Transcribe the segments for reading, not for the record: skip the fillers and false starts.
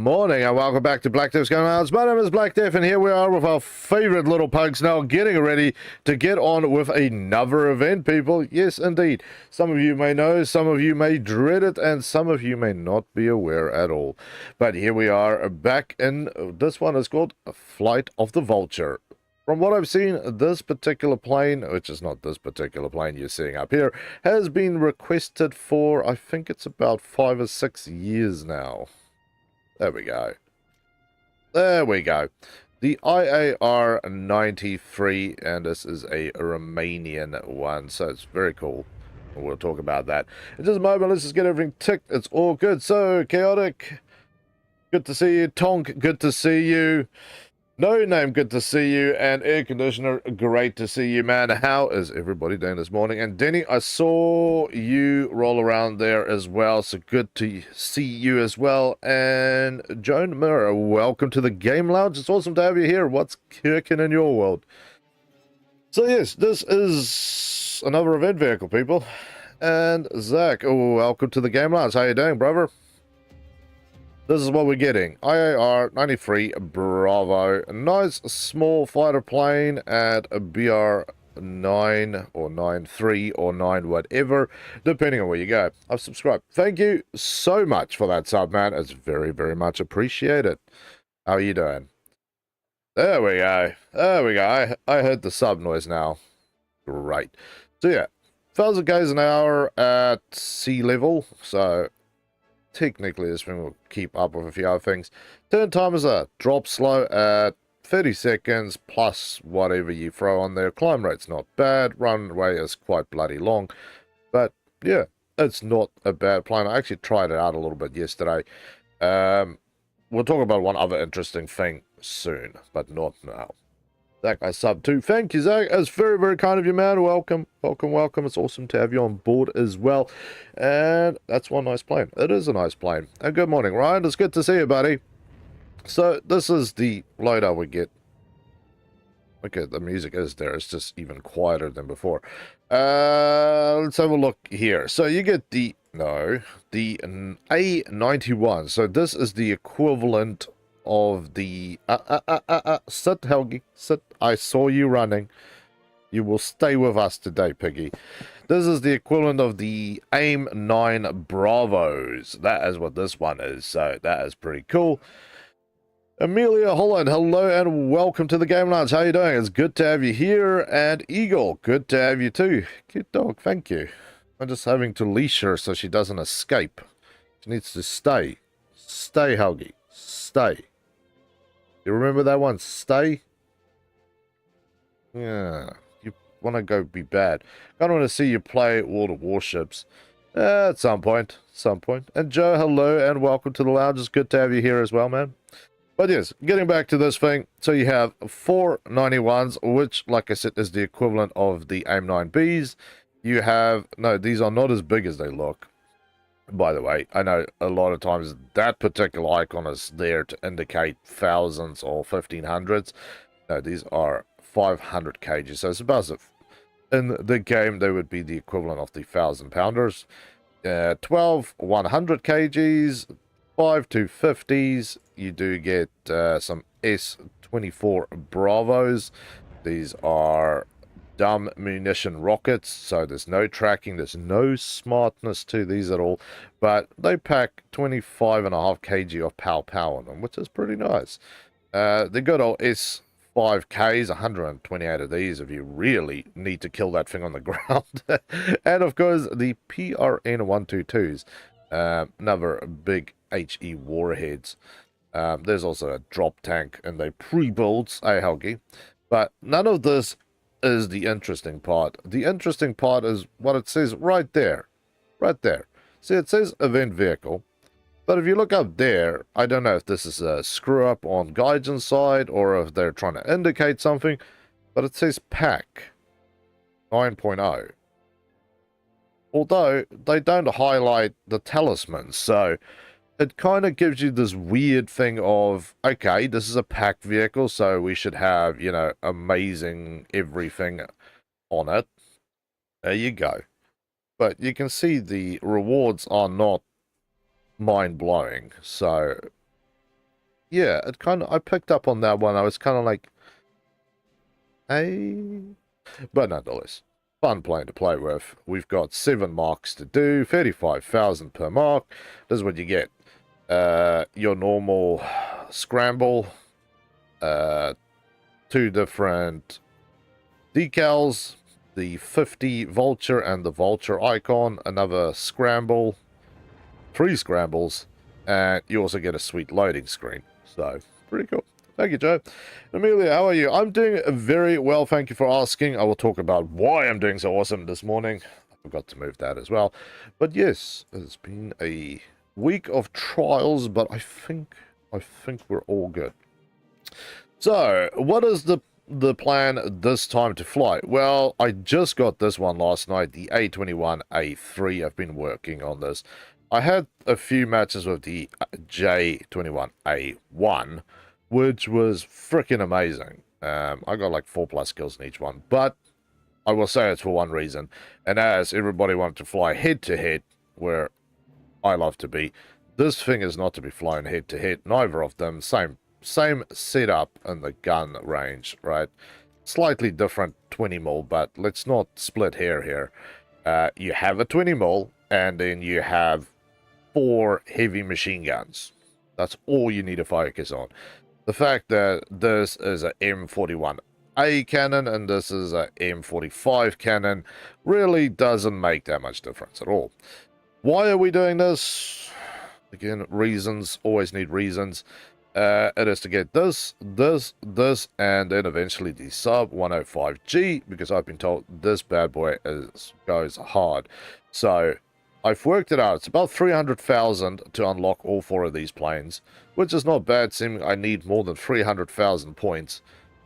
morning and welcome back to Black Death's Going On. My name is Black Death and here we are with our favorite little PugSnail getting ready to get on with another event, people. Yes, indeed. Some of you may know, some of you may dread it, and some of you may not be aware at all. But here we are back in, this one is called Flight of the Vulture. From what I've seen, this particular plane, which is not this particular plane you're seeing up here, has been requested for, I think it's about 5 or 6 years now. There we go. There we go. The IAR 93, and this is a Romanian one, so it's very cool. We'll talk about that in just a moment. Let's just get everything ticked. It's all good. So, Chaotic, good to see you. Tonk, good to see you. No Name, good to see you. And Air Conditioner, great to see you, man. How is everybody doing this morning? And Denny, I saw you roll around there as well, so good to see you as well. And Joan Mirror, welcome to the Game Lounge. It's awesome to have you here. What's kicking in your world? So yes, this is another event vehicle, people. And Zach, oh, welcome to the Game Lounge. How you doing, brother? This is what we're getting. IAR 93 Bravo. A nice small fighter plane at a BR 9 or 93 or 9 whatever, depending on where you go. I've subscribed. Thank you so much for that sub, man. It's very, very much appreciated. How are you doing? There we go. There we go. I heard the sub noise now. Great. So yeah, 1,000 k's an hour at sea level. So technically this thing will keep up with a few other things. Turn time is a drop slow at 30 seconds plus whatever you throw on there. Climb rate's not bad. Runway is quite bloody long. But yeah, it's not a bad plane. I actually tried it out a little bit yesterday. We'll talk about one other interesting thing soon, but not now. Zach, I sub too. Thank you, Zach. It's very, very kind of you, man. Welcome, welcome, welcome. It's awesome to have you on board as well. And that's one nice plane. It is a nice plane. And good morning, Ryan. It's good to see you, buddy. So this is the loadout we get. Okay, the music is there. It's just even quieter than before. Let's have a look here. So you get the A91. So this is the equivalent of the sit, Helgi, sit. I saw you running. You will stay with us today, Piggy. This is the equivalent of the AIM 9 Bravos. That is what this one is, so that is pretty cool. Amelia Holland, hello and welcome to the Game Lounge. How you doing? It's good to have you here. And Eagle, good to have you too. Cute dog, thank you. I'm just having to leash her so she doesn't escape. She needs to stay. Stay, Helgi. Stay. You remember that one? Stay? Yeah. You want to go be bad. I don't want to see you play all the warships. At some point. Some point. And Joe, hello and welcome to the lounge. It's good to have you here as well, man. But yes, getting back to this thing. So you have 4 91s, which, like I said, is the equivalent of the AIM 9Bs. You have... No, these are not as big as they look. By the way, I know a lot of times that particular icon is there to indicate thousands or 1500s. No, these are 500 kgs. So it's about as in the game they would be the equivalent of the 1,000 pounders. 12 100 kgs, 5 250s. You do get some S24 Bravos. These are dumb munition rockets, so there's no tracking, there's no smartness to these at all, but they pack 25.5 kg of pow on them, which is pretty nice. The good old S5Ks, 128 of these if you really need to kill that thing on the ground. And of course the PRN122s, another big HE warheads. There's also a drop tank and they pre-builds, Helgi, but none of this is the interesting part. The interesting part is what it says right there. Right there. See, it says event vehicle. But if you look up there, I don't know if this is a screw up on Gaijin's side or if they're trying to indicate something, but it says pack 9.0. Although they don't highlight the talismans, so it kind of gives you this weird thing of, okay, this is a pack vehicle, so we should have, you know, amazing everything on it. There you go. But you can see the rewards are not mind-blowing, so yeah, it kind of, I picked up on that one. I was kind of like, hey, but nonetheless, fun plane to play with. We've got 7 marks to do, 35,000 per mark. This is what you get. Your normal scramble, 2 different decals, the 50 Vulture and the Vulture icon, another scramble, 3 scrambles, and you also get a sweet loading screen. So, pretty cool. Thank you, Joe. Amelia, how are you? I'm doing very well, thank you for asking. I will talk about why I'm doing so awesome this morning. I forgot to move that as well. But yes, it's been a week of trials, but I think we're all good. So, what is the plan this time to fly? Well, I just got this one last night, the A21A3. I've been working on this. I had a few matches with the J21A1, which was freaking amazing. I got like 4+ kills in each one, but I will say it's for one reason, and as everybody wanted to fly head-to-head, where I love to be, this thing is not to be flown head-to-head, neither of them, same setup in the gun range, right? Slightly different 20mm, but let's not split hair here. You have a 20mm, and then you have 4 heavy machine guns. That's all you need to focus on. The fact that this is a M41A cannon and this is a M45 cannon really doesn't make that much difference at all. Why are we doing this? Again, reasons, always need reasons. It is to get this, and then eventually the sub 105G, because I've been told this bad boy goes hard. So I've worked it out. It's about 300,000 to unlock all 4 of these planes, which is not bad, seeming I need more than 300,000 points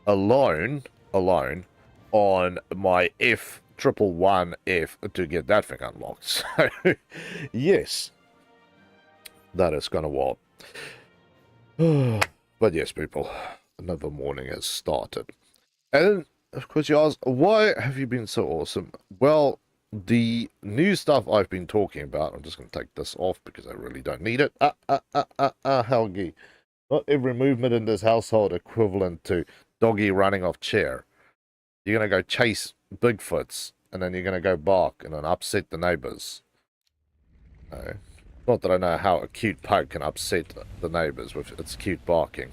alone on my F111F to get that thing unlocked. So, yes, that is kind of wild. But yes, people, another morning has started. And of course you ask, why have you been so awesome? Well, the new stuff I've been talking about, I'm just going to take this off because I really don't need it. Helgi. Not every movement in this household equivalent to doggy running off chair. You're going to go chase Bigfoots, and then you're going to go bark and then upset the neighbors. No. Not that I know how a cute pug can upset the neighbors with its cute barking.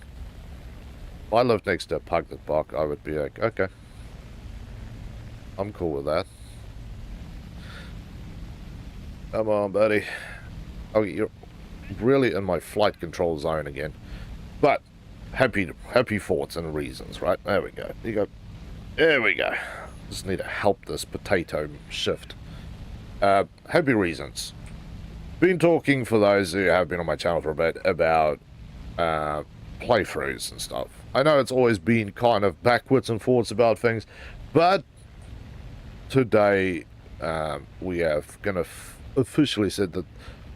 If I lived next to a pug that barked, I would be like, okay. I'm cool with that. Come on, buddy. Oh, you're really in my flight control zone again. But happy thoughts and reasons, right? There we go. There we go. Just need to help this potato shift. Happy reasons. Been talking, for those who have been on my channel for a bit, about playthroughs and stuff. I know it's always been kind of backwards and forwards about things, but today we have gonna officially said that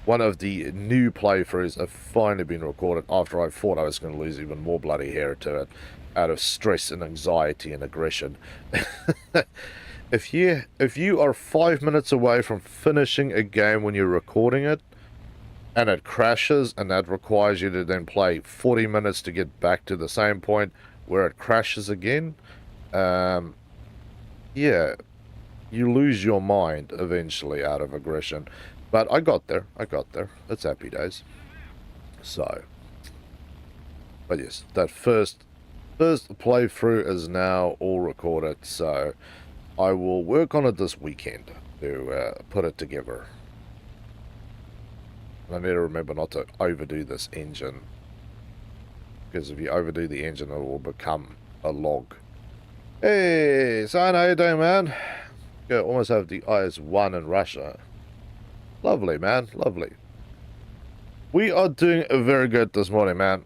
one of the new playthroughs have finally been recorded after I thought I was going to lose even more bloody hair to it out of stress and anxiety and aggression. If you are 5 minutes away from finishing a game when you're recording it, and it crashes, and that requires you to then play 40 minutes to get back to the same point where it crashes again, yeah, you lose your mind eventually out of aggression. But I got there. It's happy days. So, but yes, that first playthrough is now all recorded, so I will work on it this weekend to put it together. I need to remember not to overdo this engine, because if you overdo the engine, it will become a log. Hey, son, how you doing, man? You almost have the IS-1 in Russia. Lovely, man, lovely. We are doing very good this morning, man.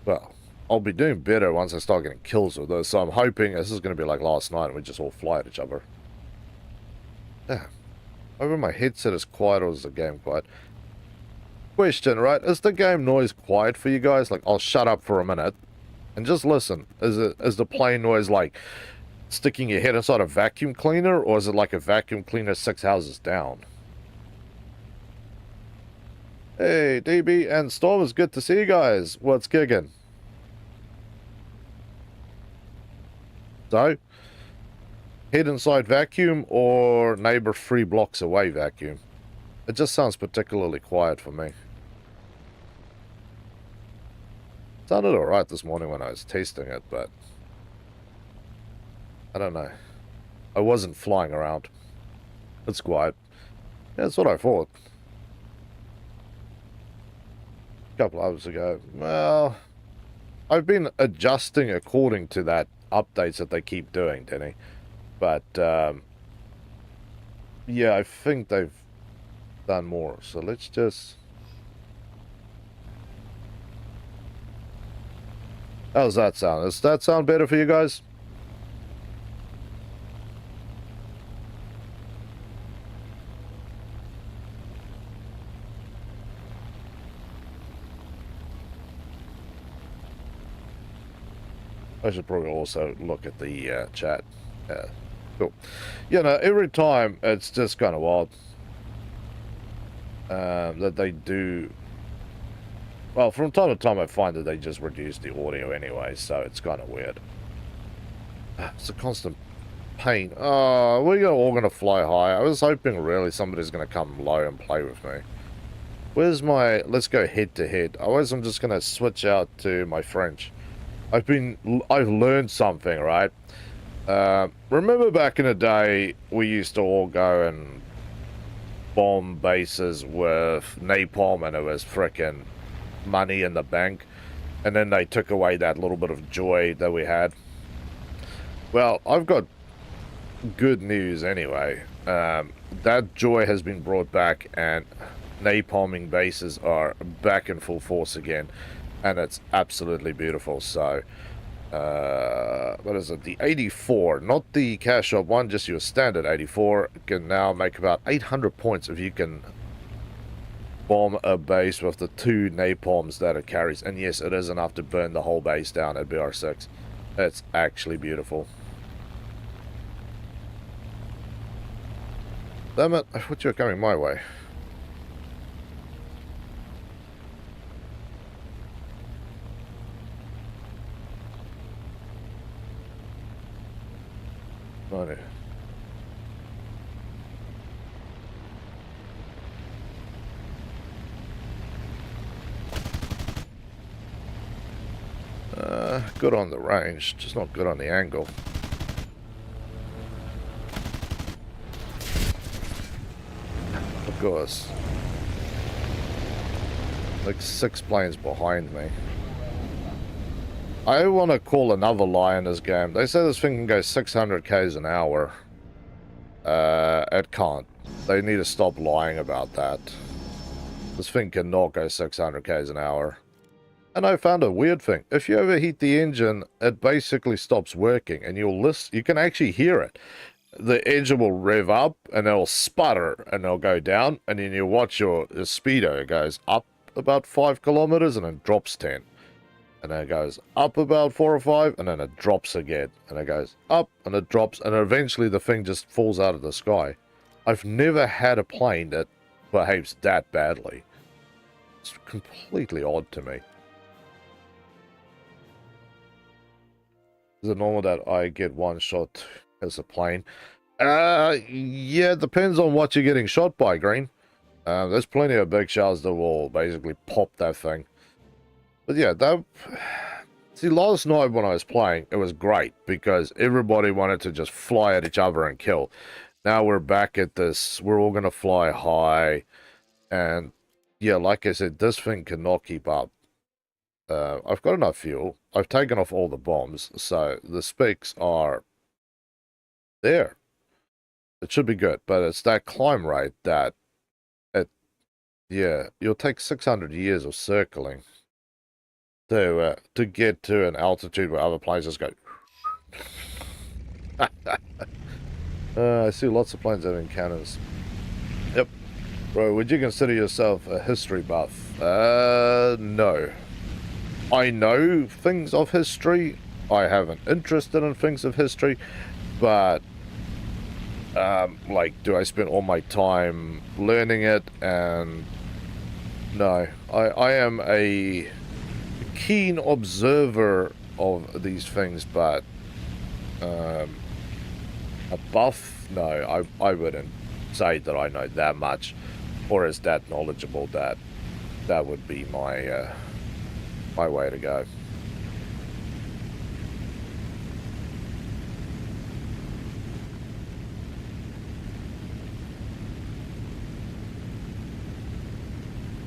Well, I'll be doing better once I start getting kills with this, so I'm hoping this is going to be like last night and we just all fly at each other. Damn. Over my headset is quiet, or is the game quiet? Question, right? Is the game noise quiet for you guys? Like, I'll shut up for a minute and just listen. Is the plane noise like sticking your head inside a vacuum cleaner, or is it like a vacuum cleaner 6 houses down? Hey, DB and Storm, it's good to see you guys. What's gigging? So, head inside vacuum or neighbor 3 blocks away vacuum? It just sounds particularly quiet for me. Sounded alright this morning when I was testing it, but I don't know. I wasn't flying around. It's quiet. Yeah, that's what I thought. A couple hours ago. Well, I've been adjusting according to that updates that they keep doing, Denny. But, yeah, I think they've done more. So let's just... How's that sound? Does that sound better for you guys? I should probably also look at the chat. Cool. You know, every time it's just kind of wild that they do. Well, from time to time I find that they just reduce the audio anyway, so it's kind of weird. It's a constant pain. Oh, we're all going to fly high. I was hoping really somebody's going to come low and play with me. Where's my... Let's go head to head. Otherwise I'm just going to switch out to my French. I've learned something, right? Remember back in the day, we used to all go and bomb bases with napalm and it was frickin' money in the bank. And then they took away that little bit of joy that we had. Well, I've got good news anyway. That joy has been brought back and napalming bases are back in full force again. And it's absolutely beautiful. So, what is it? The 84, not the cash shop one, just your standard 84, can now make about 800 points if you can bomb a base with the 2 napalms that it carries. And yes, it is enough to burn the whole base down at BR6. It's actually beautiful. Damn it, I thought you were coming my way. Oh, no. Good on the range, just not good on the angle. Of course. Like 6 planes behind me. I want to call another lie in this game. They say this thing can go 600 k's an hour. It can't. They need to stop lying about that. This thing cannot go 600 k's an hour. And I found a weird thing. If you overheat the engine, it basically stops working, and you can actually hear it. The engine will rev up, and it'll sputter, and it'll go down, and then you watch your speedo. It goes up about 5 kilometers, and then drops 10. And then it goes up about 4 or 5, and then it drops again. And it goes up, and it drops, and eventually the thing just falls out of the sky. I've never had a plane that behaves that badly. It's completely odd to me. Is it normal that I get one shot as a plane? Yeah, it depends on what you're getting shot by, Green. There's plenty of big shells that will basically pop that thing. But yeah, see, last night when I was playing, it was great because everybody wanted to just fly at each other and kill. Now we're back at this, we're all going to fly high. And yeah, like I said, this thing cannot keep up. I've got enough fuel. I've taken off all the bombs, so the specs are there. It should be good, but it's that climb rate that yeah, you'll take 600 years of circling to get to an altitude where other planes just go. I see lots of planes having cannons. Yep. Bro, would you consider yourself a history buff? No. I know things of history. I have an interest in things of history, but like, do I spend all my time learning it and No, I am a keen observer of these things, but a buff, no, I wouldn't say that I know that much or is that knowledgeable. That would be my my way to go.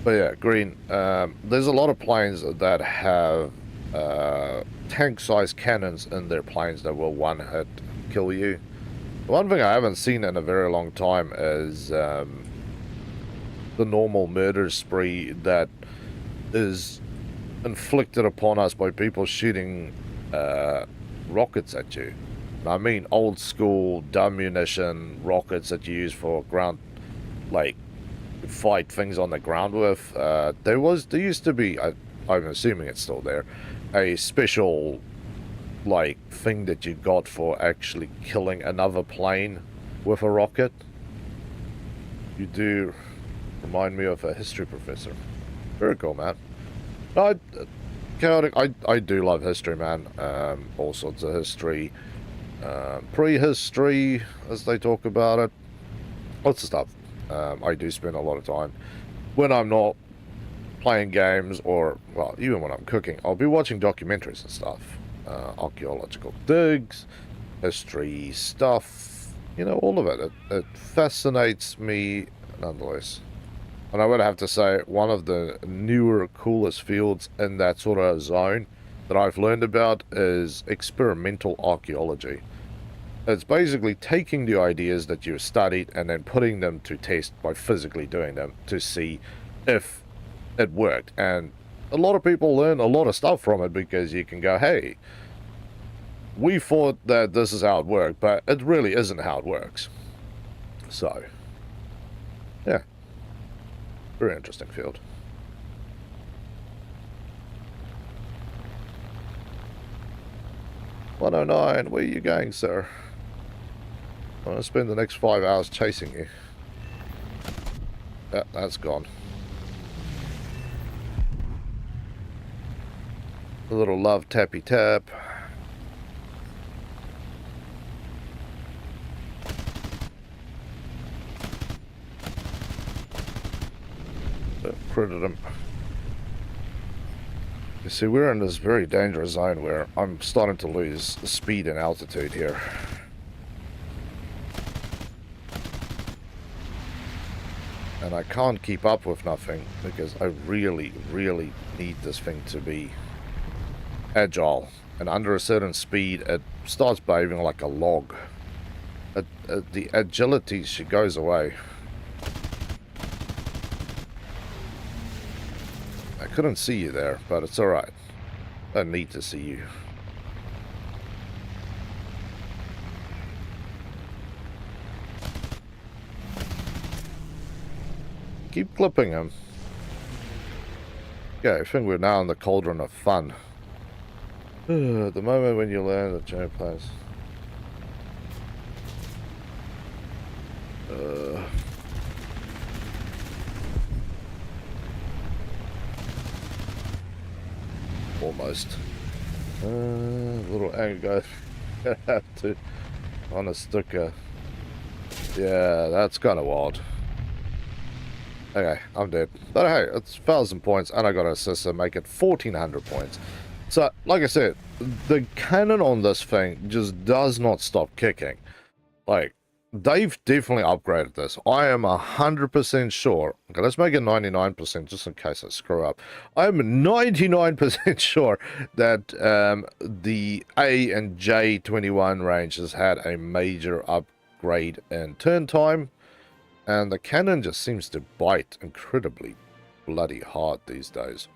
But yeah, green. There's a lot of planes that have tank-sized cannons in their planes that will one-hit kill you. One thing I haven't seen in a very long time is the normal murder spree that is inflicted upon us by people shooting rockets at you. I mean old school dumb munition rockets that you use for ground, like fight things on the ground with. There used to be, I'm assuming it's still there, a special like thing that you got for actually killing another plane with a rocket. You do remind me of a history professor. Very cool, man. I, chaotic. I do love history, man. All sorts of history, prehistory, as they talk about it. Lots of stuff. I do spend a lot of time when I'm not playing games, or well, even when I'm cooking. I'll be watching documentaries and stuff, archaeological digs, history stuff. You know, all of it. It fascinates me nonetheless. And I would have to say, one of the newer, coolest fields in that sort of zone that I've learned about is experimental archaeology. It's basically taking the ideas that you've studied and then putting them to test by physically doing them to see if it worked. And a lot of people learn a lot of stuff from it because you can go, hey, we thought that this is how it worked, but it really isn't how it works. So, yeah. Very interesting field. 109, where are you going, sir? I'm going to spend the next 5 hours chasing you. Yeah, that's gone. A little love tappy tap. Credit him. You see, we're in this very dangerous zone where I'm starting to lose the speed and altitude here. And I can't keep up with nothing because I really, really need this thing to be agile. And under a certain speed, it starts behaving like a log. The agility, she goes away. I couldn't see you there, but it's alright. I need to see you. Keep clipping him. Yeah, I think we're now in the cauldron of fun. The moment when you learn the giant place. Almost. Little anger guy. Have to on a sticker. Yeah, that's kind of wild. Okay, I'm dead. But hey, it's 1,000 points, and I got an assist to make it 1,400 points. So, like I said, the cannon on this thing just does not stop kicking. Like, they've definitely upgraded this. I am 100% sure. Okay, let's make it 99% just in case I screw up. I'm 99% sure that the A and J21 range has had a major upgrade in turn time. And the cannon just seems to bite incredibly bloody hard these days.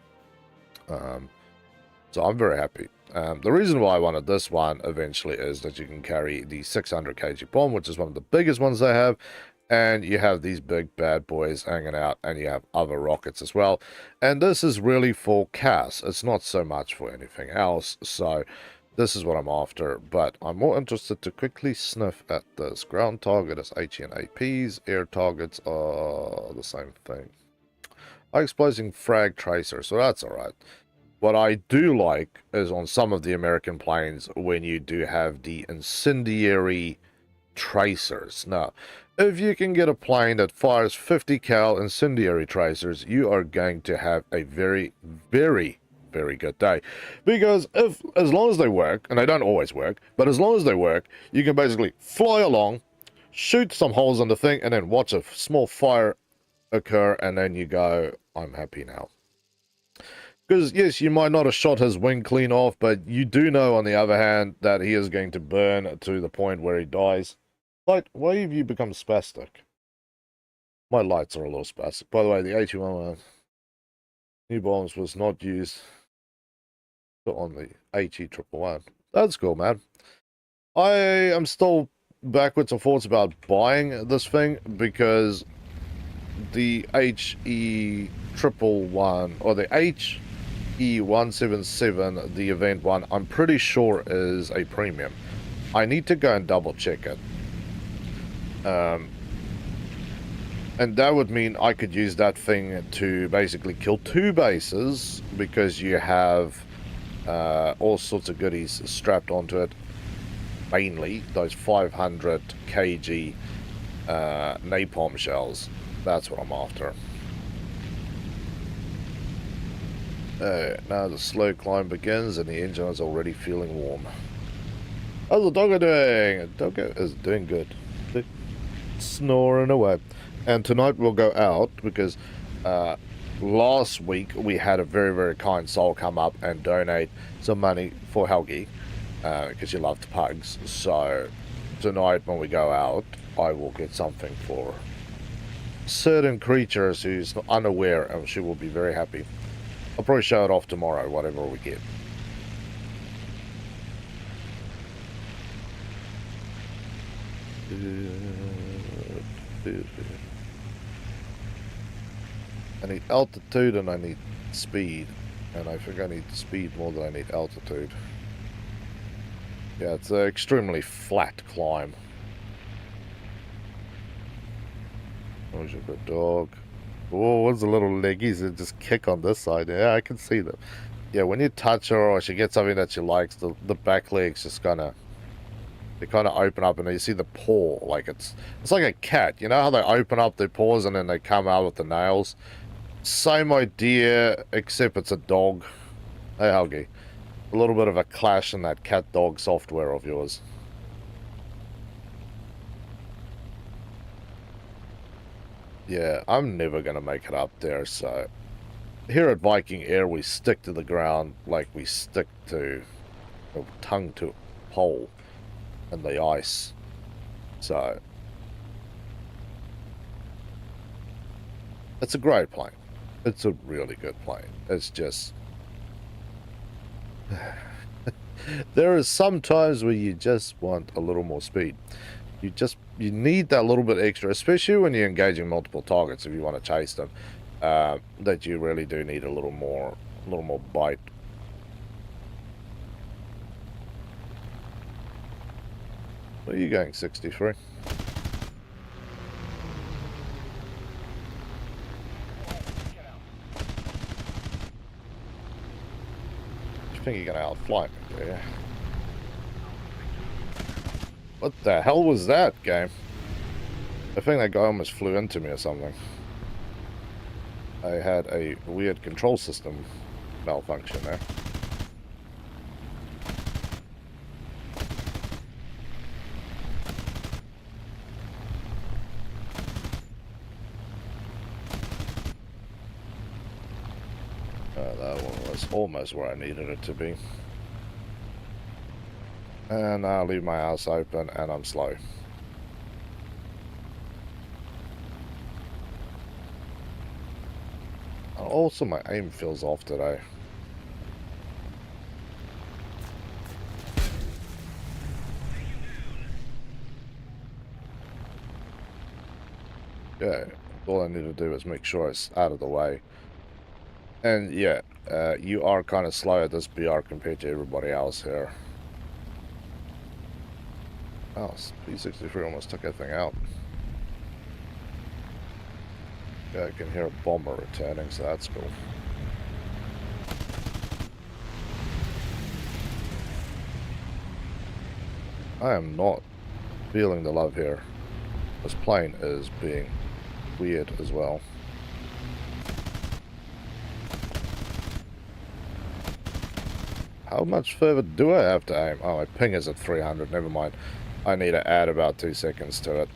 So I'm very happy. The reason why I wanted this one eventually is that you can carry the 600 kg bomb, which is one of the biggest ones they have. And you have these big bad boys hanging out, and you have other rockets as well. And this is really for CAS. It's not so much for anything else. So this is what I'm after, but I'm more interested to quickly sniff at this. Ground target is HE and APs, air targets are the same thing. explosive frag tracer, so that's alright. What I do like is on some of the American planes when you do have the incendiary tracers. Now, if you can get a plane that fires 50 cal incendiary tracers, you are going to have a very, very, very good day. Because as long as they work, and they don't always work, but as long as they work, you can basically fly along, shoot some holes in the thing, and then watch a small fire occur, and then you go, I'm happy now. Because, yes, you might not have shot his wing clean off, but you do know, on the other hand, that he is going to burn to the point where he dies. Like, why have you become spastic? My lights are a little spastic. By the way, the 81 new bombs was not used on the HE111. That's cool, man. I am still backwards and forwards about buying this thing because the HE111 or the HE177, the event one, I'm pretty sure is a premium. I need to go and double check it. And that would mean I could use that thing to basically kill 2 bases because you have all sorts of goodies strapped onto it. Mainly those 500 kg napalm shells. That's what I'm after. Now the slow climb begins and the engine is already feeling warm. How's the doggo doing? The doggo is doing good. Snoring away. And tonight we'll go out because last week we had a very, very kind soul come up and donate some money for Helgi because she loved pugs. So tonight when we go out, I will get something for certain creatures who's unaware, and she will be very happy. I'll probably show it off tomorrow, whatever we get. I need altitude and I need speed, and I think I need speed more than I need altitude. Yeah, it's an extremely flat climb. Oh, a good dog. Oh, what's the little leggies that just kick on this side? Yeah, I can see them. Yeah, when you touch her or she gets something that she likes, the back legs just they kind of open up, and you see the paw, like it's like a cat. You know how they open up their paws and then they come out with the nails? Same idea, except it's a dog. Hey, Helgi. A little bit of a clash in that cat-dog software of yours. Yeah, I'm never going to make it up there, so... Here at Viking Air, we stick to the ground like we stick to... a tongue to a pole in the ice. So... It's a great plane. It's a really good plane. It's just... there is some times where you just want a little more speed. You need that little bit extra, especially when you're engaging multiple targets. If you want to chase them, that you really do need a little more bite. Where are you going, 63? I think you're gonna outfly me, do you? What the hell was that, game? I think that guy almost flew into me or something. I had a weird control system malfunction there. That one was almost where I needed it to be. And I'll leave my house open and I'm slow. Also, my aim feels off today. Yeah, all I need to do is make sure it's out of the way. And yeah, you are kind of slow at this BR compared to everybody else here. Oh, P63 almost took that thing out. Yeah, I can hear a bomber returning, so that's cool. I am not feeling the love here. This plane is being weird as well. How much further do I have to aim? Oh, my ping is at 300. Never mind. I need to add about 2 seconds to it.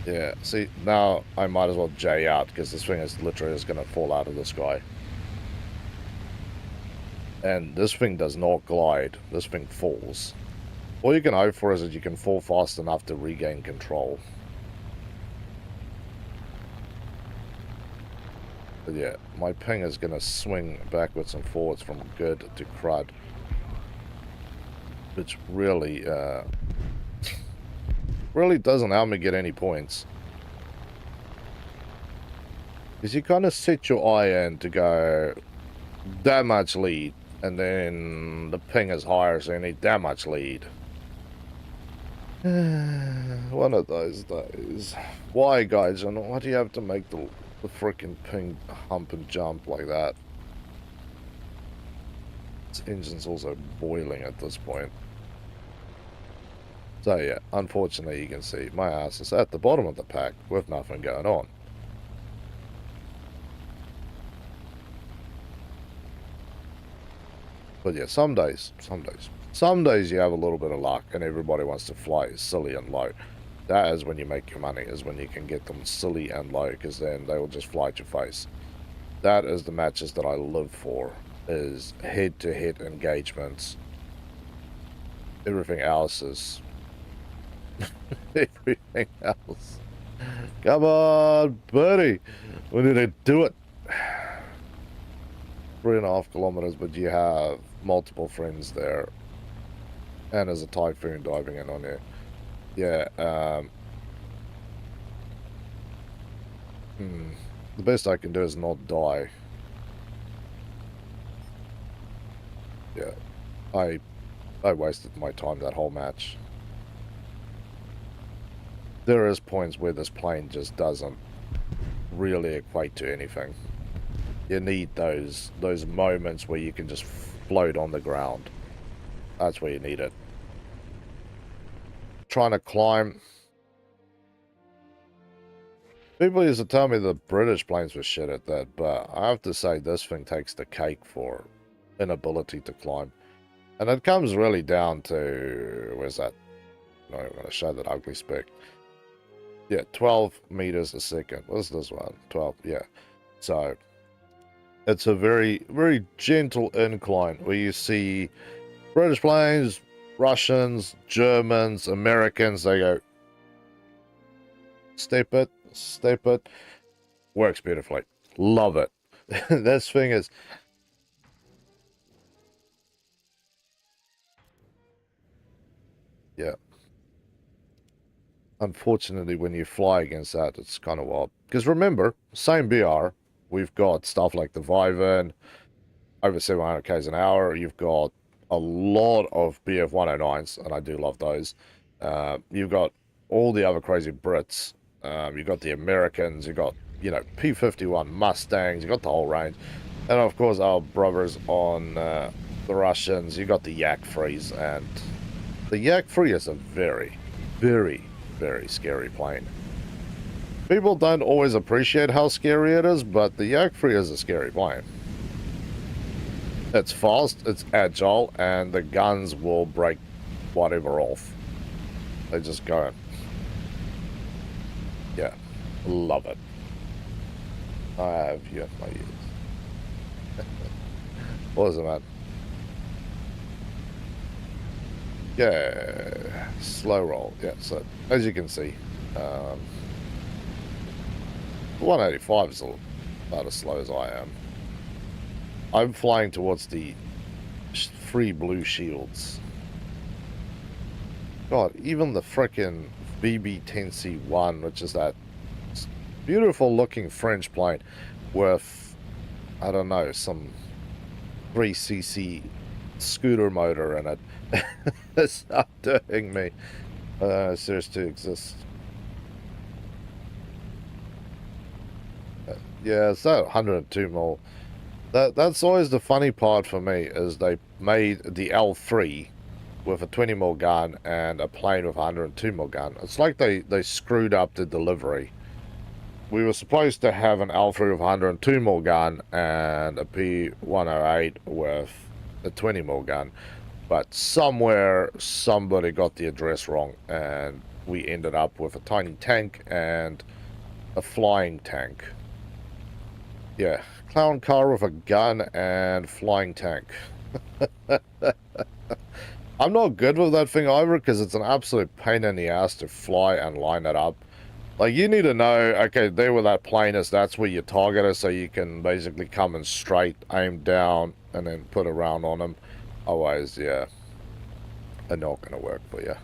Yeah, see, now I might as well J out, because this thing is literally just going to fall out of the sky. And this thing does not glide. This thing falls. All you can hope for is that you can fall fast enough to regain control. But yeah, my ping is going to swing backwards and forwards from good to crud. Which really, really doesn't help me get any points. Because you kind of set your eye in to go that much lead, and then the ping is higher, so you need that much lead. One of those days. Why, guys? And why do you have to make the freaking ping hump and jump like that? This engine's also boiling at this point. So yeah, unfortunately you can see my ass is at the bottom of the pack with nothing going on. But yeah, some days you have a little bit of luck and everybody wants to fly silly and low. That is when you make your money, is when you can get them silly and low, because then they will just fly at your face. That is the matches that I live for, is head-to-head engagements. Everything else is... everything else. Come on, buddy. We need to do it. 3.5 kilometers, but you have multiple friends there. And there's a typhoon diving in on you. Yeah, the best I can do is not die. Yeah, I wasted my time that whole match. There is points where this plane just doesn't really equate to anything. You need those moments where you can just float on the ground. That's where you need it. Trying to climb. People used to tell me the British planes were shit at that, but I have to say this thing takes the cake for inability to climb. And it comes really down to, where's that? No, I'm going to show that ugly spec. Yeah, 12 meters a second. What's this one? 12, yeah. So, it's a very, very gentle incline where you see British planes, Russians, Germans, Americans, they go, step it. Works beautifully. Love it. This thing is... yeah. Unfortunately, when you fly against that, it's kind of wild. Because remember, same BR, we've got stuff like the Viven, over 700 k's an hour. You've got a lot of BF 109s, and I do love those. You've got all the other crazy Brits. You've got the Americans. You've got, you know, P-51 Mustangs. You've got the whole range. And, of course, our brothers on the Russians. You've got the Yak 3s. And the Yak 3 is a very, very, very scary plane. People don't always appreciate how scary it is, but the Yak 3 is a scary plane. It's fast, it's agile, and the guns will break whatever off. They just go. Yeah, love it. I have you at my ears. What is it, man? Yeah, slow roll. Yeah, so as you can see, 185 is about as slow as I am. I'm flying towards the 3 blue shields. God, even the frickin' BB-10C1, which is that beautiful looking French plane with, I don't know, some 3cc scooter motor in it. It's not doing me. Seriously exists. Yeah, it's that 102 mil. That's always the funny part for me, is they made the L3 with a 20 mil gun and a plane with a 102 mil gun. It's like they screwed up the delivery. We were supposed to have an L3 with a 102 mil gun and a P108 with a 20 mil gun, but somewhere somebody got the address wrong, and we ended up with a tiny tank and a flying tank. Yeah, clown car with a gun and flying tank. I'm not good with that thing either, because it's an absolute pain in the ass to fly and line it up. Like, you need to know, okay, there where that plane is, that's where your target is, so you can basically come in straight, aim down, and then put a round on them. Otherwise, yeah, they're not going to work for you.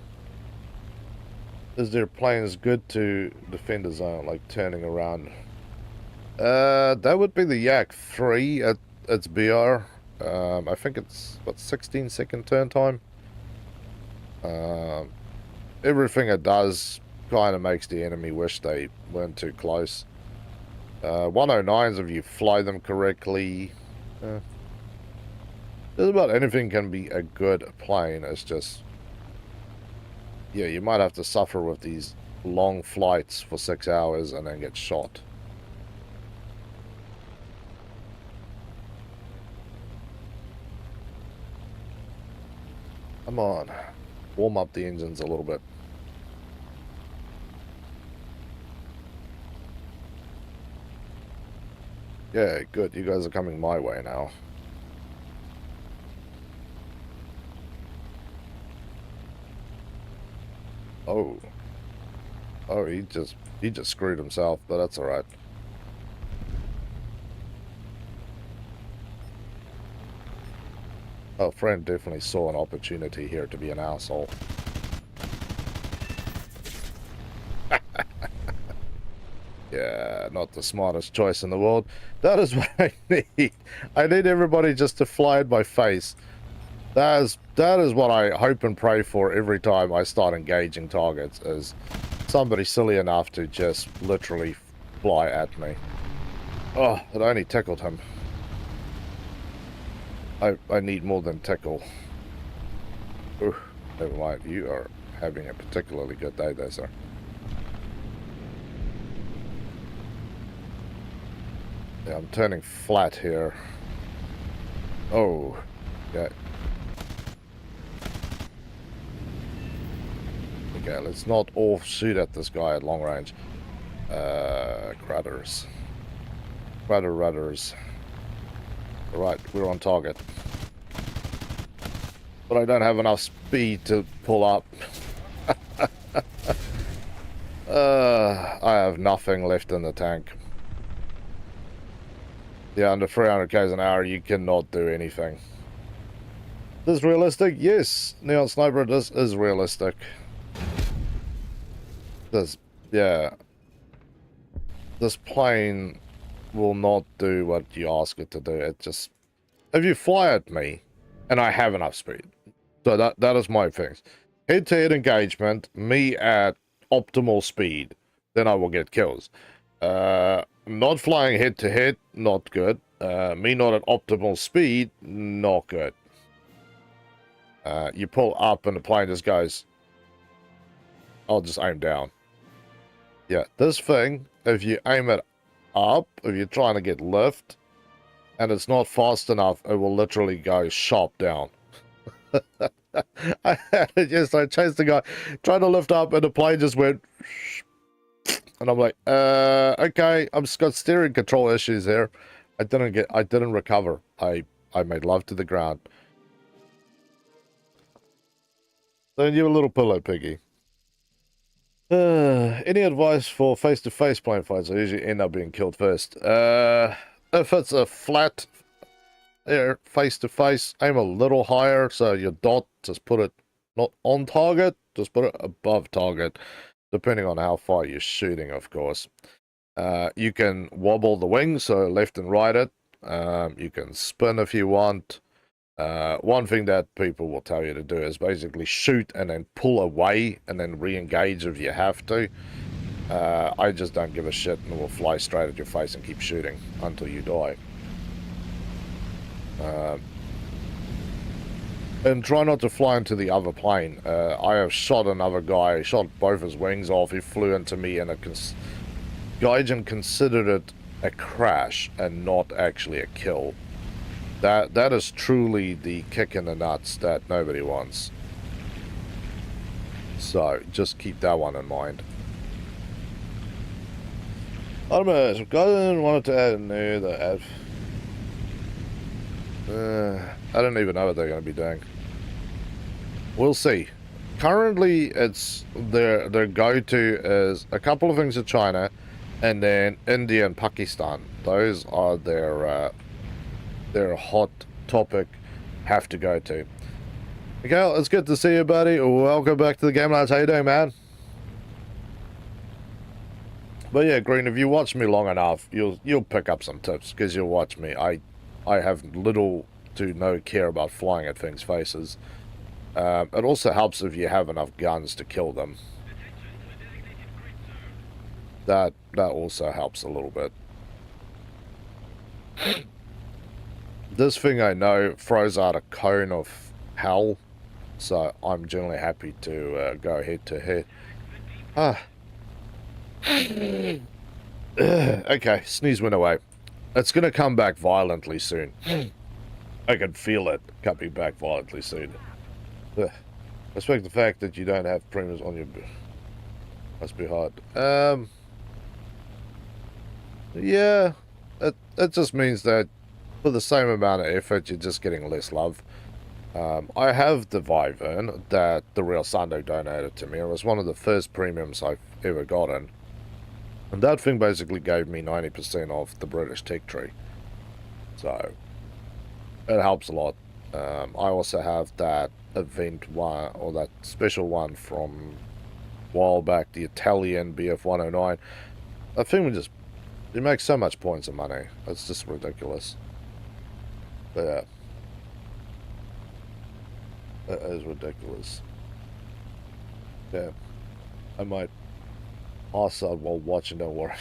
Is their planes good to defend the zone, like turning around? That would be the Yak 3 at its BR. I think it's, what, 16-second turn time? Everything it does kind of makes the enemy wish they weren't too close. 109s, if you fly them correctly, just about anything can be a good plane. It's just, yeah, you might have to suffer with these long flights for 6 hours and then get shot. Come on, warm up the engines a little bit. Yeah, good. You guys are coming my way now. Oh. Oh, he just screwed himself, but that's alright. Oh, friend definitely saw an opportunity here to be an asshole. Yeah, not the smartest choice in the world. That is what I need. I need everybody just to fly in my face. That is what I hope and pray for every time I start engaging targets, is somebody silly enough to just literally fly at me. Oh, it only tickled him. I need more than tickle. Ooh, never mind. You are having a particularly good day there, sir. Yeah, I'm turning flat here. Oh, yeah. Okay, let's not all shoot at this guy at long range. Craters. Crater rudders. Right, we're on target. But I don't have enough speed to pull up. I have nothing left in the tank. Yeah, under 300 k's an hour, you cannot do anything. This is realistic? Yes, Neon Sniper, this is realistic. This, yeah. This plane will not do what you ask it to do. It just, if you fly at me, and I have enough speed, so that is my thing. Head-to-head engagement, me at optimal speed, then I will get kills. Not flying head-to-head, not good. Me not at optimal speed, not good. You pull up and the plane just goes, I'll just aim down. Yeah, this thing, if you aim it up, if you're trying to get lift, and it's not fast enough, it will literally go sharp down. I chased the guy, tried to lift up, and the plane just went, and I'm like, okay, I've just got steering control issues here. I didn't recover. I made love to the ground. Don't you a little pillow, piggy? Any advice for face-to-face plane fights? I usually end up being killed first. If it's a flat air face-to-face, aim a little higher, so your dot, just put it not on target, just put it above target, depending on how far you're shooting, of course. You can wobble the wings, so left and right it. You can spin if you want. One thing that people will tell you to do is basically shoot and then pull away and then re-engage if you have to. I just don't give a shit and will fly straight at your face and keep shooting until you die. And try not to fly into the other plane. I have shot another guy, shot both his wings off. He flew into me, and Gaijin considered it a crash and not actually a kill. That is truly the kick in the nuts that nobody wants. So just keep that one in mind. Autonomous, Gaijin wanted to add new the add. I don't even know what they're going to be doing. We'll see. Currently, it's their go-to is a couple of things in China, and then India and Pakistan. Those are their hot topic, have to go to. Miguel, it's good to see you, buddy. Welcome back to the game, lads. How you doing, man? But yeah, Green, if you watch me long enough, you'll pick up some tips, because you'll watch me. I have little to no care about flying at things' faces. It also helps if you have enough guns to kill them. That also helps a little bit. This thing I know throws out a cone of hell, so I'm generally happy to go head to head. Okay, sneeze went away. It's going to come back violently soon. I can feel it coming back violently soon. Respect the fact that you don't have premiums on your... Must be hard. Yeah, it just means that for the same amount of effort, you're just getting less love. I have the Vyvern that the real Sando donated to me. It was one of the first premiums I've ever gotten. And that thing basically gave me 90% off the British tech tree. So, it helps a lot. I also have that event one, or that special one from a while back, the Italian BF-109. That thing would just, you make so much points of money. It's just ridiculous. But yeah. That is ridiculous. Yeah. I might pass out while watching, don't worry.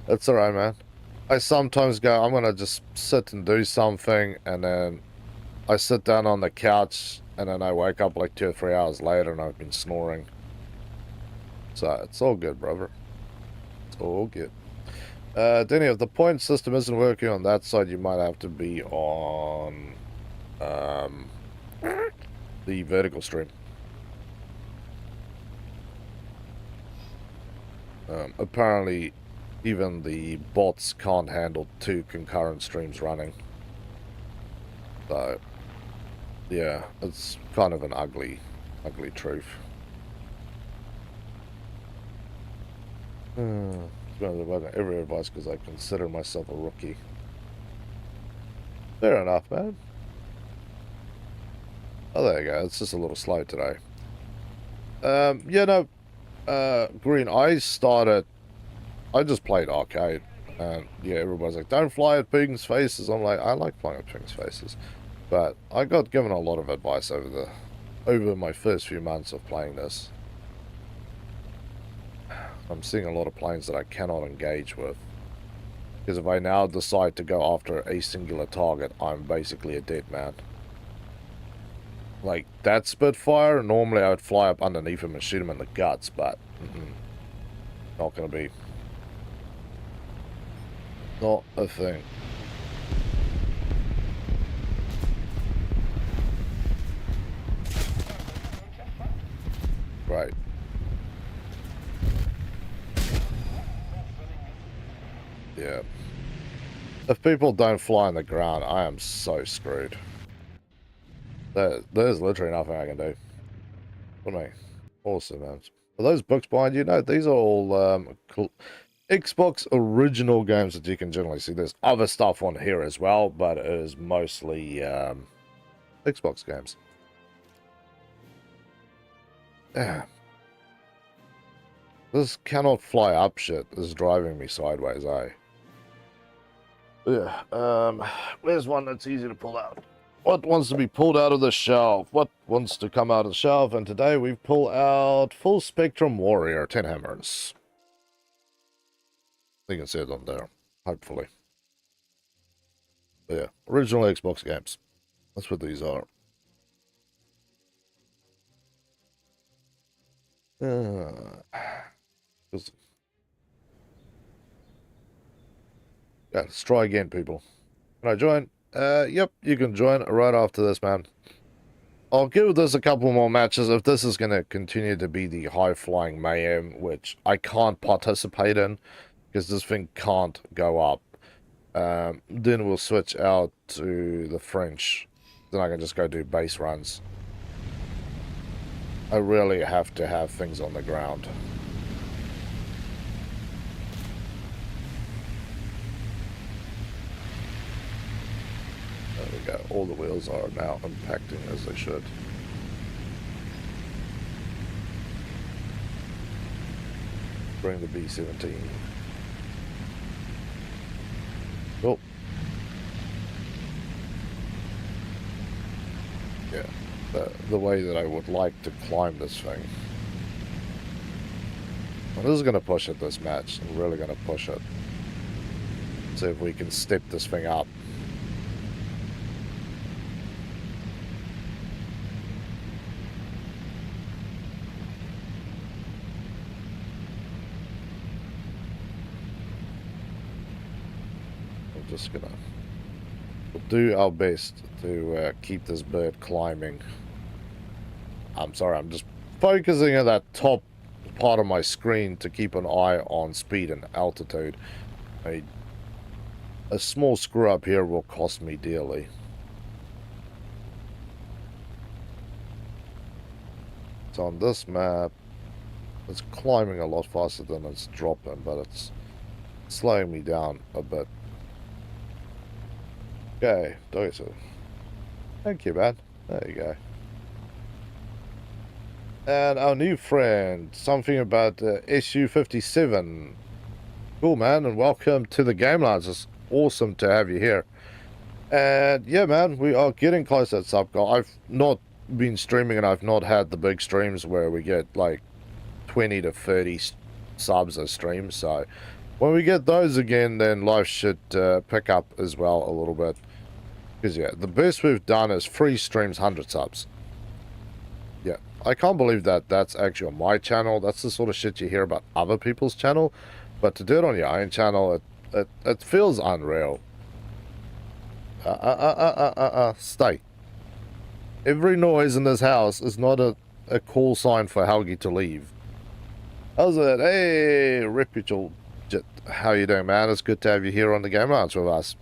That's alright, man. I sometimes go, I'm gonna just sit and do something, and then I sit down on the couch, and then I wake up like 2 or 3 hours later, and I've been snoring. So, it's all good, brother. It's all good. Denny, if the point system isn't working on that side, you might have to be on the vertical stream. Apparently, even the bots can't handle 2 concurrent streams running. So, yeah, it's kind of an ugly truth. Every advice because I consider myself a rookie. Fair enough, man. Oh, there you go. It's just a little slow today. Yeah, no, Green, I just played arcade, and yeah, everybody's like, don't fly at pigs' faces. I'm like, I like flying at pigs' faces, but I got given a lot of advice over my first few months of playing this. I'm seeing a lot of planes that I cannot engage with, because if I now decide to go after a singular target, I'm basically a dead man. Like, that Spitfire, normally I would fly up underneath him and shoot him in the guts, but not gonna be. Not a thing. Right. Yeah. If people don't fly on the ground, I am so screwed. There's literally nothing I can do. What am I? Awesome, man. Are those books behind you? No, these are all Xbox original games that you can generally see. There's other stuff on here as well, but it is mostly Xbox games. Yeah. This cannot fly up shit is driving me sideways, eh? Yeah, where's one that's easy to pull out? What wants to be pulled out of the shelf? What wants to come out of the shelf? And today we pull out Full Spectrum Warrior 10 hammers. You can see it on there, hopefully. But yeah, original Xbox games. That's what these are. Yeah, let's try again, people. Can I join? Yep, you can join right after this, man. I'll give this a couple more matches if this is going to continue to be the high-flying mayhem, which I can't participate in, because this thing can't go up. Then we'll switch out to the French. Then I can just go do base runs. I really have to have things on the ground. There we go. All the wheels are now impacting as they should. Bring the B-17. Oh. Yeah, the way that I would like to climb this thing. Well, this is going to push it this match. I'm really going to push it. See if we can step this thing up. Just gonna do our best to keep this bird climbing. I'm sorry, I'm just focusing at that top part of my screen to keep an eye on speed and altitude. A small screw up here will cost me dearly. So on this map, it's climbing a lot faster than it's dropping, but it's slowing me down a bit. Okay, so thank you, man. There you go. And our new friend, something about SU-57. Cool, man, and welcome to the Game Lounge. It's awesome to have you here. And yeah, man, we are getting close to that sub goal. I've not been streaming, and I've not had the big streams where we get like 20 to 30 subs a stream. So when we get those again, then life should pick up as well a little bit. Because, yeah, the best we've done is 3 streams, 100 subs. Yeah, I can't believe that that's actually on my channel. That's the sort of shit you hear about other people's channel. But to do it on your own channel, it feels unreal. Stay. Every noise in this house is not a call sign for Helgi to leave. How's it? Hey, reputable. How you doing, man? It's good to have you here on the Game Lounge with us.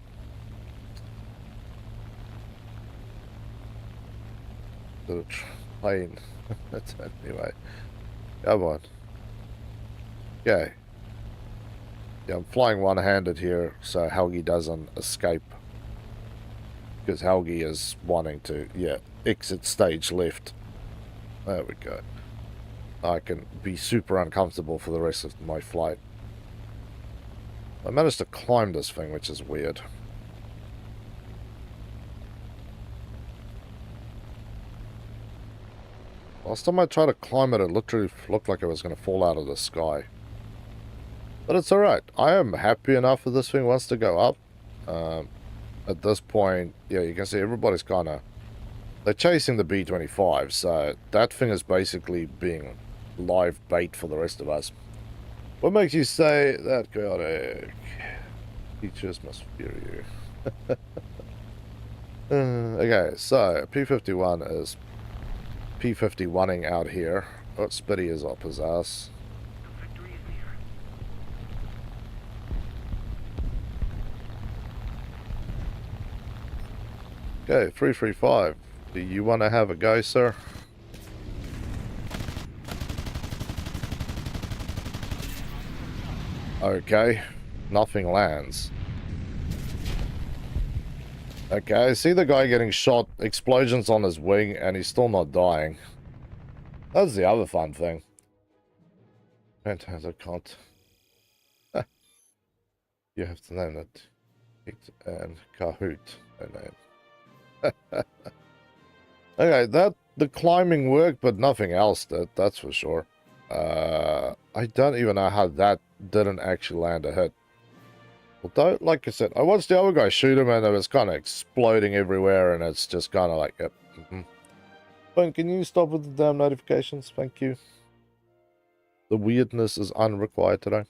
The plane. That's anyway. Come on. Okay. Yeah, I'm flying one-handed here so Helgi doesn't escape. Because Helgi is wanting to, yeah, exit stage left. There we go. I can be super uncomfortable for the rest of my flight. I managed to climb this thing, which is weird. Last time I tried to climb it, it literally looked like it was going to fall out of the sky. But it's alright. I am happy enough that this thing wants to go up. At this point, yeah, you can see everybody's kind of... They're chasing the B-25, so that thing is basically being live bait for the rest of us. What makes you say that chaotic? Teachers must fear you. Okay, so P-51 is P-51ing out here. Oh, Spitty is up his ass. Okay, 335. Do you want to have a go, sir? Okay, nothing lands. Okay, I see the guy getting shot, explosions on his wing, and he's still not dying. That's the other fun thing. Fantastic, I can't. You have to name it. And Kahoot, I name. Okay, the climbing worked, but nothing else did, that's for sure. I don't even know how that didn't actually land a hit. Although, like I said, I watched the other guy shoot him and it was kind of exploding everywhere, and it's just kind of like, yep. But can you stop with the damn notifications? Thank you. The weirdness is unrequired today.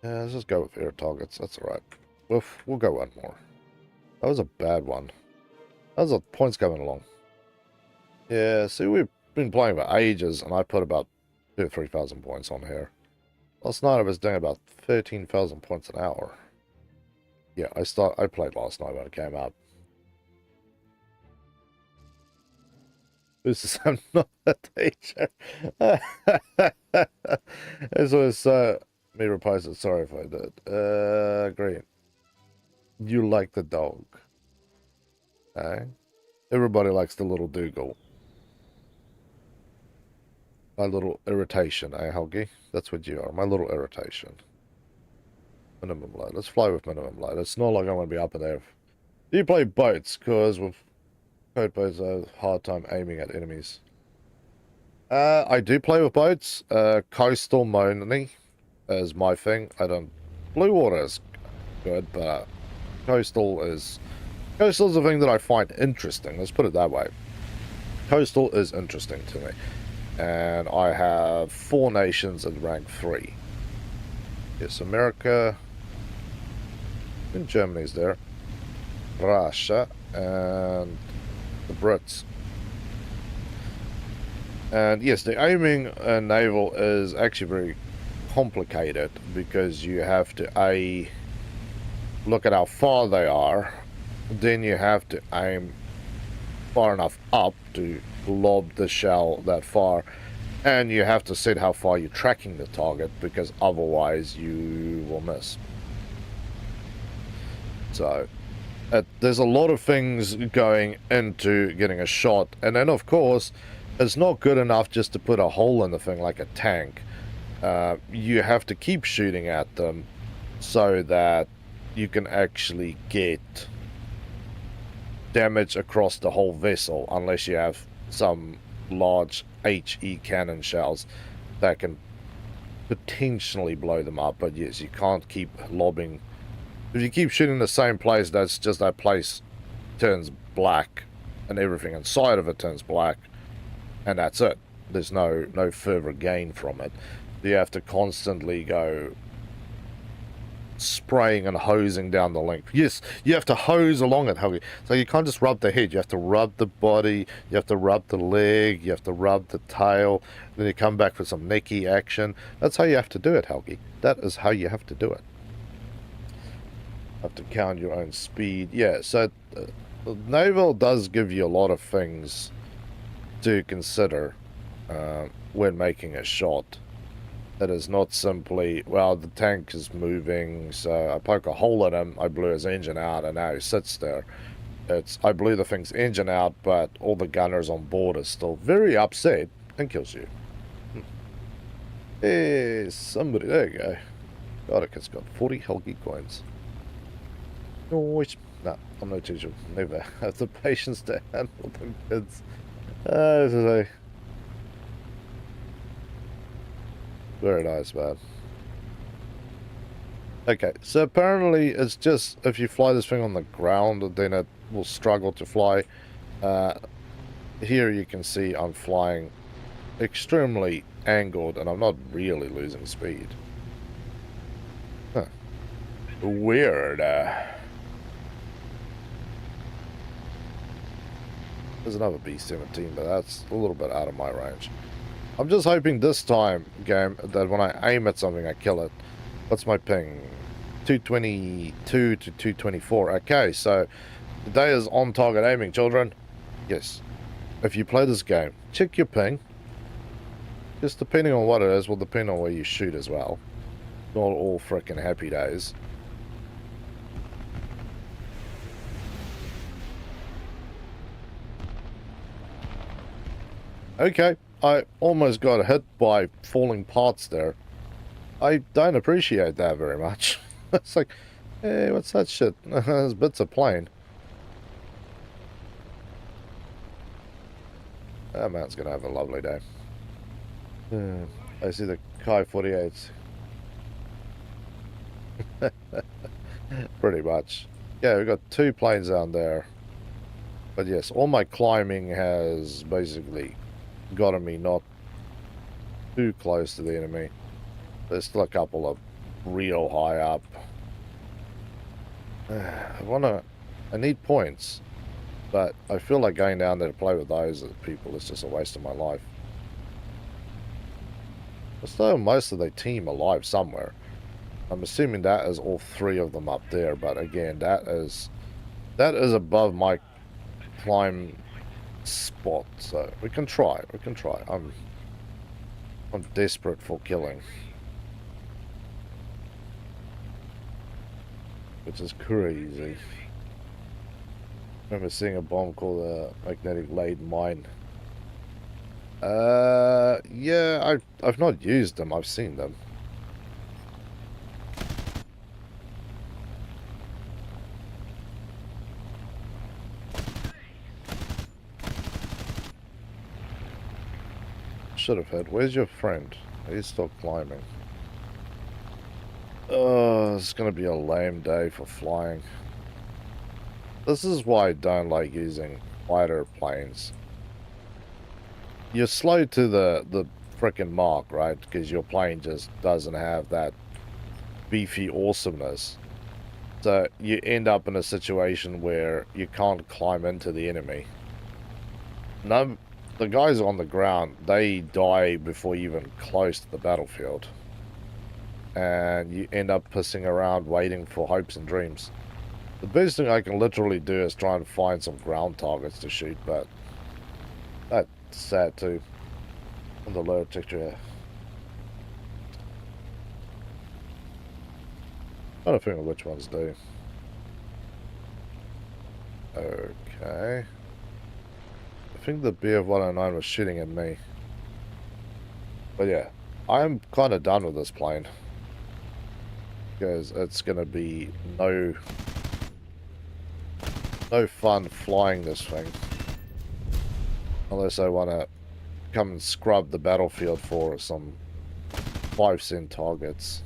Yeah, let's just go with air targets. That's alright. We'll go one more. That was a bad one. That was a points coming along. Yeah, see, we've been playing for ages, and I put about 2,000 or 3,000 points on here. Last night I was doing about 13,000 points an hour. Yeah, I played last night when it came out. This is, I'm not a teacher. This was me reprise it. Sorry if I did. Great. You like the dog. Okay. Everybody likes the little Dougal. My little irritation, eh, Helgi? That's what you are. My little irritation. Minimum load. Let's fly with minimum load. It's not like I'm going to be up in there. Do you play boats? Because with boat boats, I have a hard time aiming at enemies. I do play with boats. Coastal mainly is my thing. I don't... Blue water is good, but coastal is the thing that I find interesting. Let's put it that way. Coastal is interesting to me. And I have 4 nations at rank 3. Yes, America. And Germany's there. Russia. And the Brits. And yes, the aiming naval is actually very complicated because you have to look at how far they are. Then you have to aim far enough up to lob the shell that far, and you have to set how far you're tracking the target, because otherwise you will miss. So there's a lot of things going into getting a shot, and then of course it's not good enough just to put a hole in the thing like a tank. You have to keep shooting at them so that you can actually get damage across the whole vessel, unless you have some large HE cannon shells that can potentially blow them up. But yes, you can't keep lobbing. If you keep shooting the same place, that's just that place turns black and everything inside of it turns black, and that's it. There's no further gain from it. You have to constantly go spraying and hosing down the length. Yes, you have to hose along it, Helgi. So you can't just rub the head. You have to rub the body, you have to rub the leg, you have to rub the tail, then you come back for some necky action. That's how you have to do it, Helgi. That is how you have to do it. You have to count your own speed. Yeah, so naval does give you a lot of things to consider when making a shot. It is not simply, well, the tank is moving, so I poke a hole in him, I blew his engine out, and now he sits there. It's, I blew the thing's engine out, but all the gunners on board are still very upset and kills you. Hey, somebody, there you go. God, a kid's got 40 Helgi coins. Noise. No, I'm no teacher. Never have the patience to handle them kids. This is a... Very nice, man. Okay, so apparently it's just if you fly this thing on the ground, then it will struggle to fly. Here you can see I'm flying extremely angled, and I'm not really losing speed. Huh. Weird. There's another B-17, but that's a little bit out of my range. I'm just hoping this time, game, that when I aim at something, I kill it. What's my ping? 222 to 224. Okay, so today is on-target aiming, children. Yes. If you play this game, check your ping. Just depending on what it is, will depend on where you shoot as well. Not all frickin' happy days. Okay. I almost got hit by falling parts there. I don't appreciate that very much. It's like, hey, what's that shit? There's bits of plane. That man's gonna have a lovely day. I see the Kai 48s. Pretty much. Yeah, we've got 2 planes down there. But yes, all my climbing has basically gotten me not too close to the enemy. There's still a couple of real high up. I need points, but I feel like going down there to play with those people is just a waste of my life. Still, most of the team alive somewhere. I'm assuming that is all 3 of them up there, but again, that is above my climb spot, so we can try. I'm desperate for killing, which is crazy. I remember seeing a bomb called a magnetic laden mine. Yeah, I've not used them. I've seen them. Should have hit. Where's your friend? He's still climbing. Oh, it's gonna be a lame day for flying. This is why I don't like using fighter planes. You're slow to the frickin' mark, right? Because your plane just doesn't have that beefy awesomeness. So you end up in a situation where you can't climb into the enemy. No, the guys on the ground, they die before you're even close to the battlefield. And you end up pissing around waiting for hopes and dreams. The best thing I can literally do is try and find some ground targets to shoot, but that's sad too. On the lower texture here. I don't think which ones do. Okay. I think the BF-109 was shooting at me. But yeah, I'm kind of done with this plane. Because it's going to be no fun flying this thing. Unless I want to come and scrub the battlefield for some 5-cent targets.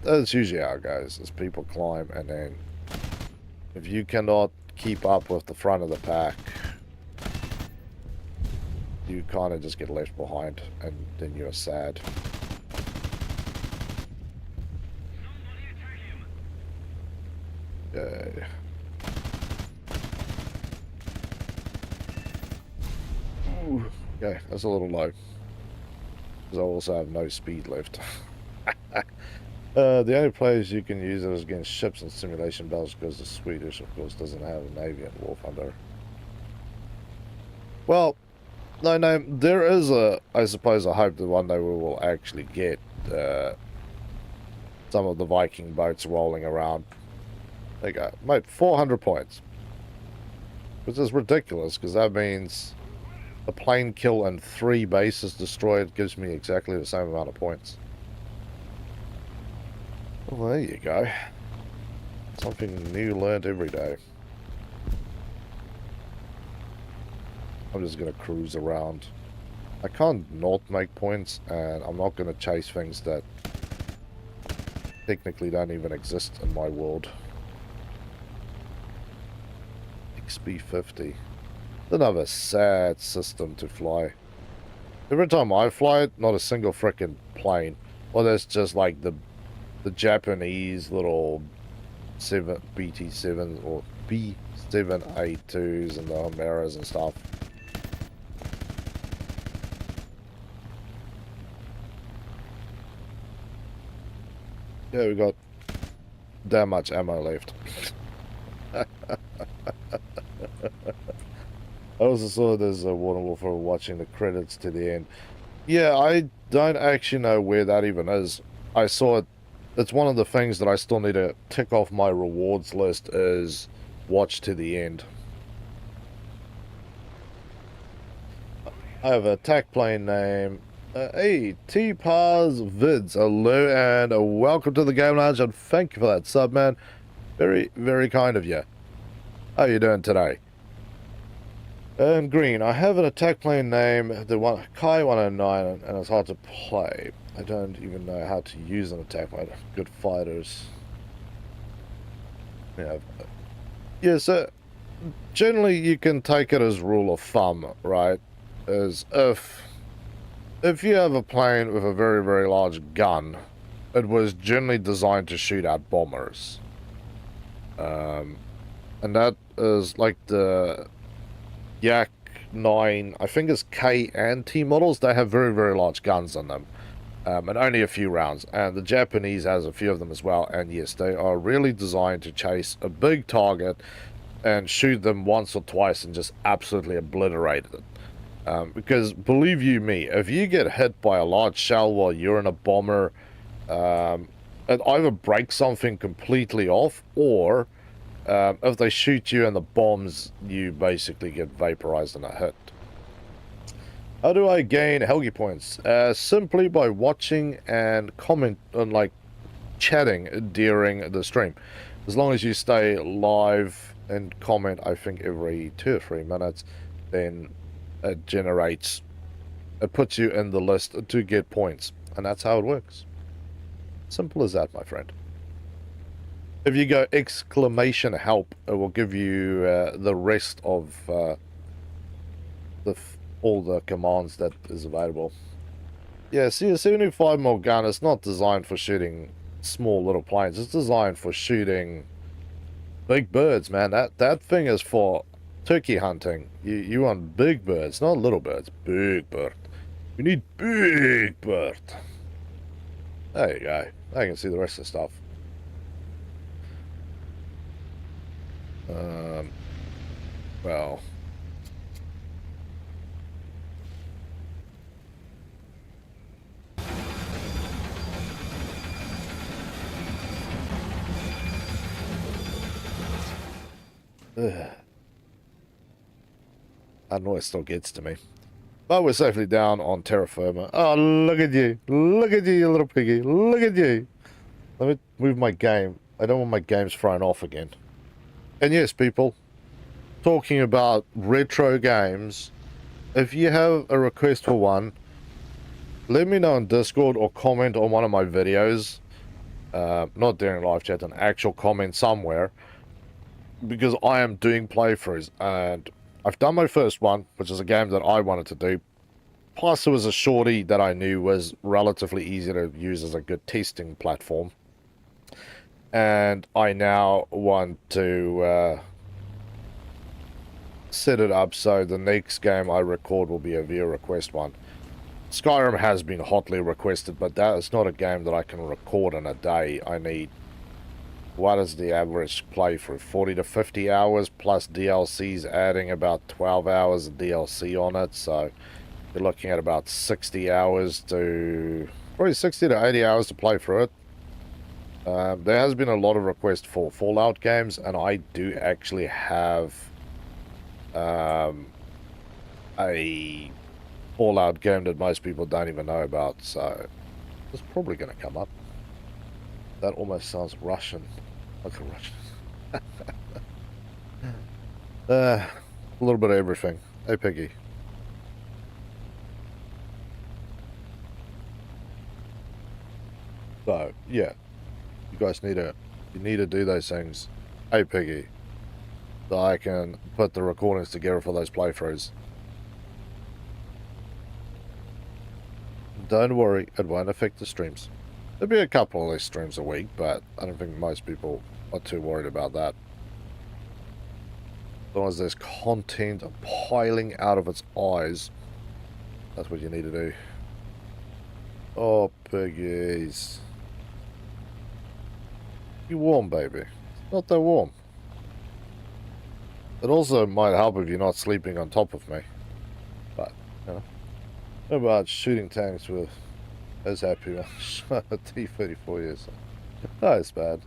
That's usually how it goes, is people climb, and then if you cannot keep up with the front of the pack, you kind of just get left behind, and then you're sad. Yay. Ooh. Okay, that's a little low. Because I also have no speed left. The only place you can use it is against ships and simulation battles, because the Swedish, of course, doesn't have a navy and war thunder. Well, no, there is I suppose, I hope that one day we will actually get some of the Viking boats rolling around. There you go, mate, 400 points. Which is ridiculous, because that means a plane kill and 3 bases destroyed gives me exactly the same amount of points. Well, there you go. Something new learned every day. I'm just going to cruise around. I can't not make points, and I'm not going to chase things that technically don't even exist in my world. XB50. Another sad system to fly. Every time I fly it, not a single frickin' plane. Well, there's just like the Japanese little BT7s or B782s and the Homeras and stuff. Yeah, we got that much ammo left. I also saw there's a Warden Wolf for watching the credits to the end. Yeah, I don't actually know where that even is. I saw it. It's one of the things that I still need to tick off my rewards list is watch to the end. I have a attack plane name. Hey, T-Pars Vids. Hello and welcome to the Game Lounge, and thank you for that sub, man. Very, very kind of you. How you doing today? Green, I have an attack plane name, the one Kai 109, and it's hard to play. I don't even know how to use an attack plane. Good fighters. Yeah, so generally you can take it as rule of thumb, right? As if you have a plane with a very, very large gun, it was generally designed to shoot at bombers. And that is like the Yak 9, I think it's K and T models. They have very, very large guns on them. And only a few rounds. And the Japanese has a few of them as well. And yes, they are really designed to chase a big target and shoot them once or twice and just absolutely obliterate it. Because believe you me, if you get hit by a large shell while you're in a bomber, it either breaks something completely off, or if they shoot you in the bombs, you basically get vaporized in a hit. How do I gain Helgi points? Simply by watching and comment on, like, chatting during the stream. As long as you stay live and comment, I think every 2 or 3 minutes, then it generates, it puts you in the list to get points, and that's how it works. Simple as that, my friend. If you go exclamation help, it will give you the rest of all the commands that is available. Yeah, see, a 75mm gun is not designed for shooting small little planes. It's designed for shooting big birds, man. That thing is for turkey hunting. You want big birds, not little birds. Big bird. You need big bird. There you go. Now you can see the rest of the stuff. Well, that noise still gets to me. But we're safely down on terra firma. Oh, look at you. Look at you, you little piggy. Look at you. Let me move my game. I don't want my games thrown off again. And yes, people, talking about retro games, if you have a request for one, let me know on Discord or comment on one of my videos. Not during live chat, an actual comment somewhere. Because I am doing playthroughs, and I've done my first one, which is a game that I wanted to do. Plus, it was a shorty that I knew was relatively easy to use as a good testing platform. And I now want to set it up so the next game I record will be a viewer request one. Skyrim has been hotly requested, but that is not a game that I can record in a day. I need, what is the average playthrough? 40 to 50 hours plus DLCs, adding about 12 hours of DLC on it. So you're looking at about 60 hours to, probably 60 to 80 hours to play through it. There has been a lot of requests for Fallout games, and I do actually have a Fallout game that most people don't even know about, so it's probably going to come up. That almost sounds Russian. Like a Russian. A little bit of everything. Hey, Piggy. So, yeah. You guys need to do those things. Hey, Piggy. So I can put the recordings together for those playthroughs. Don't worry, it won't affect the streams. There'll be a couple of these streams a week, but I don't think most people are too worried about that. As long as there's content piling out of its eyes, that's what you need to do. Oh, piggies. You warm, baby. It's not that warm. It also might help if you're not sleeping on top of me. But, you know. What about shooting tanks with as happy a T-34 years? Oh, it's bad.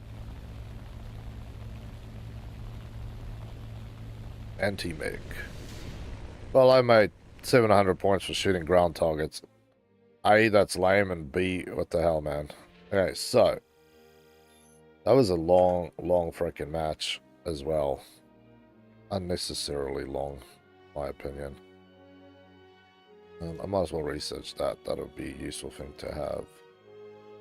Anti-medic. Well, I made 700 points for shooting ground targets. A, that's lame, and B, what the hell, man. Okay, so that was a long freaking match as well. Unnecessarily long, in my opinion. I might as well research that. That would be a useful thing to have.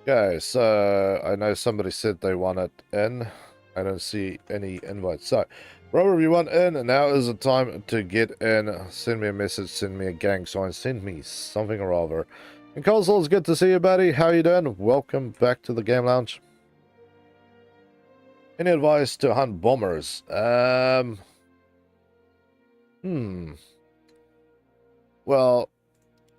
Okay, so I know somebody said they want it in. I don't see any invites. So, wherever you want in, now is the time to get in. Send me a message, send me a gang sign, send me something or other. And Console, it's good to see you, buddy. How you doing? Welcome back to the Game Lounge. Any advice to hunt bombers? Well,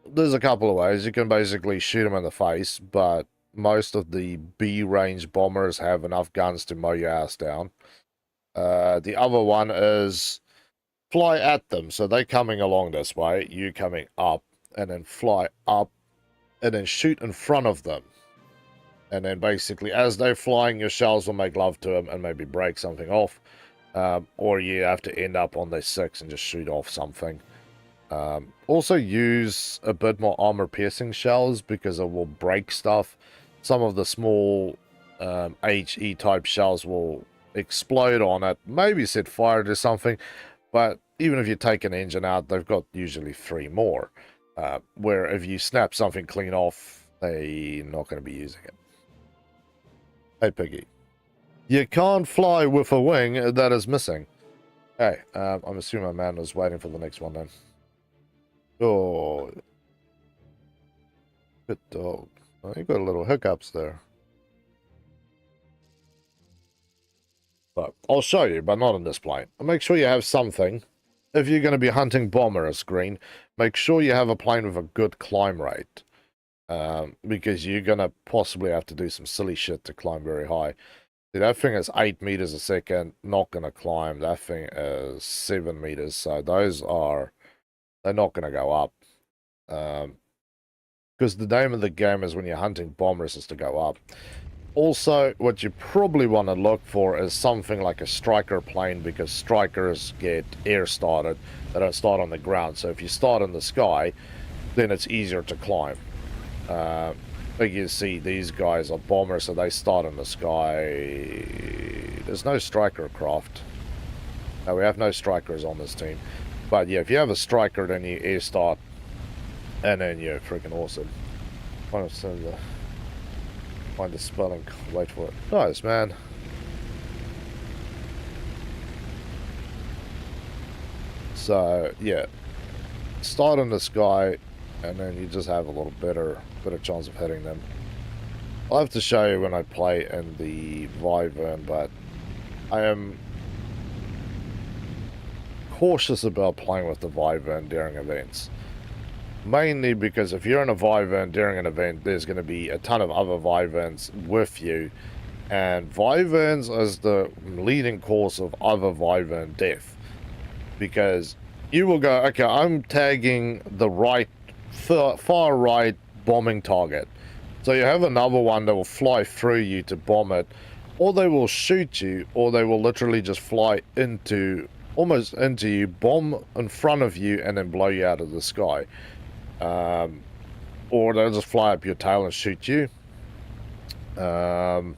there's a couple of ways. You can basically shoot them in the face, but most of the B-range bombers have enough guns to mow your ass down. The other one is fly at them. So they're coming along this way, you coming up, and then fly up, and then shoot in front of them. And then basically, as they're flying, your shells will make love to them and maybe break something off. Or you have to end up on their 6 and just shoot off something. Also use a bit more armor-piercing shells because it will break stuff. Some of the small HE-type shells will explode on it. Maybe set fire to something. But even if you take an engine out, they've got usually 3 more. Where if you snap something clean off, they're not going to be using it. Hey, Piggy. You can't fly with a wing that is missing. Hey, I'm assuming my man was waiting for the next one then. Oh. Good dog. Oh, you got a little hiccups there. But I'll show you, but not on this plane. Make sure you have something. If you're going to be hunting bombers, Green, make sure you have a plane with a good climb rate. Because you're going to possibly have to do some silly shit to climb very high. See, that thing is 8 meters a second, not going to climb. That thing is 7 meters, so those are, they're not going to go up. Because the name of the game is when you're hunting bombers is to go up. Also, what you probably want to look for is something like a striker plane, because strikers get air started. They don't start on the ground, so if you start in the sky, then it's easier to climb. But you see, these guys are bombers, so they start in the sky. There's no striker craft. No, we have no strikers on this team. But yeah, if you have a striker, then you air start, and then you're freaking awesome. Find the spelling. Wait for it. Nice, man. So yeah, start in the sky, and then you just have a little better chance of hitting them. I'll have to show you when I play in the Wyvern, but I am cautious about playing with the Wyvern during events. Mainly because if you're in a Wyvern during an event, there's going to be a ton of other Wyverns with you. And Wyverns is the leading cause of other Wyvern death. Because you will go, okay, I'm tagging the right, far right bombing target. So you have another one that will fly through you to bomb it. Or they will shoot you, or they will literally just fly into, almost into you, bomb in front of you, and then blow you out of the sky. Or they'll just fly up your tail and shoot you. They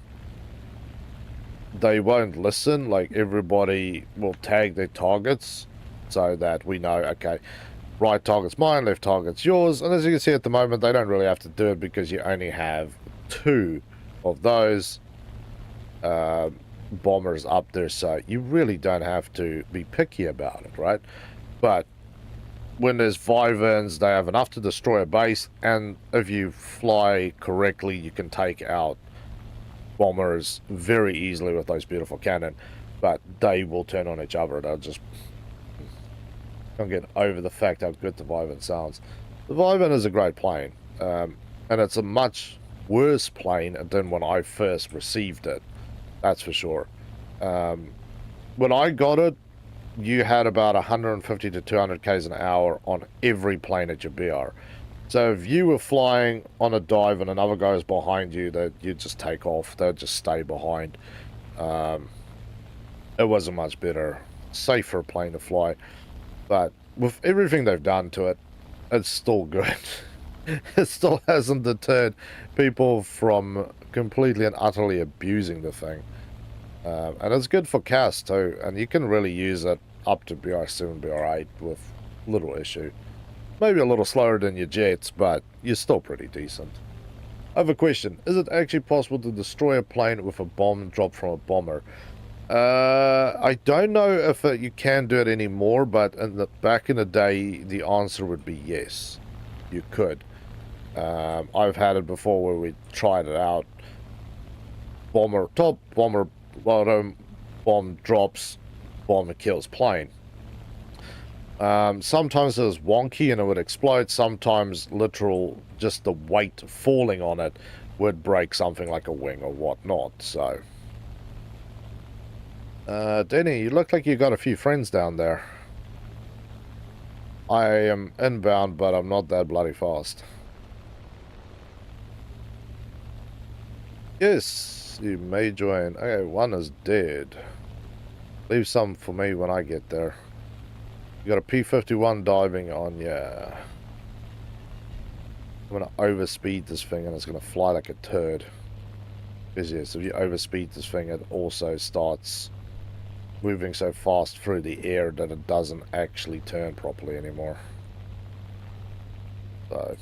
won't listen. Like, everybody will tag their targets so that we know, okay, right target's mine, left target's yours. And as you can see at the moment, they don't really have to do it because you only have 2 of those bombers up there, so you really don't have to be picky about it, right? But when there's Wyverns, they have enough to destroy a base, and if you fly correctly, you can take out bombers very easily with those beautiful cannon. But they will turn on each other. They'll just can't get over the fact how good the Wyvern sounds. The Wyvern is a great plane, and it's a much worse plane than when I first received it. That's for sure. When I got it, you had about 150 to 200 k's an hour on every plane at your BR. So if you were flying on a dive and another guy was behind you, that you'd just take off. They'd just stay behind. It was a much better, safer plane to fly. But with everything they've done to it, it's still good. It still hasn't deterred people from completely and utterly abusing the thing. And it's good for cast too, and you can really use it up to BR7, BR8 with little issue. Maybe a little slower than your jets, but you're still pretty decent. I have a question. Is it actually possible to destroy a plane with a bomb dropped from a bomber? I don't know if you can do it anymore, but back in the day, the answer would be yes. You could. I've had it before where we tried it out. Bomber top, bomber bottom, bomb drops, bomber kills plane. Sometimes it was wonky and it would explode. Sometimes literal, just the weight falling on it would break something like a wing or whatnot. So, Denny, you look like you got a few friends down there. I am inbound, but I'm not that bloody fast. Yes, you may join. Okay, one is dead. Leave some for me when I get there. You got a P-51 diving on, yeah. I'm gonna overspeed this thing and it's gonna fly like a turd. Because yes, if you overspeed this thing, it also starts moving so fast through the air that it doesn't actually turn properly anymore. So,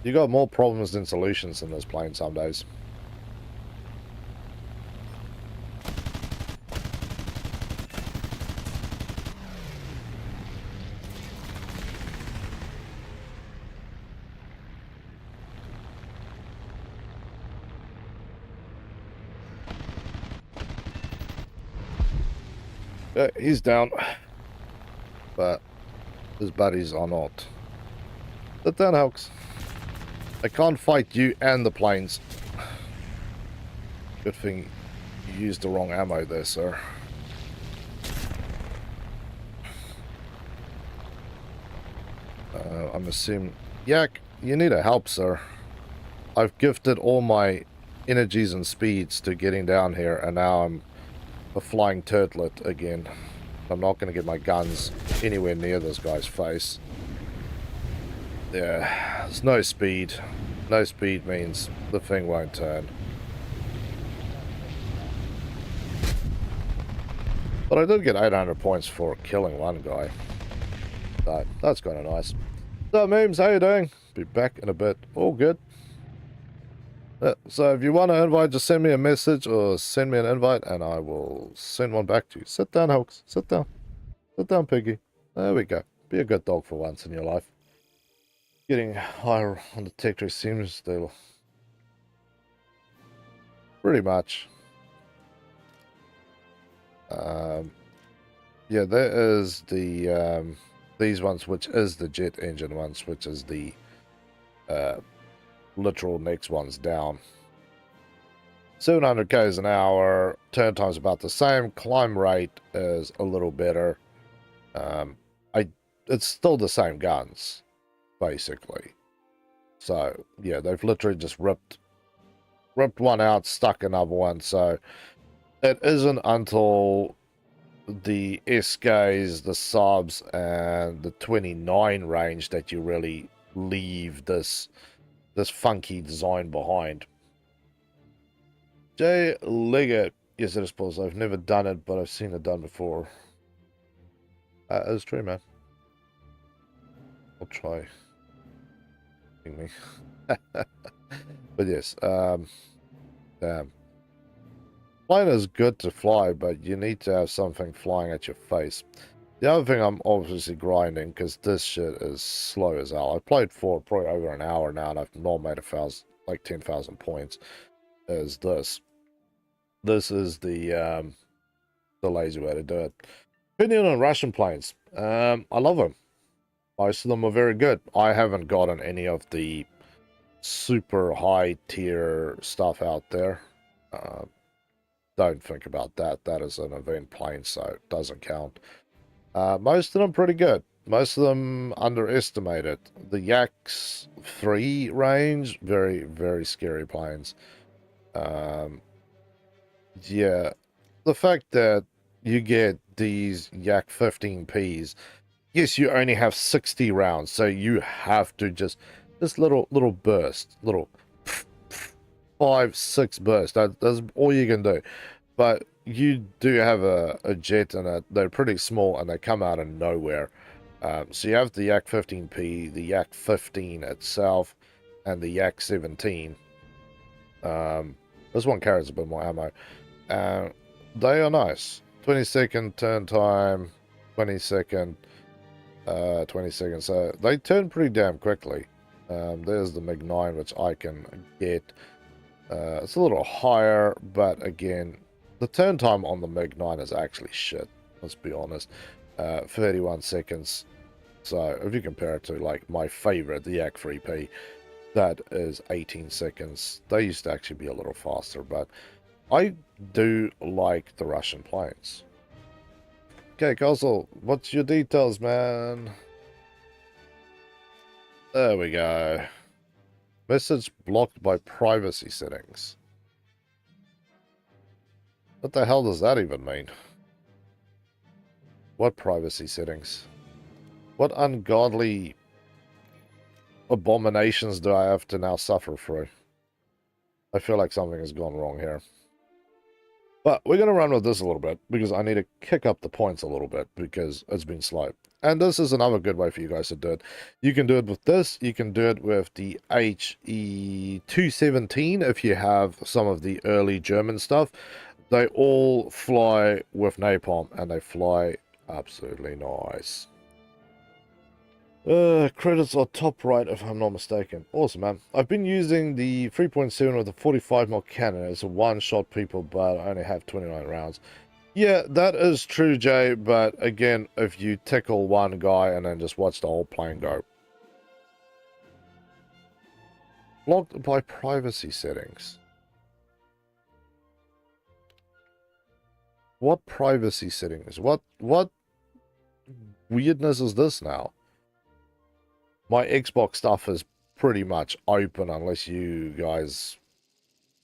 you got more problems than solutions in this plane some days. Yeah, he's down, but his buddies are not. Sit down, Helks. I can't fight you and the planes. Good thing you used the wrong ammo there, sir. I'm assuming... Yak, you need a help, sir. I've gifted all my energies and speeds to getting down here, and now I'm a flying turtlet again. I'm not going to get my guns anywhere near this guy's face. Yeah, there's no speed. No speed means the thing won't turn. But I did get 800 points for killing one guy. So, that's kind of nice. So, memes, how you doing? Be back in a bit. All good. So, if you want to invite, just send me a message or send me an invite and I will send one back to you. Sit down, Hulks. Sit down. Sit down, Piggy. There we go. Be a good dog for once in your life. Getting higher on the tech tree seems still. Pretty much. Yeah, there is the these ones, which is the jet engine ones, which is the literal next ones down. 700 k's an hour, turn time's about the same, climb rate is a little better. It's still the same guns, basically. So yeah, they've literally just ripped one out, stuck another one. So it isn't until the SKs, the subs, and the 29 range that you really leave this funky design behind. Jay Liggett, yes, it is possible. I've never done it, but I've seen it done before. It's true, man. I'll try. Me. But yes, damn. Plane is good to fly, but you need to have something flying at your face. The other thing I'm obviously grinding, because this shit is slow as hell. I played for probably over an hour now, and I've not made 10,000 points. Is this? This is the lazy way to do it. Opinion on Russian planes. I love them. Most of them are very good. I haven't gotten any of the super high tier stuff out there. Don't think about that. That is an event plane, so it doesn't count. Most of them pretty good. Most of them underestimated. The Yaks 3 range, very, very scary planes. Yeah, the fact that you get these Yak 15Ps yes, you only have 60 rounds, so you have to just this little burst, little 5-6 burst. That's all you can do. But you do have a jet, and they're pretty small, and they come out of nowhere. So you have the Yak 15P, the Yak 15 itself, and the Yak 17. This one carries a bit more ammo. They are nice. 20-second turn time, 20-second, 20 seconds. So they turn pretty damn quickly. There's the MiG-9, which I can get. It's a little higher, but again, the turn time on the MiG-9 is actually shit. Let's be honest. 31 seconds. So if you compare it to like my favorite, the Yak 3P, that is 18 seconds. They used to actually be a little faster, but I do like the Russian planes. Okay, Castle, what's your details, man? There we go. Message blocked by privacy settings. What the hell does that even mean? What privacy settings? What ungodly abominations do I have to now suffer through? I feel like something has gone wrong here. But we're going to run with this a little bit, because I need to kick up the points a little bit, because it's been slow. And this is another good way for you guys to do it. You can do it with this. You can do it with the HE217 if you have some of the early German stuff. They all fly with napalm, and they fly absolutely nice. Credits are top right if I'm not mistaken. Awesome, man. I've been using the 3.7 with the 45mm cannon. It's a one-shot people, but I only have 29 rounds. Yeah, that is true, Jay, but again, if you tickle one guy and then just watch the whole plane go. Blocked by privacy settings. What privacy settings? What weirdness is this now? My Xbox stuff is pretty much open unless you guys...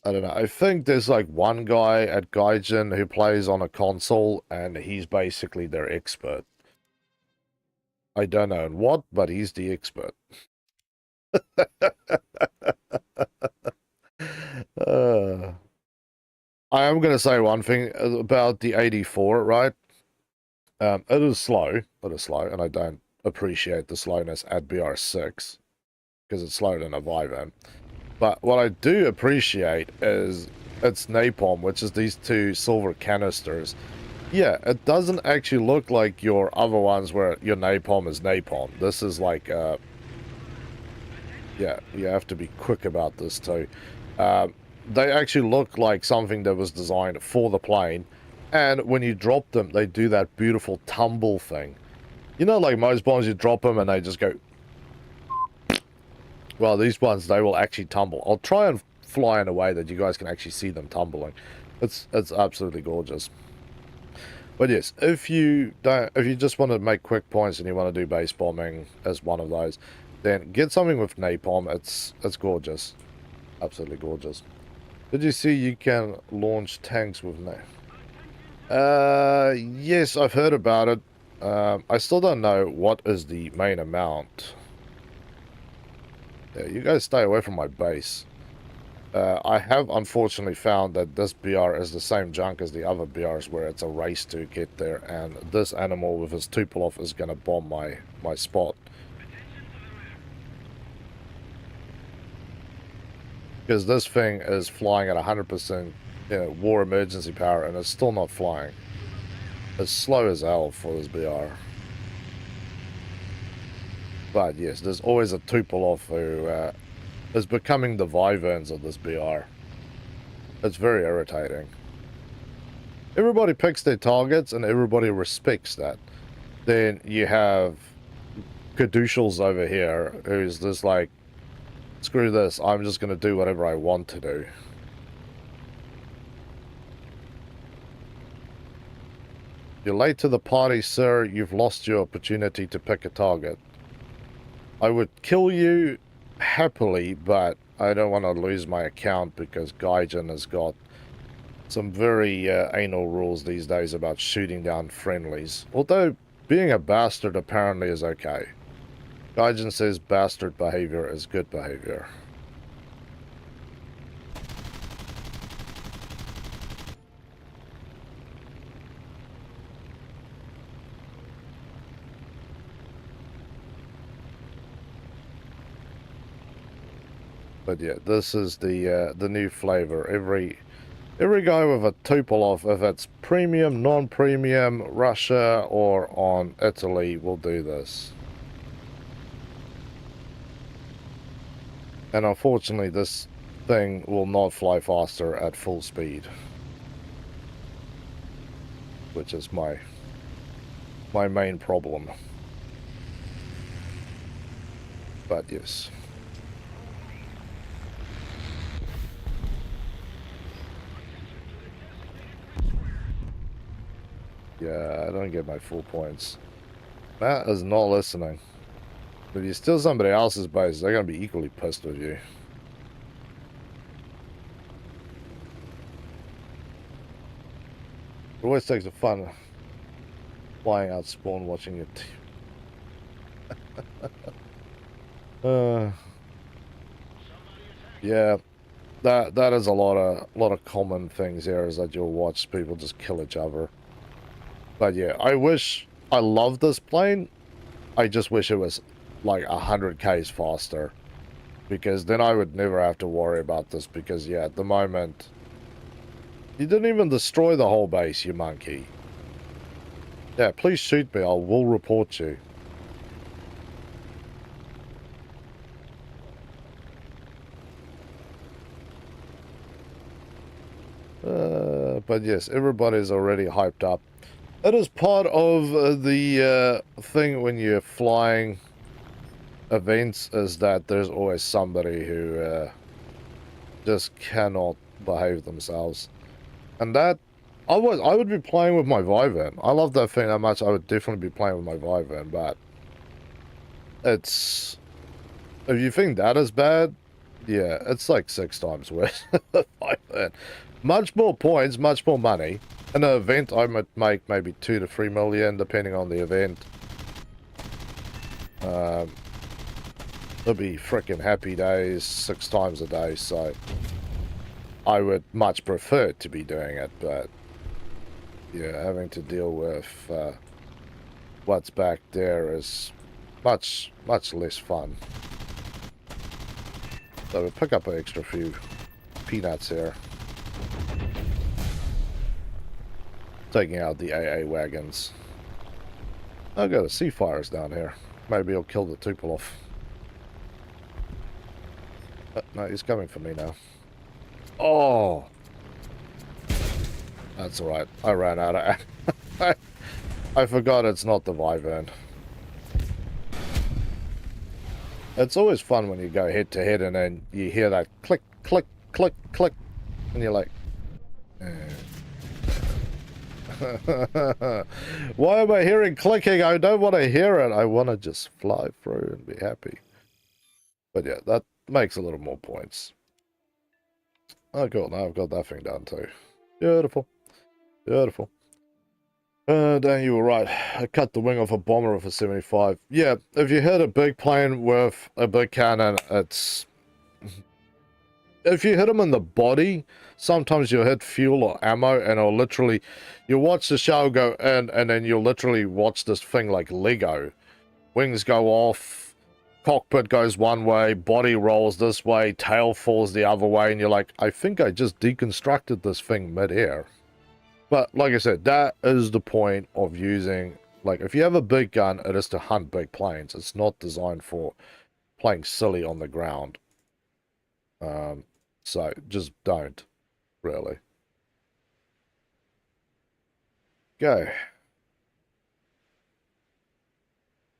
I don't know. I think there's like one guy at Gaijin who plays on a console, and he's basically their expert. I don't know in what, but he's the expert. I am going to say one thing about the 84, right? It is slow, and I don't appreciate the slowness at BR6 because it's slower than a Vivan. But what I do appreciate is its napalm, which is these two silver canisters. Yeah, it doesn't actually look like your other ones where your napalm is napalm. This is like, yeah, you have to be quick about this too. They actually look like something that was designed for the plane. And when you drop them, they do that beautiful tumble thing. You know, like most bombs, you drop them and they just go... Well, these ones, they will actually tumble. I'll try and fly in a way that you guys can actually see them tumbling. It's absolutely gorgeous. But yes, if you just want to make quick points and you want to do base bombing as one of those, then get something with napalm. It's gorgeous. Absolutely gorgeous. Did you see you can launch tanks with napalm? Yes, I've heard about it. I still don't know what is the main amount. Yeah, you guys stay away from my base. I have unfortunately found that this BR is the same junk as the other BRs where it's a race to get there, and this animal with his Tupolev is going to bomb my spot. Because this thing is flying at 100%, you know, war emergency power, and it's still not flying. It's slow as hell for this BR. But yes, there's always a Tupolev who is becoming the Vyverns of this BR. It's very irritating. Everybody picks their targets and everybody respects that. Then you have Caduceals over here who's just like, screw this, I'm just going to do whatever I want to do. You're late to the party, sir. You've lost your opportunity to pick a target. I would kill you happily, but I don't want to lose my account because Gaijin has got some very anal rules these days about shooting down friendlies. Although being a bastard apparently is okay. Gaijin says bastard behavior is good behavior. But yeah, this is the new flavor. Every guy with a Tupolev, if it's premium, non-premium, Russia, or on Italy, will do this. And unfortunately, this thing will not fly faster at full speed, which is my main problem. But yes. Yeah, I don't get my full points. That is not listening. If you steal somebody else's base, they're going to be equally pissed with you. It always takes a fun flying out spawn watching your team. Yeah, that is a lot of common things here, is that you'll watch people just kill each other. But yeah, I love this plane. I just wish it was like 100 k's faster, because then I would never have to worry about this, because yeah, at the moment you didn't even destroy the whole base, you monkey. Yeah, please shoot me, I will report you. But yes, everybody's already hyped up. It is part of the thing when you're flying events, is that there's always somebody who just cannot behave themselves. And that, I would be playing with my Vyvern. I love that thing that much. I would definitely be playing with my Vyvern, but it's, if you think that is bad, yeah, it's like 6 times worse. Vyvern. Much more points, much more money. In an event, I might make maybe 2 to 3 million, depending on the event. There'll be freaking happy days 6 times a day, so I would much prefer to be doing it, but yeah, having to deal with what's back there is much less fun. So we'll pick up an extra few peanuts here. Taking out the AA wagons. I've got a Seafires down here. Maybe he'll kill the Tupolev. No, he's coming for me now. Oh! That's alright. I ran out of... I forgot it's not the Wyvern. It's always fun when you go head to head and then you hear that click, click, click, click. And you're like... Why am I hearing clicking? I don't want to hear it. I want to just fly through and be happy. But yeah, that makes a little more points. Oh, cool. Now I've got that thing done too. Beautiful. Beautiful. Dan, you were right. I cut the wing off a bomber with a 75. Yeah, if you hit a big plane with a big cannon, it's... If you hit them in the body, sometimes you'll hit fuel or ammo, and it'll literally... You'll watch the shell go in, and then you'll literally watch this thing like Lego. Wings go off, cockpit goes one way, body rolls this way, tail falls the other way, and you're like, I think I just deconstructed this thing mid-air. But like I said, that is the point of using... Like, if you have a big gun, it is to hunt big planes. It's not designed for playing silly on the ground. So, just don't, really. Go.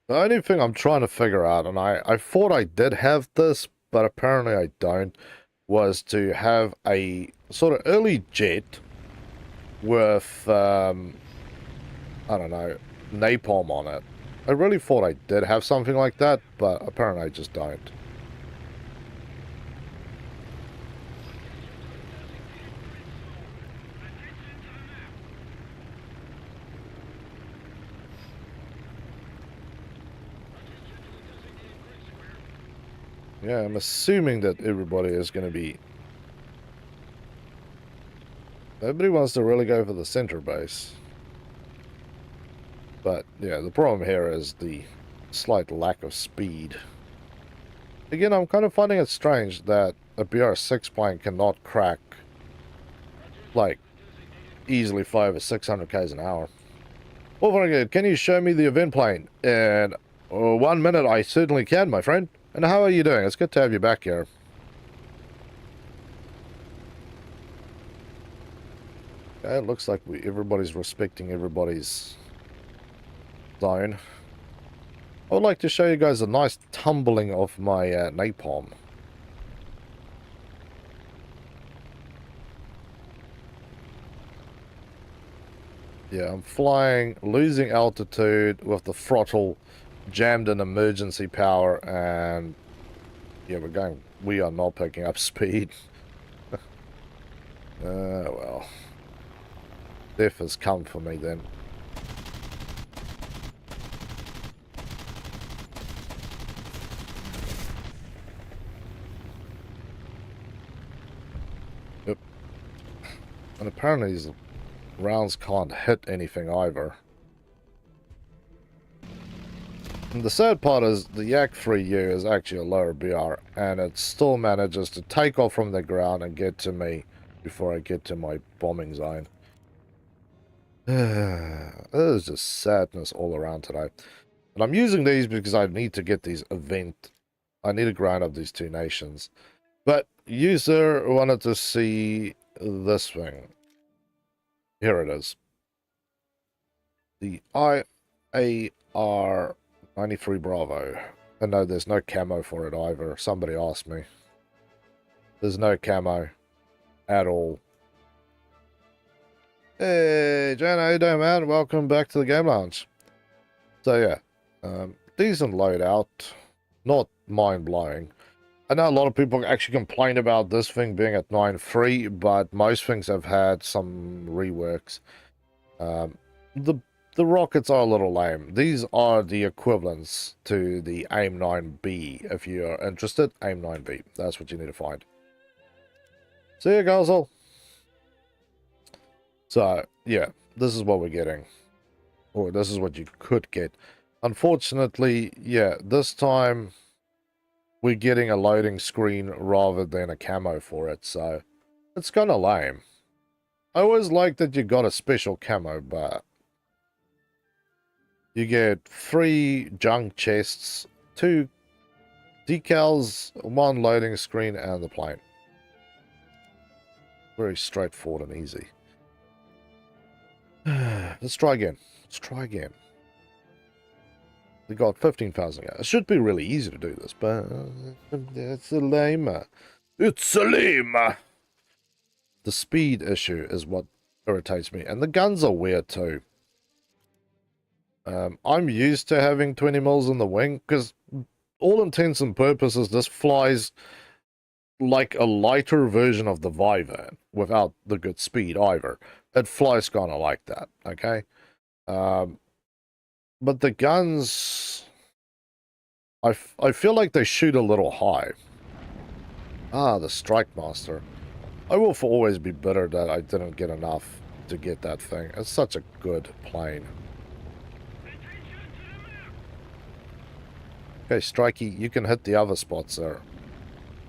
The only thing I'm trying to figure out, and I thought I did have this, but apparently I don't, was to have a sort of early jet with, I don't know, napalm on it. I really thought I did have something like that, but apparently I just don't. Yeah, I'm assuming that everybody is going to be... Nobody wants to really go for the center base. But, yeah, the problem here is the slight lack of speed. Again, I'm kind of finding it strange that a BR6 plane cannot crack, like, easily 500 or 600 k's an hour. Well, can you show me the event plane? In 1 minute, I certainly can, my friend. And how are you doing? It's good to have you back here. Okay, it looks like everybody's respecting everybody's zone. I would like to show you guys a nice tumbling of my napalm. Yeah, I'm flying, losing altitude with the throttle jammed in emergency power, and yeah, we are not picking up speed. Well, death has come for me then. Yep. And apparently these rounds can't hit anything either. And the sad part is the Yak 3U is actually a lower BR, and it still manages to take off from the ground and get to me before I get to my bombing zone. There's just sadness all around today. And I'm using these because I need to get these I need to grind up these two nations. But user wanted to see this thing. Here it is. The IAR 93 Bravo. And no, there's no camo for it either. Somebody asked me. There's no camo at all. Hey, Jan, how you doing, man? Welcome back to the game lounge. So, yeah. Decent loadout. Not mind-blowing. I know a lot of people actually complain about this thing being at 9.3, but most things have had some reworks. The rockets are a little lame. These are the equivalents to the AIM 9B. If you're interested, AIM 9B. That's what you need to find. See you guys all. So, yeah, this is what we're getting. Or this is what you could get. Unfortunately, yeah, this time we're getting a loading screen rather than a camo for it, so it's kind of lame. I always like that you got a special camo, but you get 3 junk chests, 2 decals, 1 loading screen, and the plane. Very straightforward and easy. Let's try again. Let's try again. We got 15,000. It should be really easy to do this, but it's a lame. It's a lame. The speed issue is what irritates me, and the guns are weird too. I'm used to having 20 mils in the wing because, all intents and purposes, this flies like a lighter version of the Vyvern without the good speed either. It flies kind of like that, okay? But the guns, I feel like they shoot a little high. Ah, the Strike Master. I will always be bitter that I didn't get enough to get that thing. It's such a good plane. Okay, Strikey, you can hit the other spots there.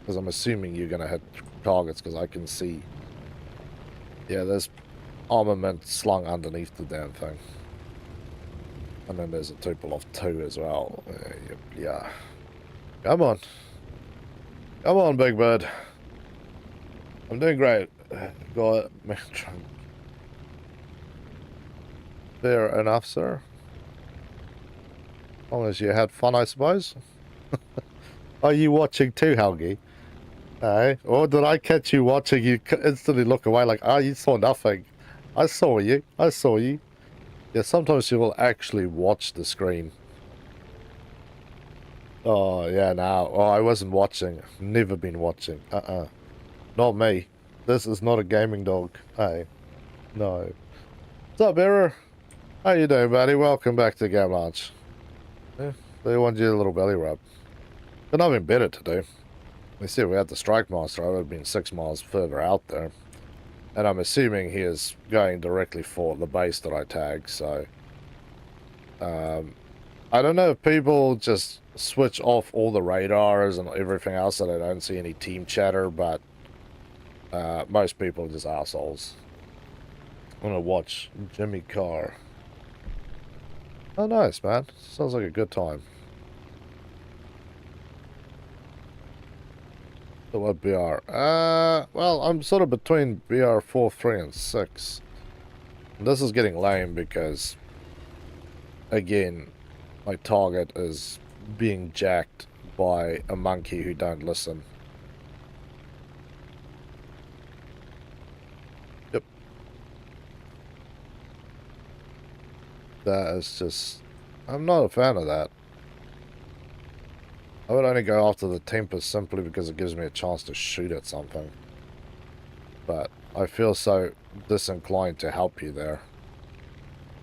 Because I'm assuming you're going to hit targets because I can see. Yeah, there's armament slung underneath the damn thing. And then there's a tuple of 2 as well. Yeah. Come on. Come on, Big Bird. I'm doing great. Got it. Fair enough, sir. As long as you had fun, I suppose. Are you watching too, Helgi? Hey, or did I catch you watching? You instantly look away like, oh, you saw nothing. I saw you. I saw you. Yeah, sometimes you will actually watch the screen. Oh, yeah, no. Oh, I wasn't watching. Never been watching. Not me. This is not a gaming dog. Hey. No. What's up, Error? How you doing, buddy? Welcome back to the Game Lounge. Yeah, they want you a little belly rub. But nothing better to do. We see we had the Strike Master, I would have been 6 miles further out there. And I'm assuming he is going directly for the base that I tagged, so... I don't know if people just switch off all the radars and everything else so they don't see any team chatter, but most people are just assholes. I'm gonna watch Jimmy Carr. Oh, nice, man. Sounds like a good time. So what BR? Well, I'm sort of between BR 4, 3, and 6. And this is getting lame because, again, my target is being jacked by a monkey who don't listen. Yep. That is just... I'm not a fan of that. I would only go after the Tempest simply because it gives me a chance to shoot at something. But I feel so disinclined to help you there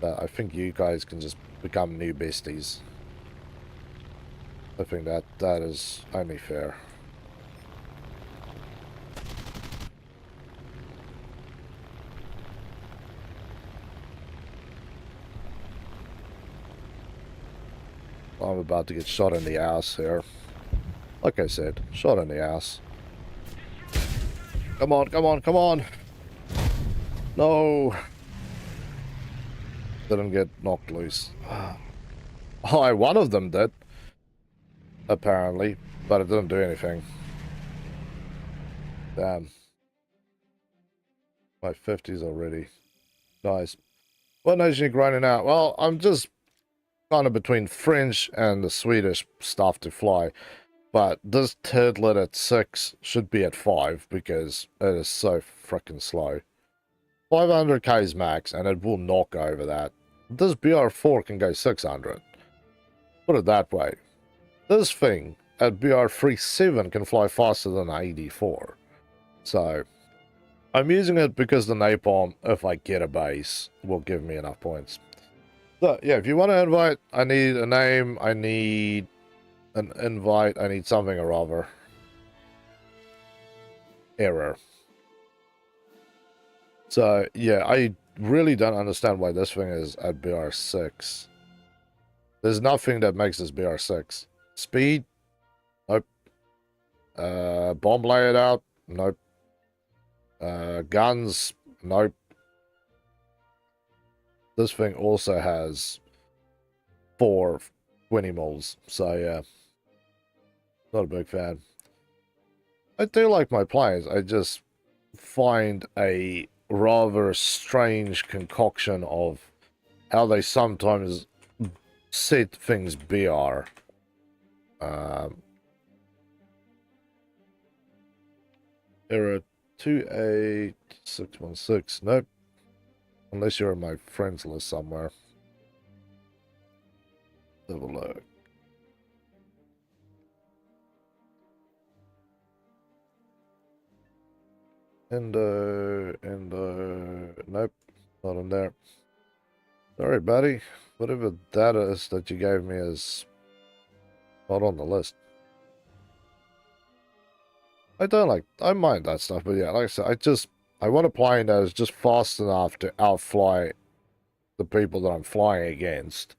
that I think you guys can just become new besties. I think that is only fair. I'm about to get shot in the ass here. Like I said, shot in the ass. Come on, come on, come on! No! Didn't get knocked loose. Oh, one of them did. Apparently. But it didn't do anything. Damn. My 50s already. Nice. What nation are you grinding out? Well, I'm just kind of between French and the Swedish stuff to fly. But this turtlet at 6 should be at 5 because it is so freaking slow. 500 k's max and it will knock over that. This BR4 can go 600. Put it that way. This thing at BR37 can fly faster than 84. So I'm using it because the napalm, if I get a base, will give me enough points. So yeah, if you want to invite, I need a name, I need an invite, I need something or other. Error. So yeah, I really don't understand why this thing is at BR6. There's nothing that makes this BR6. Speed? Nope. Bomb layout? Nope. Guns? Nope. This thing also has 4 20 mils, so yeah. Not a big fan. I do like my planes, I just find a rather strange concoction of how they sometimes set things BR. Error 28616. Nope. Unless you're on my friends list somewhere. Have a look. Endo, nope, not in there. Sorry, buddy. Whatever that is that you gave me is not on the list. I mind that stuff, but yeah, like I said, I want a plane that is just fast enough to outfly the people that I'm flying against.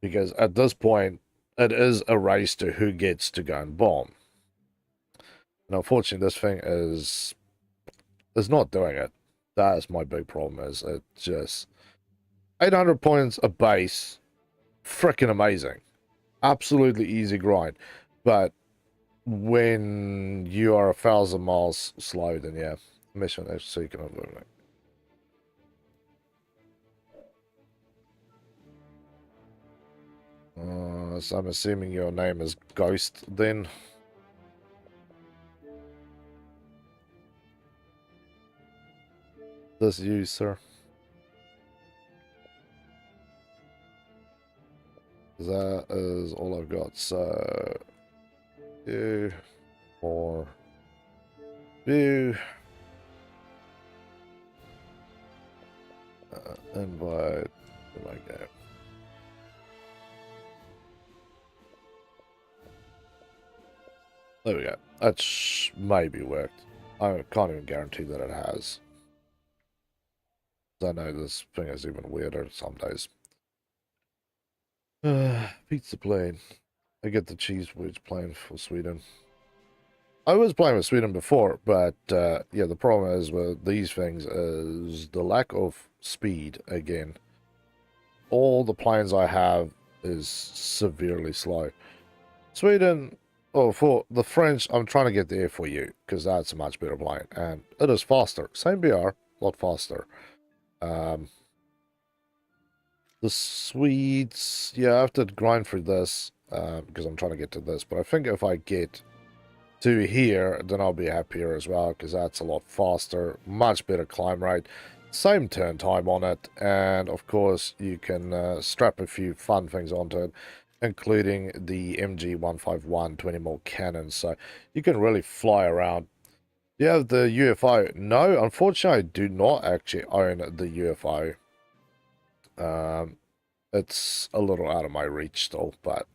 Because at this point, it is a race to who gets to go and bomb. And unfortunately, this thing is not doing it. That is my big problem, is it just... 800 points a base, freaking amazing. Absolutely easy grind. But when you are 1,000 miles slow, then yeah, mission so you can avoid it. So I'm assuming your name is Ghost then. This you, sir. That is all I've got. So, view, more, view, invite, like that. There we go. That's maybe worked. I can't even guarantee that it has. I know this thing is even weirder some days. Pizza plane. I get the cheese wedge plane for Sweden. I was playing with Sweden before, but yeah, the problem is with these things is the lack of speed again. All the planes I have is severely slow. Sweden, oh, for the French, I'm trying to get the F4U because that's a much better plane and it is faster. Same BR, a lot faster. The Swedes, yeah, I have to grind through this because I'm trying to get to this. But I think if I get to here, then I'll be happier as well because that's a lot faster, much better climb rate, same turn time on it, and of course you can strap a few fun things onto it, including the MG151 20mm cannon, so you can really fly around. Do you have the UFO? No, unfortunately I do not actually own the UFO. It's a little out of my reach still, but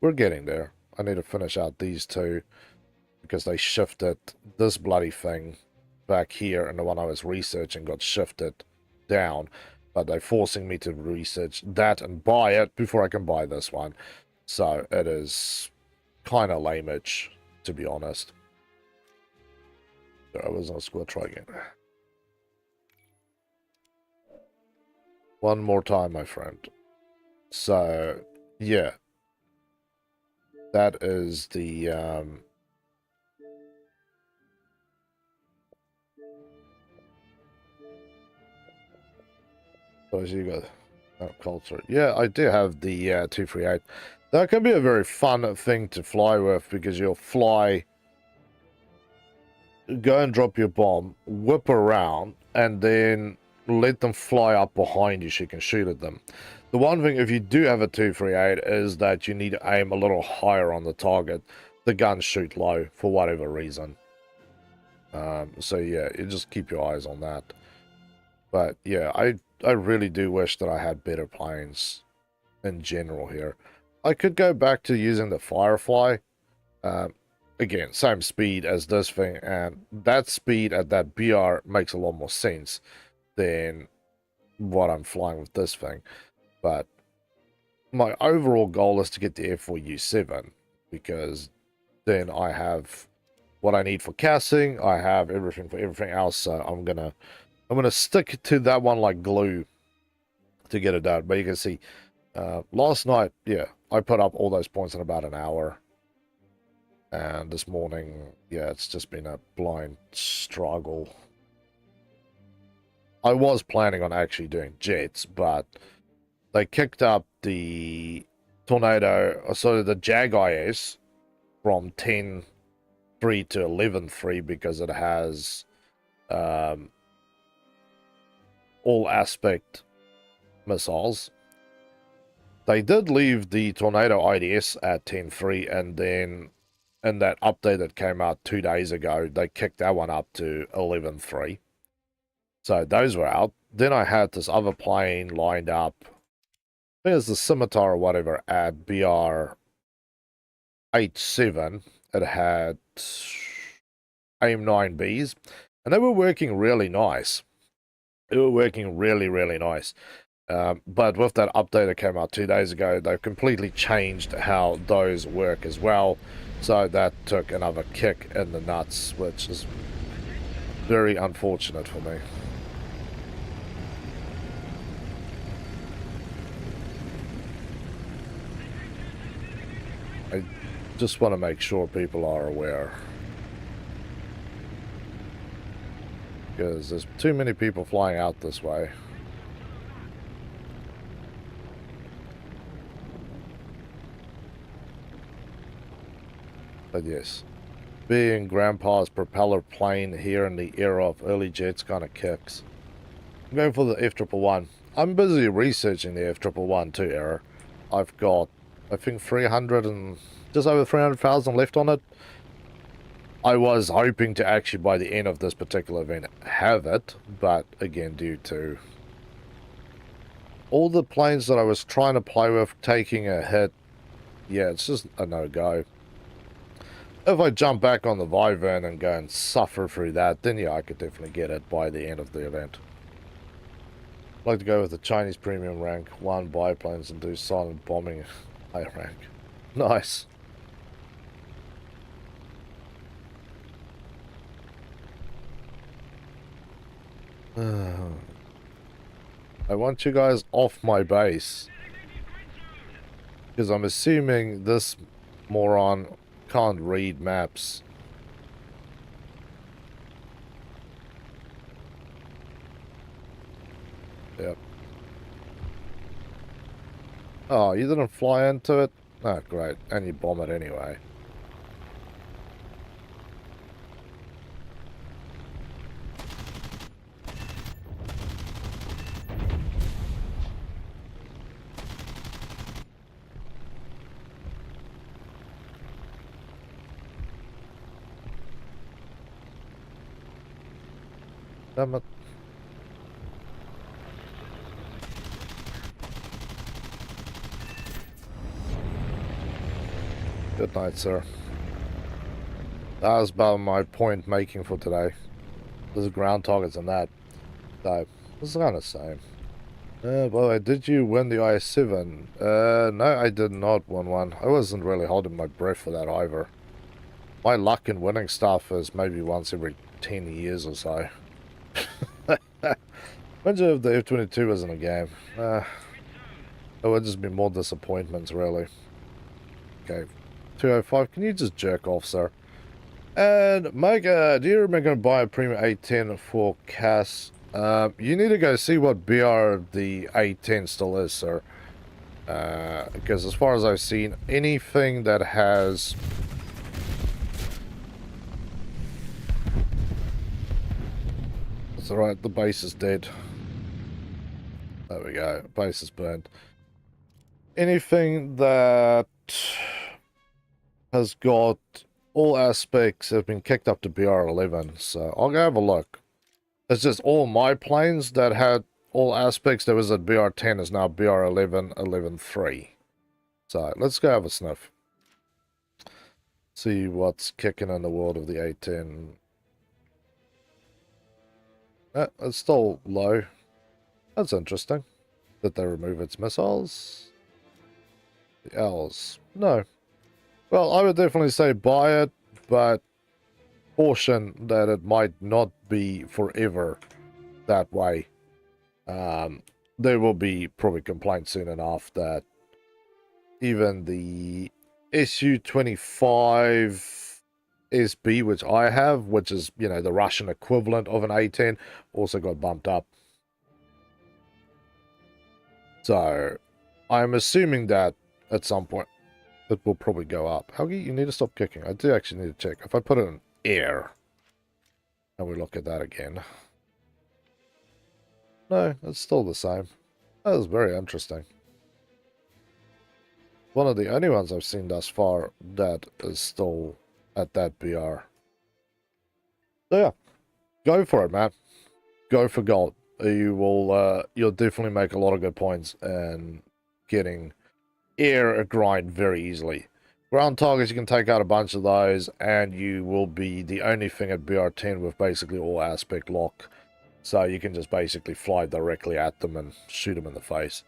we're getting there. I need to finish out these two because they shifted this bloody thing back here, and the one I was researching got shifted down, but they're forcing me to research that and buy it before I can buy this one. So it is kind of lame-ish, to be honest. I was on squad, try again. One more time, my friend. So, yeah. That is the, so you got culture. Yeah, I do have the 238. That can be a very fun thing to fly with because you'll fly, go and drop your bomb, whip around, and then let them fly up behind you so you can shoot at them. The one thing, if you do have a 238, is that you need to aim a little higher on the target. The guns shoot low for whatever reason. So yeah, you just keep your eyes on that. But yeah, I really do wish that I had better planes in general here. I could go back to using the Firefly. Again, same speed as this thing, and that speed at that BR makes a lot more sense than what I'm flying with this thing. But my overall goal is to get the F4U7 because then I have what I need for casting. I have everything for everything else, so I'm gonna stick to that one like glue to get it done. But you can see, last night, yeah, I put up all those points in about an hour. And this morning, yeah, it's just been a blind struggle. I was planning on actually doing jets, but they kicked up the Tornado, so the Jag IS from 10.3 to 11.3 because it has all aspect missiles. They did leave the Tornado IDS at 10.3, and then in that update that came out 2 days ago, they kicked that one up to 11.3. So those were out. Then I had this other plane lined up. I think it's the Scimitar or whatever at BR 87. It had AIM 9Bs, and they were working really nice. They were working really, really nice. But with that update that came out 2 days ago, they've completely changed how those work as well. So that took another kick in the nuts, which is very unfortunate for me. I just want to make sure people are aware. Because there's too many people flying out this way. But yes, being Grandpa's propeller plane here in the era of early jets kind of kicks. I'm going for the F111. I'm busy researching the F111 too, era. I've got, I think, 300 and just over 300,000 left on it. I was hoping to actually, by the end of this particular event, have it, but again, due to all the planes that I was trying to play with taking a hit, yeah, it's just a no-go. If I jump back on the Wyvern and go and suffer through that, then yeah, I could definitely get it by the end of the event. I'd like to go with the Chinese premium rank, 1 biplanes and do silent bombing high rank. Nice. I want you guys off my base. Because I'm assuming this moron can't read maps. Yep. Oh, you didn't fly into it? Oh, great. And you bomb it anyway. Damn it. Good night, sir. That was about my point making for today. There's ground targets and that. So, this is kind of the same. By the way, did you win the IS-7? No, I did not win one. I wasn't really holding my breath for that either. My luck in winning stuff is maybe once every 10 years or so. Imagine if the F-22 was in a game. It would just be more disappointments, really. Okay, 205, can you just jerk off, sir? And Mike, do you remember buy a premium A10 for CAS? You need to go see what BR the A10 still is, sir. Because as far as I've seen, anything that has... That's alright, the base is dead. There we go, base is burnt. Anything that has got all aspects have been kicked up to BR11, so I'll go have a look. It's just all my planes that had all aspects that was at BR10 is now BR11, 11.3. So let's go have a sniff. See what's kicking in the world of the A10. It's still low. That's interesting. Did they remove its missiles? The L's. No. Well, I would definitely say buy it, but caution that it might not be forever that way. There will be probably complaints soon enough that even the Su-25 SB, which I have, which is, you know, the Russian equivalent of an A-10, also got bumped up. So, I'm assuming that at some point it will probably go up. Helgi, you need to stop kicking. I do actually need to check. If I put it in air, and we look at that again. No, it's still the same. That is very interesting. One of the only ones I've seen thus far that is still at that BR. So yeah, go for it, man. Go for gold. You will, you'll definitely make a lot of good points and getting air a grind very easily. Ground targets, you can take out a bunch of those, and you will be the only thing at BR10 with basically all aspect lock. So you can just basically fly directly at them and shoot them in the face.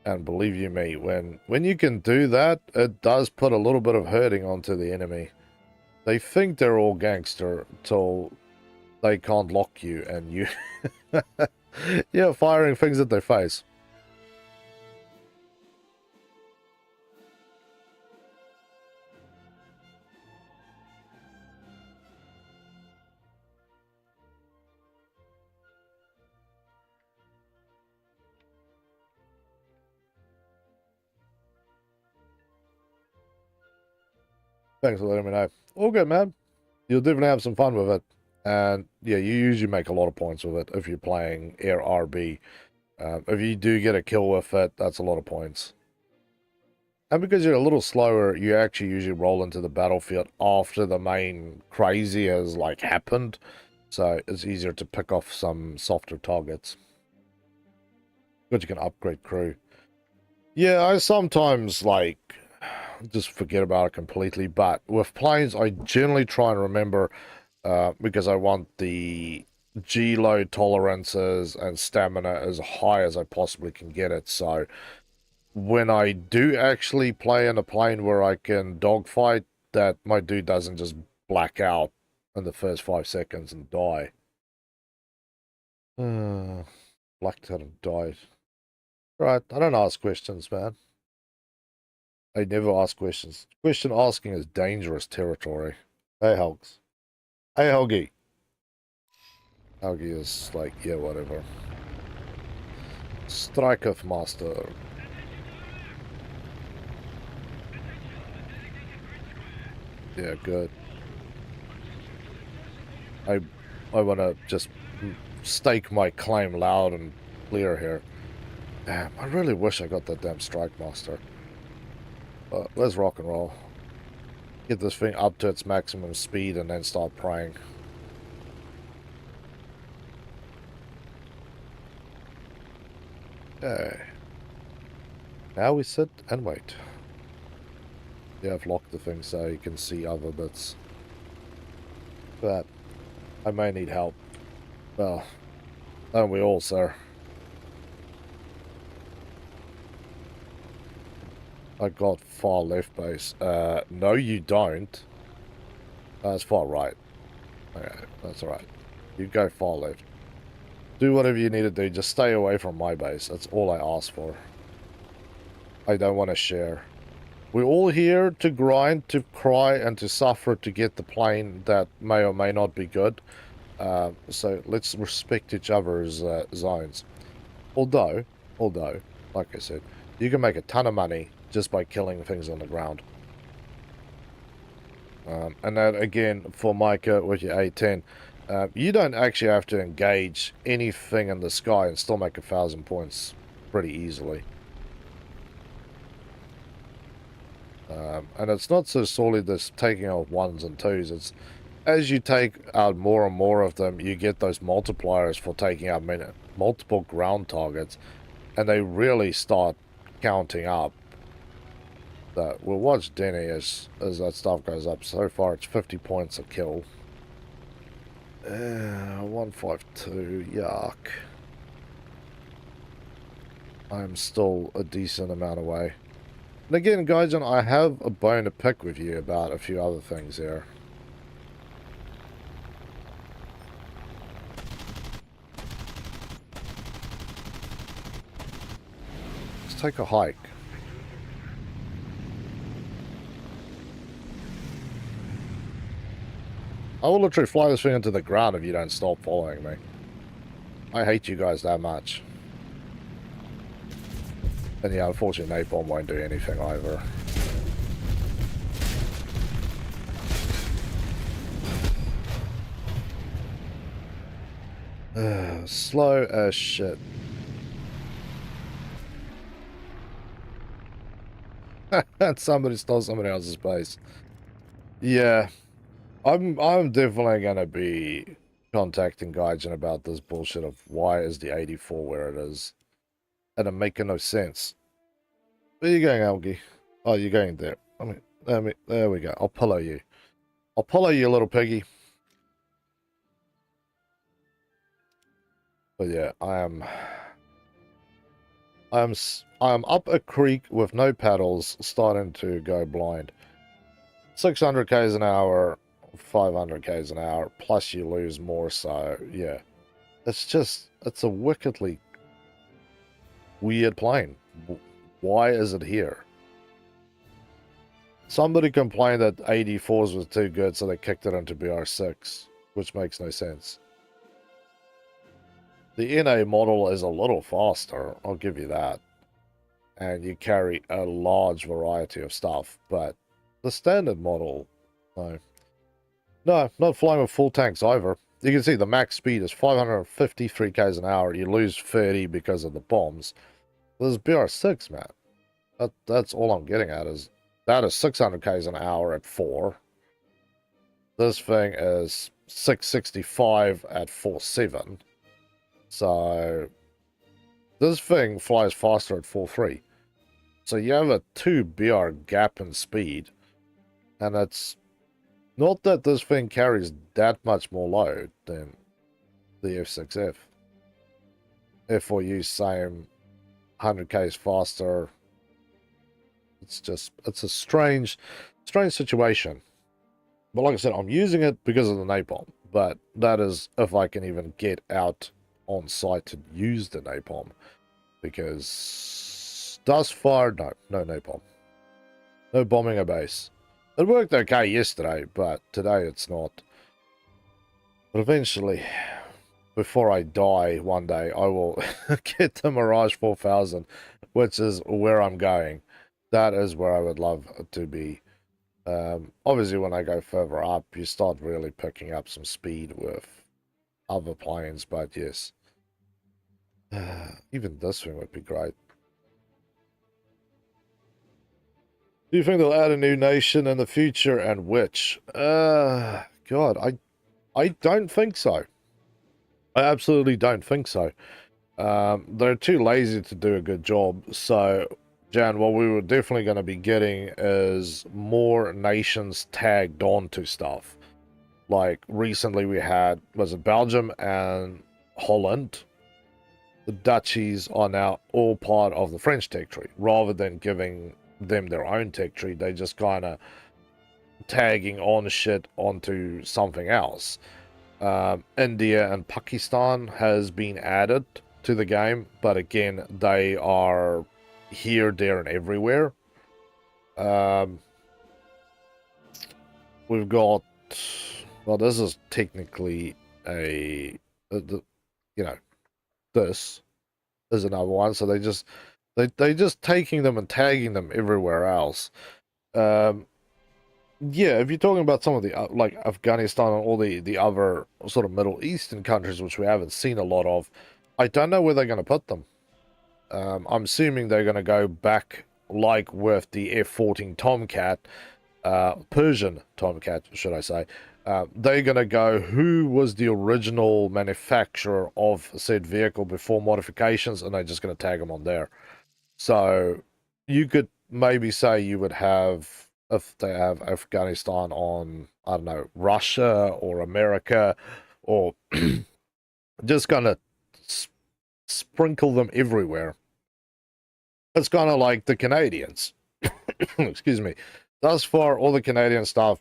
And believe you me, when you can do that, it does put a little bit of hurting onto the enemy. They think they're all gangster till they can't lock you and you... You're firing things at their face. Thanks for letting me know. All good, man. You'll definitely have some fun with it. And yeah, you usually make a lot of points with it if you're playing Air RB. If you do get a kill with it, that's a lot of points. And because you're a little slower, you actually usually roll into the battlefield after the main crazy has like happened. So it's easier to pick off some softer targets. But you can upgrade crew. Yeah, I sometimes like just forget about it completely. But with planes, I generally try and remember, because I want the G load tolerances and stamina as high as I possibly can get it. So when I do actually play in a plane where I can dogfight, that my dude doesn't just black out in the first 5 seconds and die. Blacked out and died. Right, I don't ask questions, man. I never ask questions. Question asking is dangerous territory. Hey, Helgs. Hey, Helgi. Helgi is like, yeah, whatever. Strike of Master. Yeah, good. I want to just stake my claim loud and clear here. Damn, I really wish I got that damn Strike Master. But let's rock and roll. Get this thing up to its maximum speed and then start praying. Okay. Now we sit and wait. Yeah, I've locked the thing so you can see other bits. But I may need help. Well, don't we all, sir? I got far left base. No you don't. That's far right. Okay, that's alright. You go far left. Do whatever you need to do. Just stay away from my base. That's all I ask for. I don't want to share. We're all here to grind, to cry, and to suffer to get the plane that may or may not be good. So let's respect each other's zones. Although, like I said, you can make a ton of money just by killing things on the ground. And that, again, for Micah with your A10, you don't actually have to engage anything in the sky and still make 1,000 points pretty easily. And it's not so solely this taking out ones and twos. It's as you take out more and more of them, you get those multipliers for taking out multiple ground targets, and they really start counting up. We'll watch Denny as that stuff goes up. So far, it's 50 points a kill. 152, yuck. I'm still a decent amount away. And again, guys, I have a bone to pick with you about a few other things here. Let's take a hike. I will literally fly this thing into the ground if you don't stop following me. I hate you guys that much. And yeah, unfortunately, napalm won't do anything either. Slow as shit. Somebody stole somebody else's base. Yeah, I'm definitely gonna be contacting Gaijin about this bullshit of why is the 84 where it is. And it making no sense. Where are you going, Helgi? Oh, you're going there. There we go. I'll pillow you. I'll pillow you, little piggy. But yeah, I am up a creek with no paddles, starting to go blind. 600 k's an hour, 500 k's an hour, plus you lose more, so yeah. It's a wickedly weird plane. Why is it here? Somebody complained that 84s was too good, so they kicked it into BR6, which makes no sense. The NA model is a little faster, I'll give you that. And you carry a large variety of stuff, but the standard model, no. No, not flying with full tanks either. You can see the max speed is 553 k's an hour. You lose 30 because of the bombs. This is BR6, man. That's all I'm getting at is that is 600 k's an hour at 4. This thing is 665 at 4.7. So this thing flies faster at 4.3. So you have a 2 BR gap in speed, and it's not that this thing carries that much more load than the F6F. F4U same, 100 k's faster. It's a strange situation. But like I said, I'm using it because of the napalm. But that is if I can even get out on site to use the napalm. Because thus far, no napalm. No bombing a base. It worked okay yesterday, but today it's not. But eventually, before I die one day, I will get the Mirage 4000, which is where I'm going. That is where I would love to be. Obviously, when I go further up, you start really picking up some speed with other planes, but yes. Even this thing would be great. Do you think they'll add a new nation in the future, and which? God, I don't think so. I absolutely don't think so. They're too lazy to do a good job. So, Jan, what we were definitely going to be getting is more nations tagged on to stuff. Like recently we had, was it Belgium and Holland? The duchies are now all part of the French tech tree. Rather than giving them their own tech tree, they just kind of tagging on shit onto something else. India and Pakistan has been added to the game, but again, they are here, there, and everywhere. We've got, well, this is technically a, you know, this is another one. So they just taking them and tagging them everywhere else. Yeah, if you're talking about some of the like Afghanistan and all the other sort of Middle Eastern countries, which we haven't seen a lot of, I don't know where they're going to put them. I'm assuming they're going to go back like with the F-14 Tomcat, Persian Tomcat, should I say. They're going to go, who was the original manufacturer of said vehicle before modifications, and they're just going to tag them on there. So you could maybe say you would have, if they have Afghanistan on, I don't know, Russia or America, or just kind of sprinkle them everywhere. It's kind of like the Canadians. Excuse me. Thus far, all the Canadian stuff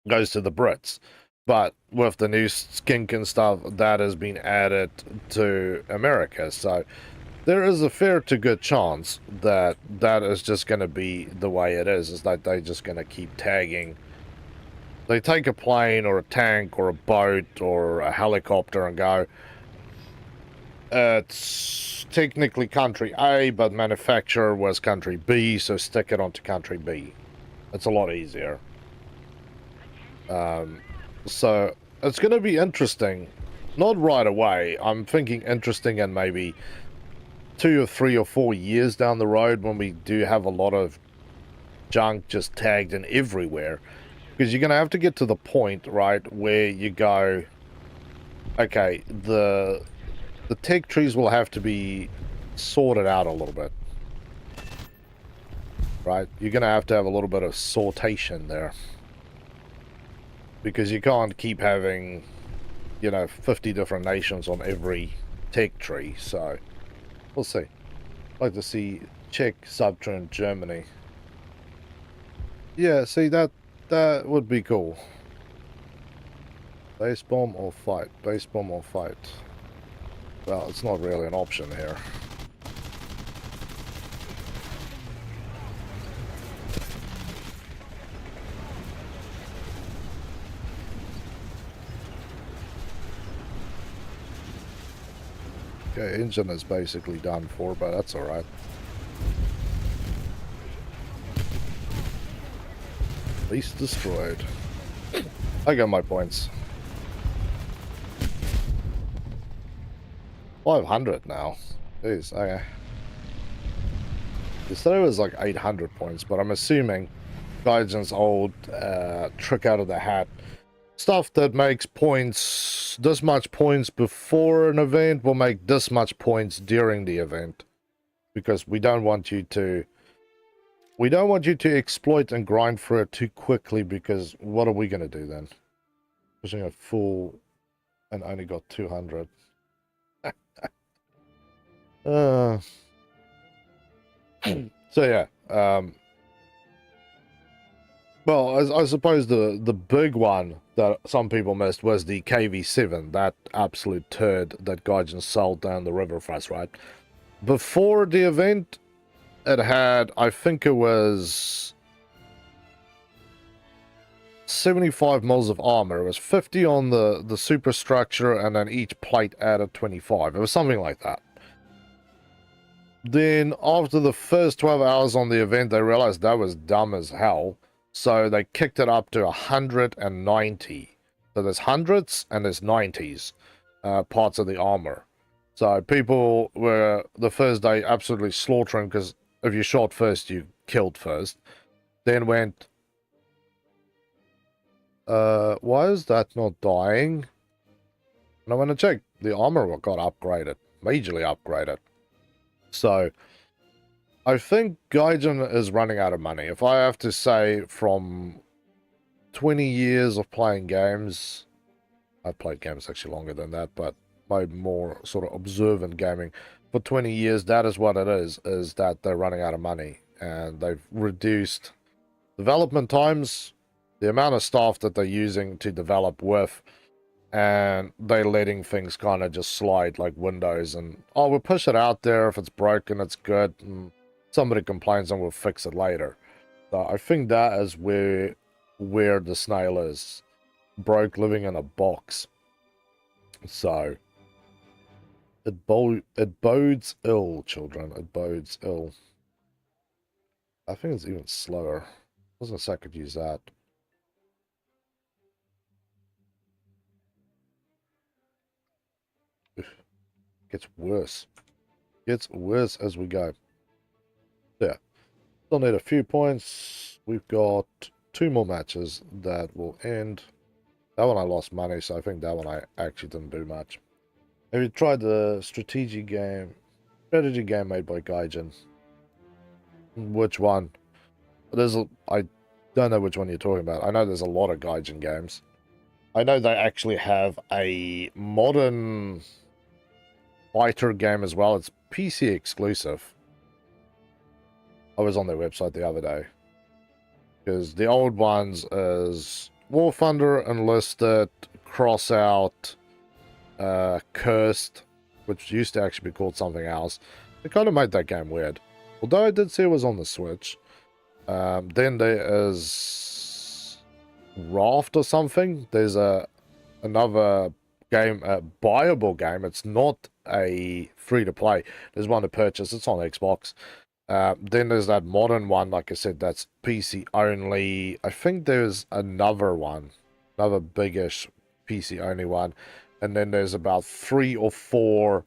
goes to the Brits. But with the new skink and stuff, that has been added to America. So there is a fair to good chance that that is just going to be the way it is that they're just going to keep tagging. They take a plane or a tank or a boat or a helicopter and go, it's technically country A, but manufacturer was country B, so stick it onto country B. It's a lot easier. So it's going to be interesting. Not right away. I'm thinking interesting in maybe 2 or 3 or 4 years down the road when we do have a lot of junk just tagged in everywhere. Because you're going to have to get to the point, right, where you go, okay, the tech trees will have to be sorted out a little bit. Right? You're going to have a little bit of sortation there. Because you can't keep having, 50 different nations on every tech tree, so we'll see. I'd like to see Czech, Subtran, Germany. Yeah, see, that would be cool. Base bomb or fight? Base bomb or fight? Well, it's not really an option here. Okay, engine is basically done for, but that's alright. At least destroyed. I got my points. 500 now. Jeez, okay. Yesterday was like 800 points, but I'm assuming Gaijin's old trick out of the hat. Stuff that makes points, this much points before an event will make this much points during the event. Because we don't want you to We don't want you to exploit and grind through it too quickly, because what are we going to do then? Pushing a full and only got 200. So yeah, well, I suppose the big one that some people missed was the KV7, that absolute turd that Gaijin sold down the river for us, right? Before the event, it had, I think it was 75 mils of armor. It was 50 on the superstructure, and then each plate added 25. It was something like that. Then after the first 12 hours on the event, they realized that was dumb as hell. So they kicked it up to 190. So there's hundreds and there's 90s parts of the armor. So people were the first day absolutely slaughtering, because if you shot first, you killed first. Then went, why is that not dying? And I went to check. The armor got upgraded, majorly upgraded. So I think Gaijin is running out of money. If I have to say, from 20 years of playing games, I've played games actually longer than that, but my more sort of observant gaming, for 20 years, that is what it is that they're running out of money, and they've reduced development times, the amount of staff that they're using to develop with, and they're letting things kind of just slide like Windows, and, oh, we'll push it out there. If it's broken, it's good, and somebody complains and we'll fix it later. So I think that is where the snail is. Broke, living in a box. So it bodes ill, children. It bodes ill. I think it's even slower. I was gonna say I could use that. Gets worse. Gets worse as we go. Yeah. Still need a few points. We've got 2 more matches that will end. That one I lost money, so I think that one I actually didn't do much. Have you tried the strategy game made by Gaijin? Which one? I don't know which one you're talking about. I know there's a lot of Gaijin games. I know they actually have a modern fighter game as well. It's PC exclusive. I was on their website the other day. Because the old ones is War Thunder, Enlisted, Crossout, Cursed, which used to actually be called something else. It kind of made that game weird. Although I did see it was on the Switch. Then there is Raft or something. There's another game, a buyable game. It's not a free-to-play. There's one to purchase. It's on Xbox. Then there's that modern one, like I said, that's PC only. I think there's another one, another biggish PC only one. And then there's about 3 or 4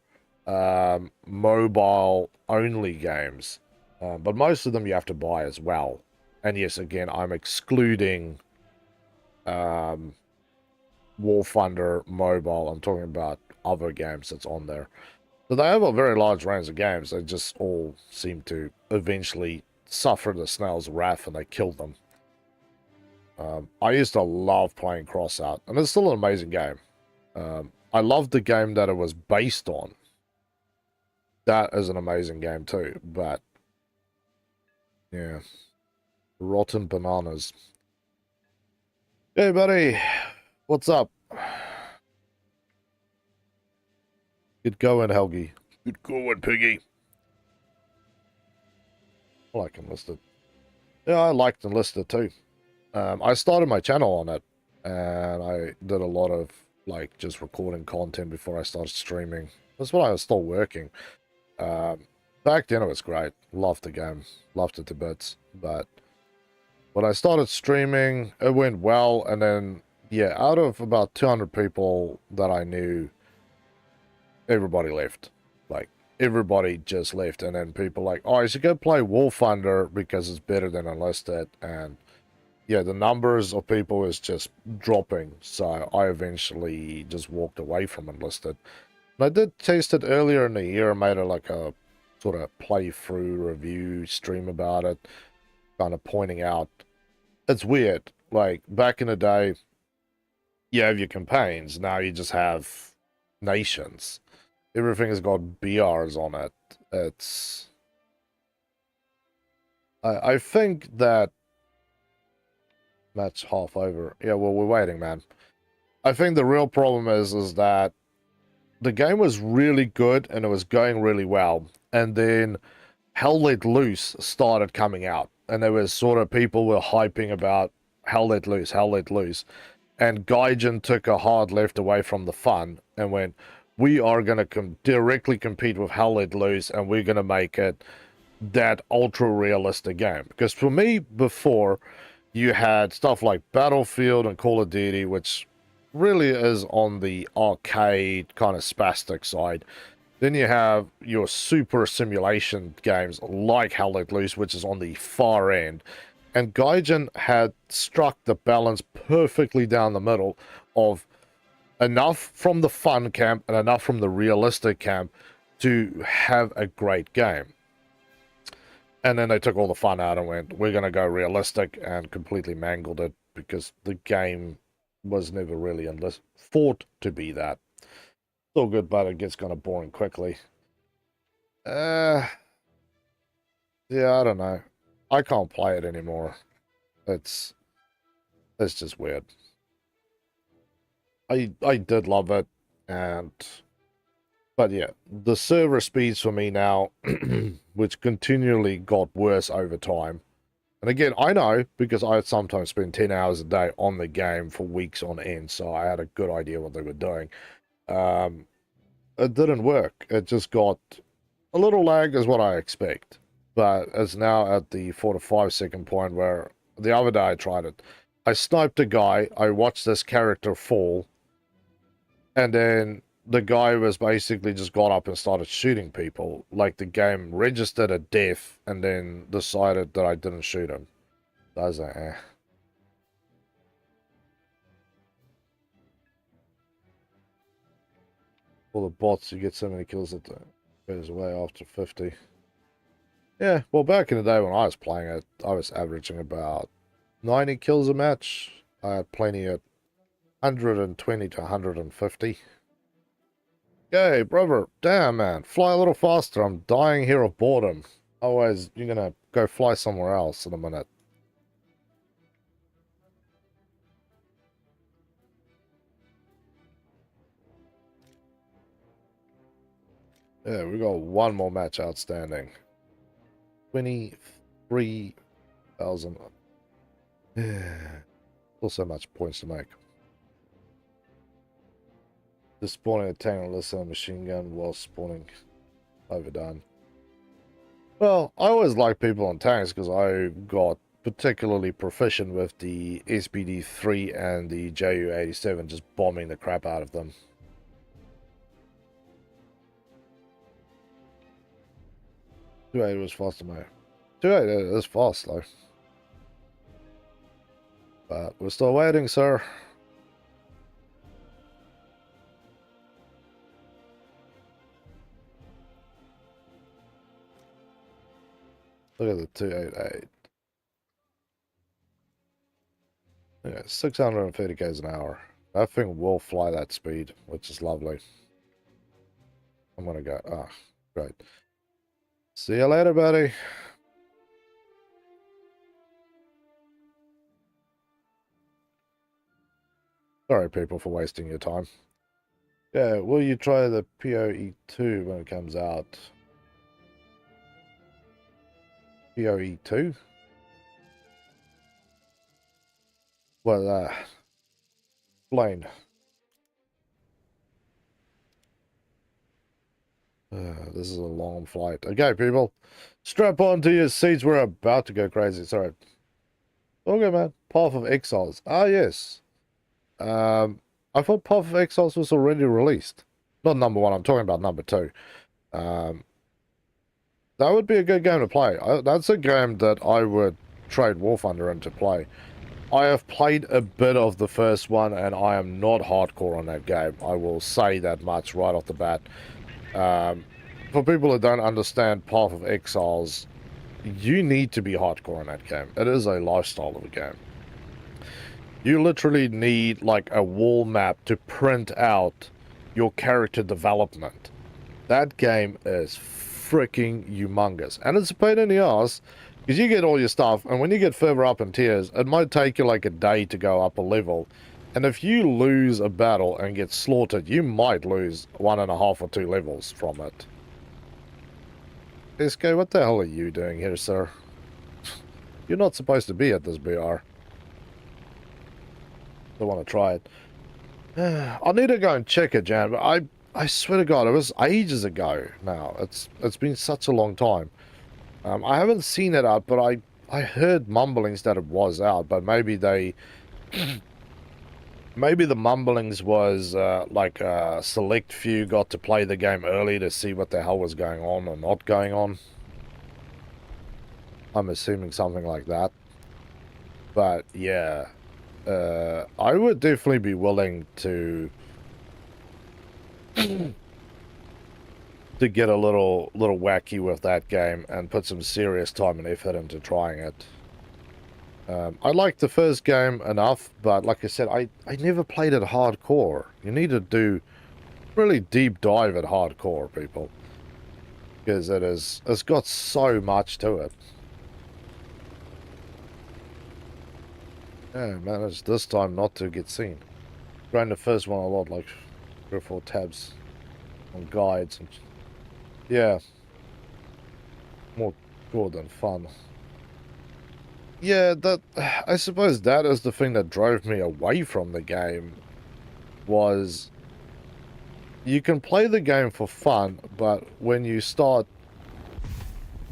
mobile only games. But most of them you have to buy as well. And yes, again, I'm excluding War Thunder Mobile. I'm talking about other games that's on there. So they have a very large range of games. They just all seem to eventually suffer the snail's wrath, and they kill them. I used to love playing Crossout, and it's still an amazing game. I loved the game that it was based on. That is an amazing game too, but yeah. Rotten bananas. Hey, buddy. What's up? Good going, Helgi. Good going, Piggy. I like Enlisted. Yeah, I liked Enlisted too. I started my channel on it, and I did a lot of, like, just recording content before I started streaming. That's when I was still working. Back then it was great. Loved the game. Loved it to bits. But when I started streaming, it went well, and then, yeah, out of about 200 people that I knew, everybody left. Like, everybody just left, and then people like, oh, you should go play War Thunder because it's better than Enlisted, and yeah, the numbers of people is just dropping, so I eventually just walked away from Enlisted. And I did test it earlier in the year. I made like a sort of playthrough review stream about it. kind of pointing out. It's weird. Like, back in the day, you have your campaigns. Now you just have nations. Everything has got BRs on it. It's... I think that... Match half over. Yeah, well, we're waiting, man. I think the real problem is that the game was really good and it was going really well. And then Hell Let Loose started coming out. And there was sort of people were hyping about Hell Let Loose, Hell Let Loose. And Gaijin took a hard left away from the fun and went, we are going to directly compete with Hell Let Loose and we're going to make it that ultra-realistic game. Because for me, before, you had stuff like Battlefield and Call of Duty, which really is on the arcade kind of spastic side. Then you have your super simulation games like Hell Let Loose, which is on the far end. And Gaijin had struck the balance perfectly down the middle of enough from the fun camp and enough from the realistic camp to have a great game. And then they took all the fun out and went, we're going to go realistic, and completely mangled it because the game was never really thought to be that. It's all good, but it gets kind of boring quickly. Yeah, I don't know. I can't play it anymore. It's just weird. I did love it, but yeah, the server speeds for me now, which continually got worse over time. And again, I know because I sometimes spend 10 hours a day on the game for weeks on end, so I had a good idea what they were doing. It didn't work. It just got a little lag is what I expect. But it's now at the 4 to 5 second point where the other day I tried it. I sniped a guy, I watched this character fall, and then the guy was basically just got up and started shooting people. Like the game registered a death and then decided that I didn't shoot him. So I was like, eh. All the bots, you get so many kills that it goes away after 50. Yeah, well, back in the day when I was playing it, I was averaging about 90 kills a match. I had plenty at 120 to 150. Hey, brother, damn, man, fly a little faster. I'm dying here of boredom. Otherwise, you're gonna go fly somewhere else in a minute. Yeah, we got one more match outstanding. 23,000. Still so much points to make. The spawning a tank unless a machine gun while spawning. Overdone. Well, I always like people on tanks because I got particularly proficient with the SBD-3 and the Ju-87, just bombing the crap out of them. .280 was faster, mate. 280 is fast, though. But we're still waiting, sir. Look at the 288. Yeah, 630 k's an hour. That thing will fly that speed, which is lovely. I'm gonna go. Ah, great. See you later, buddy. Sorry, people, for wasting your time. Yeah, will you try the PoE2 when it comes out? PoE2? Well, explain. This is a long flight. Okay, people. Strap on to your seats. We're about to go crazy. Sorry. Okay, man. Path of Exiles. Ah, yes. I thought Path of Exiles was already released. Not number 1. I'm talking about number 2. That would be a good game to play. That's a game that I would trade War Thunder into play. I have played a bit of the first one, and I am not hardcore on that game. I will say that much right off the bat. For people who don't understand Path of Exiles, you need to be hardcore in that game. It is a lifestyle of a game. You literally need like a wall map to print out your character development. That game is freaking humongous. And it's a pain in the ass, because you get all your stuff, and when you get further up in tiers, it might take you like a day to go up a level. And if you lose a battle and get slaughtered, you might lose 1.5 or 2 levels from it. SK, what the hell are you doing here, sir? You're not supposed to be at this BR. Don't want to try it. I need to go and check it, Jan, but I swear to God, it was ages ago now. It's been such a long time. I haven't seen it out, but I heard mumblings that it was out, but maybe they... maybe the mumblings was like a select few got to play the game early to see what the hell was going on or not going on. I'm assuming something like that. But yeah, I would definitely be willing to get a little wacky with that game and put some serious time and effort into trying it. I liked the first game enough, but like I said, I never played it hardcore. You need to do really deep dive at hardcore, people, because it's got so much to it. Yeah, managed this time not to get seen. Ran the first one a lot, like 3 or 4 tabs on guides and yeah, more good than fun. Yeah, that I suppose that is the thing that drove me away from the game, was you can play the game for fun, but when you start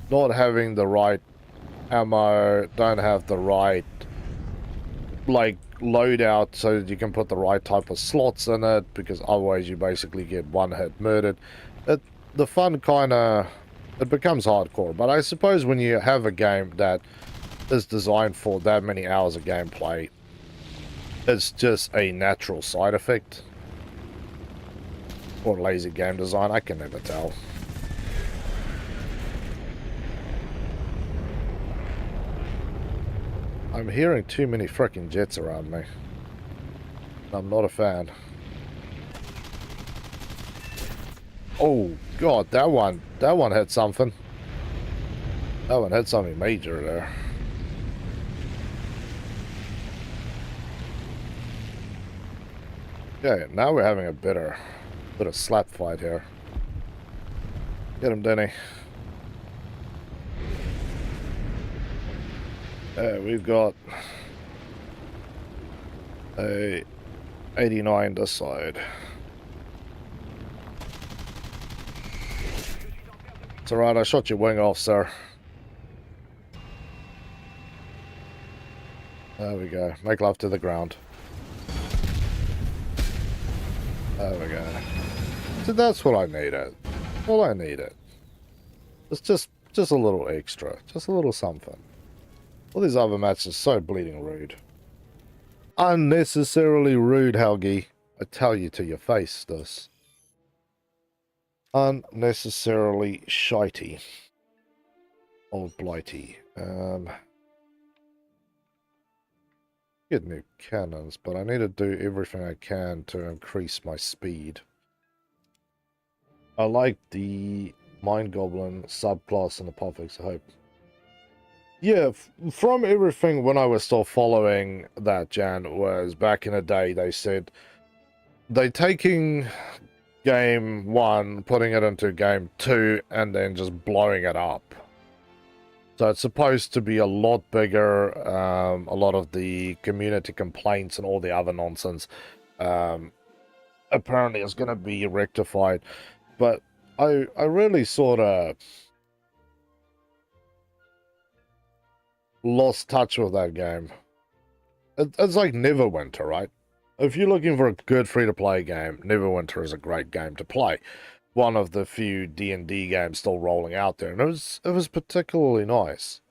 not having the right ammo, don't have the right like loadout so that you can put the right type of slots in it, because otherwise you basically get one hit murdered, the fun kind of, it becomes hardcore. But I suppose when you have a game that is designed for that many hours of gameplay, it's just a natural side effect. Or lazy game design, I can never tell. I'm hearing too many freaking jets around me. I'm not a fan. Oh god, that one had something. That one had something major there. Okay, now we're having a bit of slap fight here. Get him, Denny. We've got a 89 this side. It's alright, I shot your wing off, sir. There we go. Make love to the ground. There we go. So that's what I needed. All I needed. It's just a little extra. Just a little something. All these other matches are so bleeding rude. Unnecessarily rude, Helgi. I tell you to your face, this. Unnecessarily shitey. Old blighty. Get new cannons, but I need to do everything I can to increase my speed. I like the Mind Goblin subclass and the Apophix, I hope. Yeah, from everything when I was still following that, Jan, was back in the day, they said they taking game 1, putting it into game 2, and then just blowing it up. So it's supposed to be a lot bigger. A lot of the community complaints and all the other nonsense apparently is going to be rectified. But I really sort of lost touch with that game. It's like Neverwinter, right? If you're looking for a good free-to-play game, Neverwinter is a great game to play. One of the few D&D games still rolling out there, and it was particularly nice.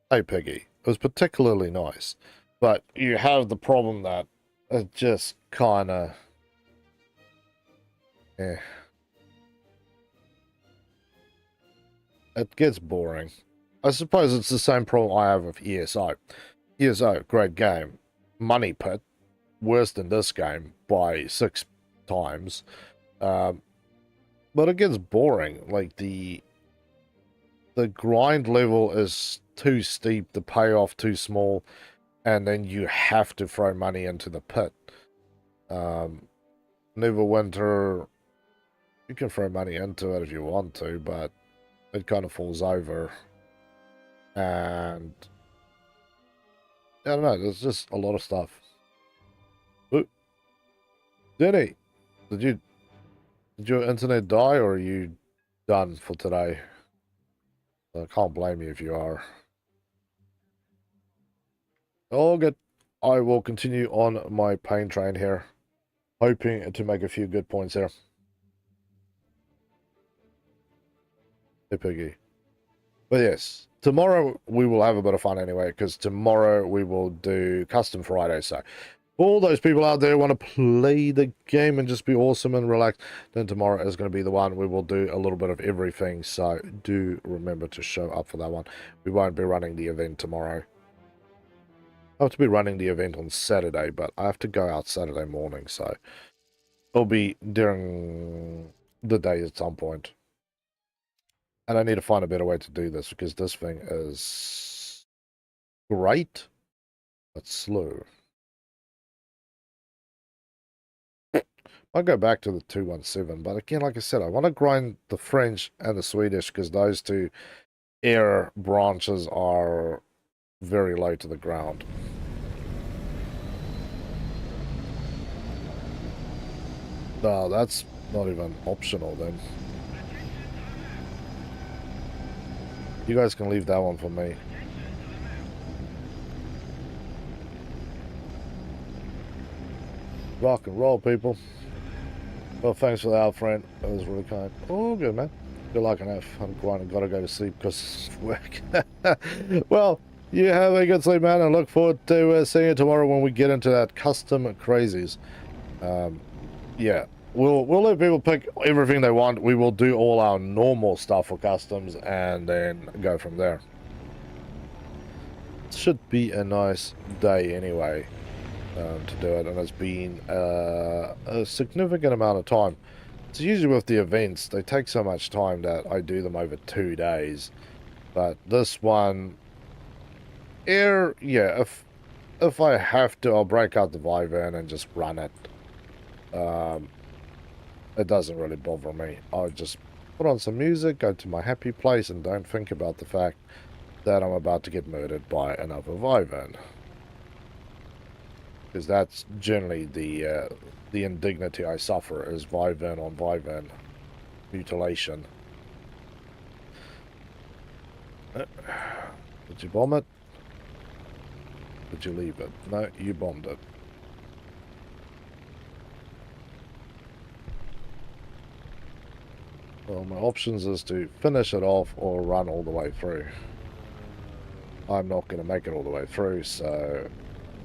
Hey, Piggy, it was particularly nice. But you have the problem that it just kind of... It gets boring. I suppose it's the same problem I have with ESO. ESO, great game. Money pit, worse than this game by 6 times. But it gets boring. Like, the grind level is too steep, the payoff too small, and then you have to throw money into the pit. Neverwinter, you can throw money into it if you want to, but it kind of falls over. And I don't know, there's just a lot of stuff. Ooh. Denny, did your internet die, or are you done for today? I can't blame you if you are. All good. I will continue on my pain train here, hoping to make a few good points here. Hey, Piggy. But yes, tomorrow we will have a bit of fun anyway, because tomorrow we will do Custom Friday. So all those people out there who want to play the game and just be awesome and relaxed, then tomorrow is going to be the one. We will do a little bit of everything, so do remember to show up for that one. We won't be running the event tomorrow. I have to be running the event on Saturday, but I have to go out Saturday morning, so it'll be during the day at some point. And I need to find a better way to do this, because this thing is great, but slow. I'll go back to the 217, but again, like I said, I want to grind the French and the Swedish, because those two air branches are very low to the ground. No, that's not even optional then. You guys can leave that one for me. Rock and roll, people. Well, thanks for the out, friend. That was really kind. Oh, good, man. Good luck on that. I'm grinding. Gotta go to sleep because of work. Well, you have a good sleep, man. I look forward to seeing you tomorrow when we get into that custom crazies. Yeah, we'll let people pick everything they want. We will do all our normal stuff for customs and then go from there. It should be a nice day anyway. To do it, and it's been a significant amount of time. It's usually with the events, they take so much time that I do them over 2 days, but this one, yeah, if I have to, I'll break out the Wyvern and just run it. It doesn't really bother me. I'll just put on some music, go to my happy place, and don't think about the fact that I'm about to get murdered by another Wyvern. Because that's generally the indignity I suffer, is Wyvern on Wyvern mutilation. Did you bomb it? Did you leave it? No, you bombed it. Well, my options is to finish it off or run all the way through. I'm not going to make it all the way through, so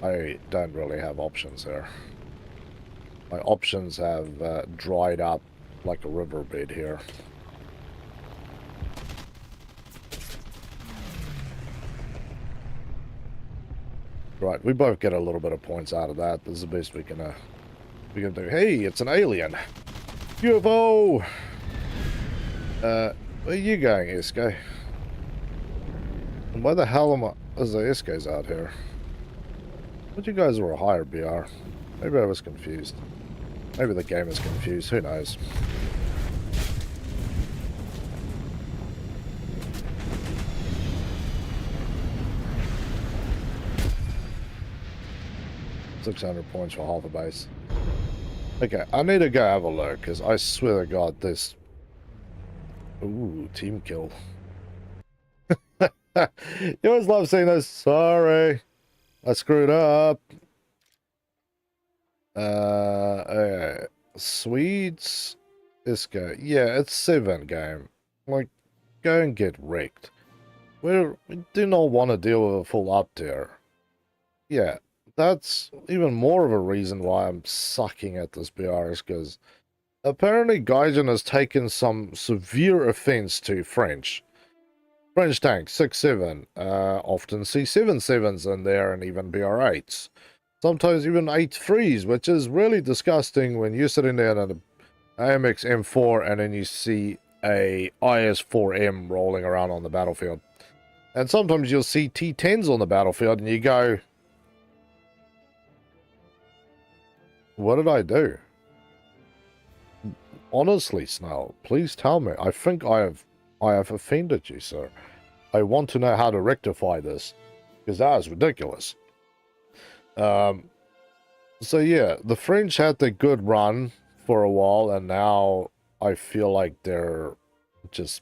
I don't really have options here. My options have dried up like a riverbed here. Right, we both get a little bit of points out of that. This is the best we can do. Hey, it's an alien! UFO! Where are you going, Esco? And why the hell is the Escos out here? But you guys were a higher BR. Maybe I was confused. Maybe the game is confused. Who knows? $600 points for half a base. Okay, I need to go have a look, because I swear to God, this... Ooh, team kill. You always love seeing those. Sorry. I screwed up. Okay. Swedes. Isco. Yeah, it's 7 game. Like, go and get wrecked. We do not want to deal with a full up tier. Yeah, that's even more of a reason why I'm sucking at this BR, is because apparently Gaijin has taken some severe offense to French. French tanks, 6.7. Often see 7.7s in there and even BR8s. Sometimes even 8.3s, which is really disgusting when you're sitting there in an AMX M4 and then you see a IS-4M rolling around on the battlefield. And sometimes you'll see T-10s on the battlefield and you go, what did I do? Honestly, Snail, please tell me. I think I have offended you, sir. I want to know how to rectify this, because that is ridiculous. So yeah, the French had a good run for a while, and now I feel like they're just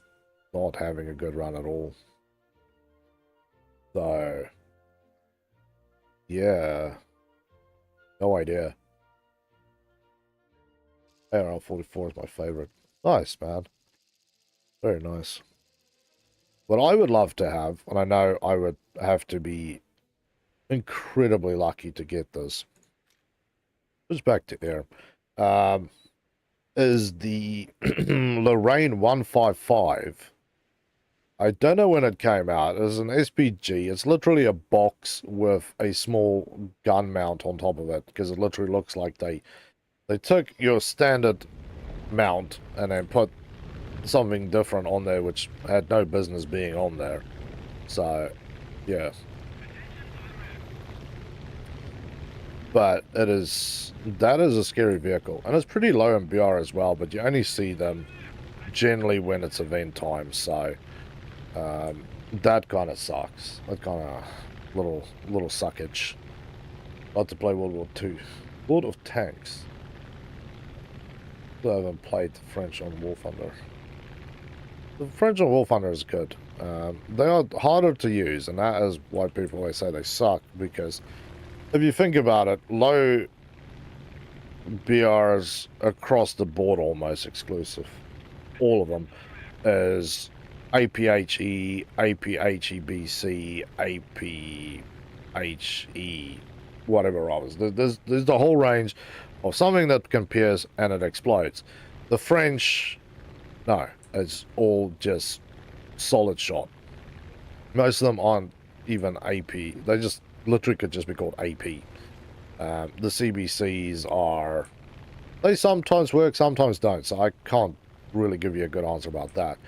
not having a good run at all. So yeah, no idea. AR 44 is my favorite. Nice, man. Very nice. What I would love to have, and I know I would have to be incredibly lucky to get this, just back to air, is the Lorraine 155. I don't know when it came out. It's an SPG. It's literally a box with a small gun mount on top of it, because it literally looks like they took your standard mount and then put something different on there which had no business being on there. So yeah, but that is a scary vehicle, and it's pretty low in BR as well, but you only see them generally when it's event time. So that kind of sucks. That kind of little suckage. I'd like to play World War II. Lord of Tanks. I haven't played the French on War Thunder. The French on War Thunder is good. They are harder to use, and that is why people always say they suck, because if you think about it, low BRs across the board almost exclusive. All of them is APHE, APHEBC, APHE, whatever others. There's the whole range of something that can pierce and it explodes. The French, no, it's all just solid shot. Most of them aren't even AP. They just literally could just be called AP. The CBCs are, they sometimes work, sometimes don't, so I can't really give you a good answer about that,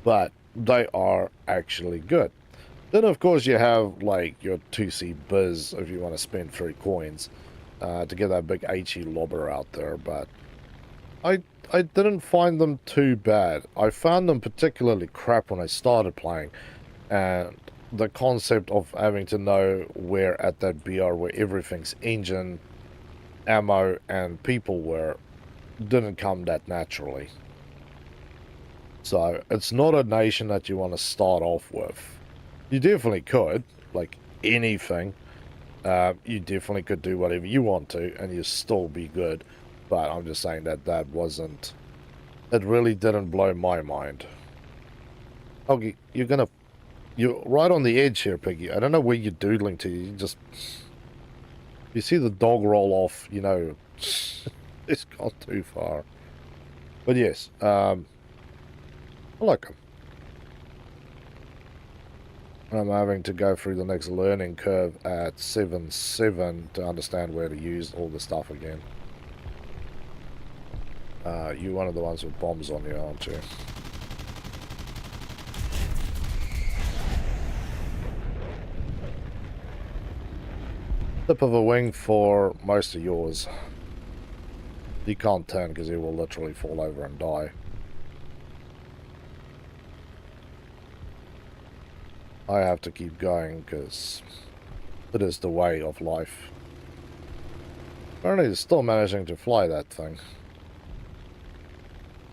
but they are actually good. Then of course you have like your 2C Biz if you want to spend 3 coins to get that big HE lobber out there, but I didn't find them too bad. I found them particularly crap when I started playing, and the concept of having to know where at that BR where everything's engine, ammo, and people were didn't come that naturally. So it's not a nation that you want to start off with. You definitely could, like anything. You definitely could do whatever you want to, and you still be good. But I'm just saying that that wasn't. It really didn't blow my mind. Helgi, you're right on the edge here, Piggy. I don't know where you're doodling to. You just, you see the dog roll off. You know, it's gone too far. But yes, I like them. I'm having to go through the next learning curve at 7.7 to understand where to use all the stuff again. You're one of the ones with bombs on you, aren't you? Tip of a wing for most of yours. You can't turn because you will literally fall over and die. I have to keep going because it is the way of life. Apparently it's still managing to fly that thing.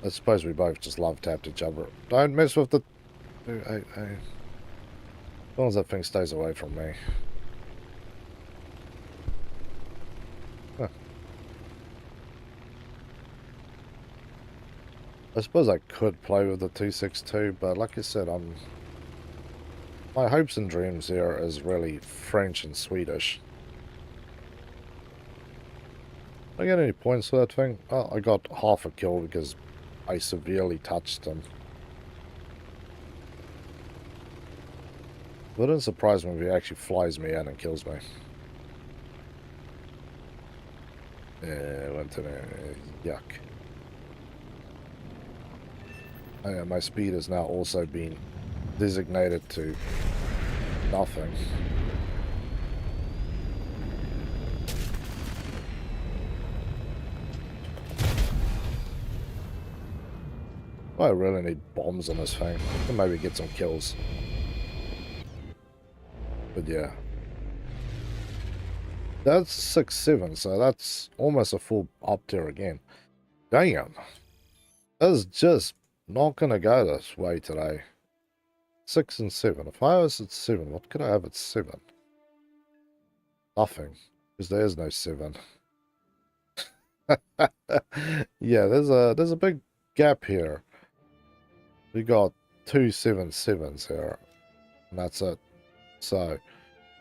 I suppose we both just love tapped each other. Don't mess with the... As long as that thing stays away from me. Huh. I suppose I could play with the 262, but like I said, my hopes and dreams here is really French and Swedish. Did I get any points for that thing? Oh, I got half a kill because I severely touched him. Wouldn't surprise me if he actually flies me out and kills me. Yeah, went to yuck. Oh yeah, my speed has now also been designated to nothing. I really need bombs on this thing. I can maybe get some kills. But yeah. That's 6-7, so that's almost a full up tier again. Damn. That's just not gonna go this way today. 6 and 7. If I was at 7, what could I have at 7? Nothing. Because there is no 7. Yeah, there's a big gap here. We got 2 7-7s here. And that's it. So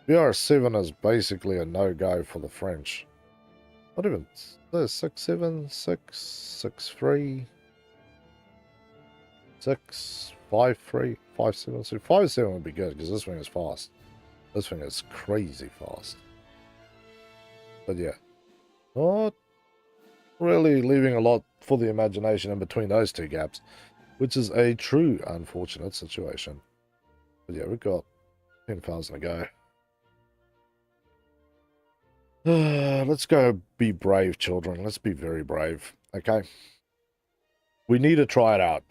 VR7 is basically a no-go for the French. Not even... There's 6-7, 6-3, 6, 5-3, 5-7. So 5-7 would be good because this thing is fast. This thing is crazy fast. But yeah, not really leaving a lot for the imagination in between those two gaps, which is a true unfortunate situation. But yeah, we've got 10,000 to go. Let's go be brave, children. Let's be very brave. Okay? We need to try it out.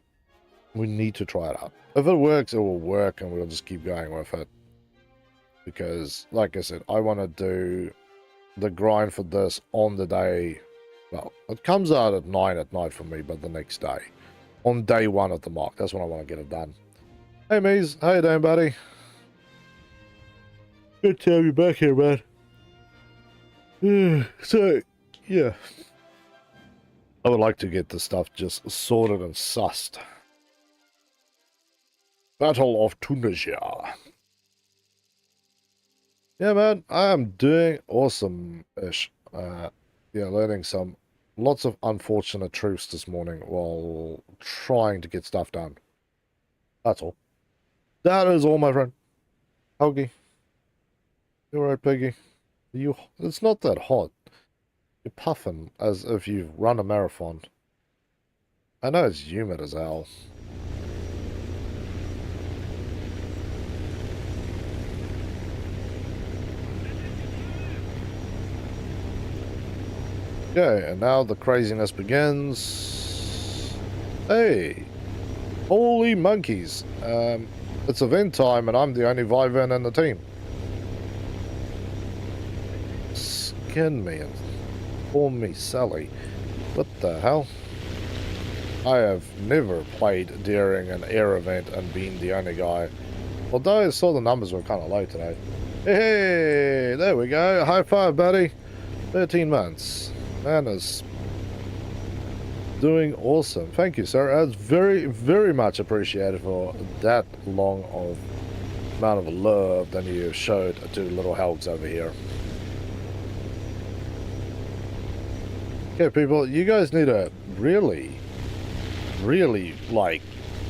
We need to try it out. If it works, it will work, and we'll just keep going with it. Because, like I said, I want to do the grind for this on the day. Well, it comes out at 9 at night for me, but the next day. On day 1 of the mark. That's when I want to get it done. Hey, Mees. How you doing, buddy? Good to have you back here, man. So, yeah. I would like to get the stuff just sorted and sussed. Battle of Tunisia. Yeah, man, I am doing awesome-ish. Yeah, learning lots of unfortunate truths this morning while trying to get stuff done. That's all. That is all, my friend. Helgi. You alright, Piggy? It's not that hot. You're puffing as if you've run a marathon. I know it's humid as hell. Okay, and now the craziness begins. Hey! Holy monkeys! It's event time and I'm the only Vivan in the team. Skin me and form me Sally. What the hell? I have never played during an air event and been the only guy. Although I saw the numbers were kind of low today. Hey, there we go. High five, buddy. 13 months. Man is doing awesome. Thank you, sir. That's very, very much appreciated for that long of amount of love that you showed to little Helgs over here. Okay, people, you guys need to really, like,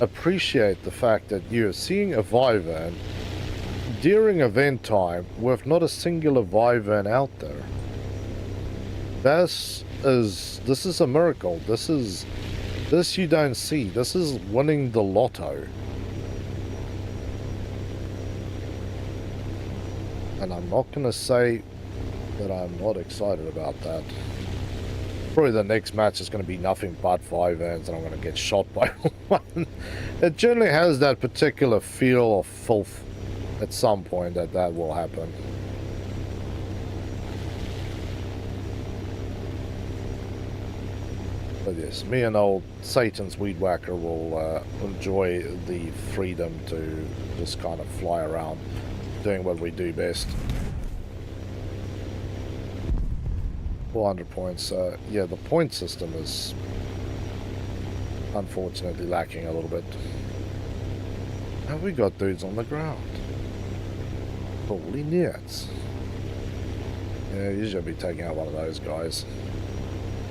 appreciate the fact that you're seeing a Vivan during event time with not a singular Vivan out there. This is a miracle. This you don't see. This is winning the lotto. And I'm not going to say that I'm not excited about that. Probably the next match is going to be nothing but Vivans and I'm going to get shot by one. It generally has that particular feel of filth at some point that will happen. But yes, me and old Satan's Weed Whacker will enjoy the freedom to just kind of fly around doing what we do best. 400 points. Yeah, the point system is unfortunately lacking a little bit. Have we got dudes on the ground? Holy nuts. Yeah, you should be taking out one of those guys.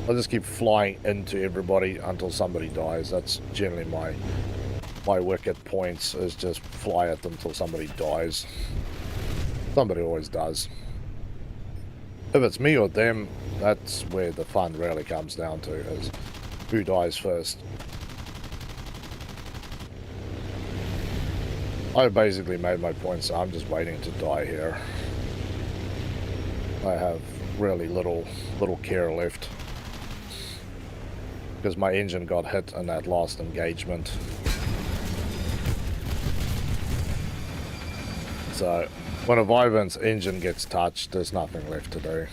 I'll just keep flying into everybody until somebody dies. That's generally my my wicked points is just fly at them till somebody dies. Somebody always does. If it's me or them, that's where the fun really comes down to, is who dies first. I basically made my points, so I'm just waiting to die here. I have really little care left, because my engine got hit in that last engagement. So when a Vyvern's engine gets touched, there's nothing left to do.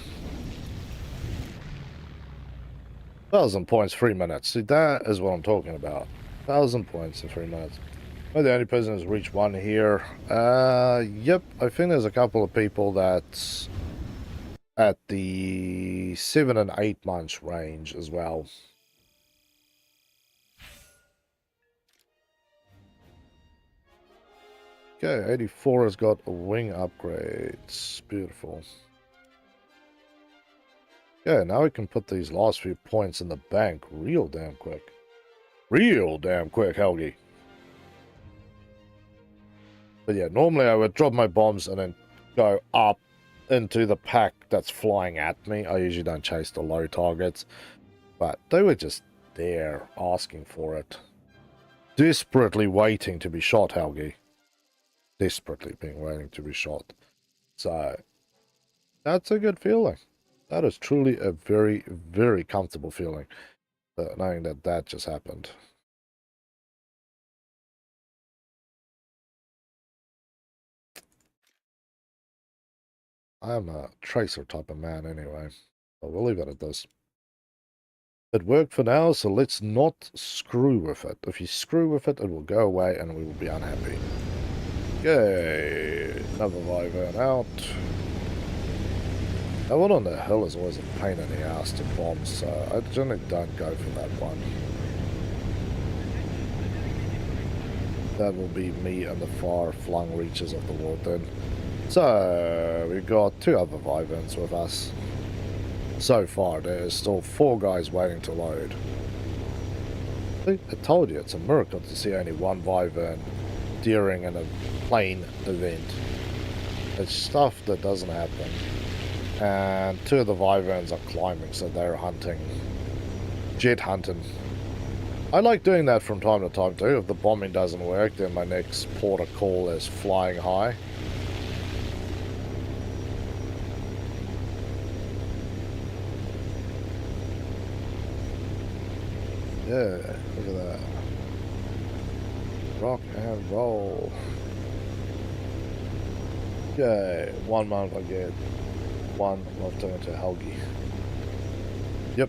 1,000 points, 3 minutes. See, that is what I'm talking about. 1,000 points in 3 minutes. Am I the only person who's reached one here? Yep. I think there's a couple of people that's at the 7 and 8 months range as well. Okay, 84 has got a wing upgrades. Beautiful. Okay, now we can put these last few points in the bank real damn quick. Real damn quick, Helgi. But yeah, normally I would drop my bombs and then go up into the pack that's flying at me. I usually don't chase the low targets, but they were just there asking for it. Desperately waiting to be shot, Helgi. Desperately waiting to be shot. So, that's a good feeling. That is truly a very, very comfortable feeling, knowing that that just happened. I'm a tracer type of man anyway, but we'll leave it at this. It worked for now, so let's not screw with it. If you screw with it, it will go away and we will be unhappy. Okay, another Wyvern out. That one on the hill is always a pain in the ass to bomb, so I generally don't go for that one. That will be me and the far-flung reaches of the world then. So, we've got 2 other Wyverns with us. So far, there's still 4 guys waiting to load. See, I told you, it's a miracle to see only 1 Wyvern during a plane event. It's stuff that doesn't happen. And 2 of the Wyverns are climbing, so they're hunting. Jet hunting. I like doing that from time to time too. If the bombing doesn't work, then my next port of call is flying high. Yeah, look at that. Rock and roll. Okay, 1 month I get 1 love turn to Helgi. Yep.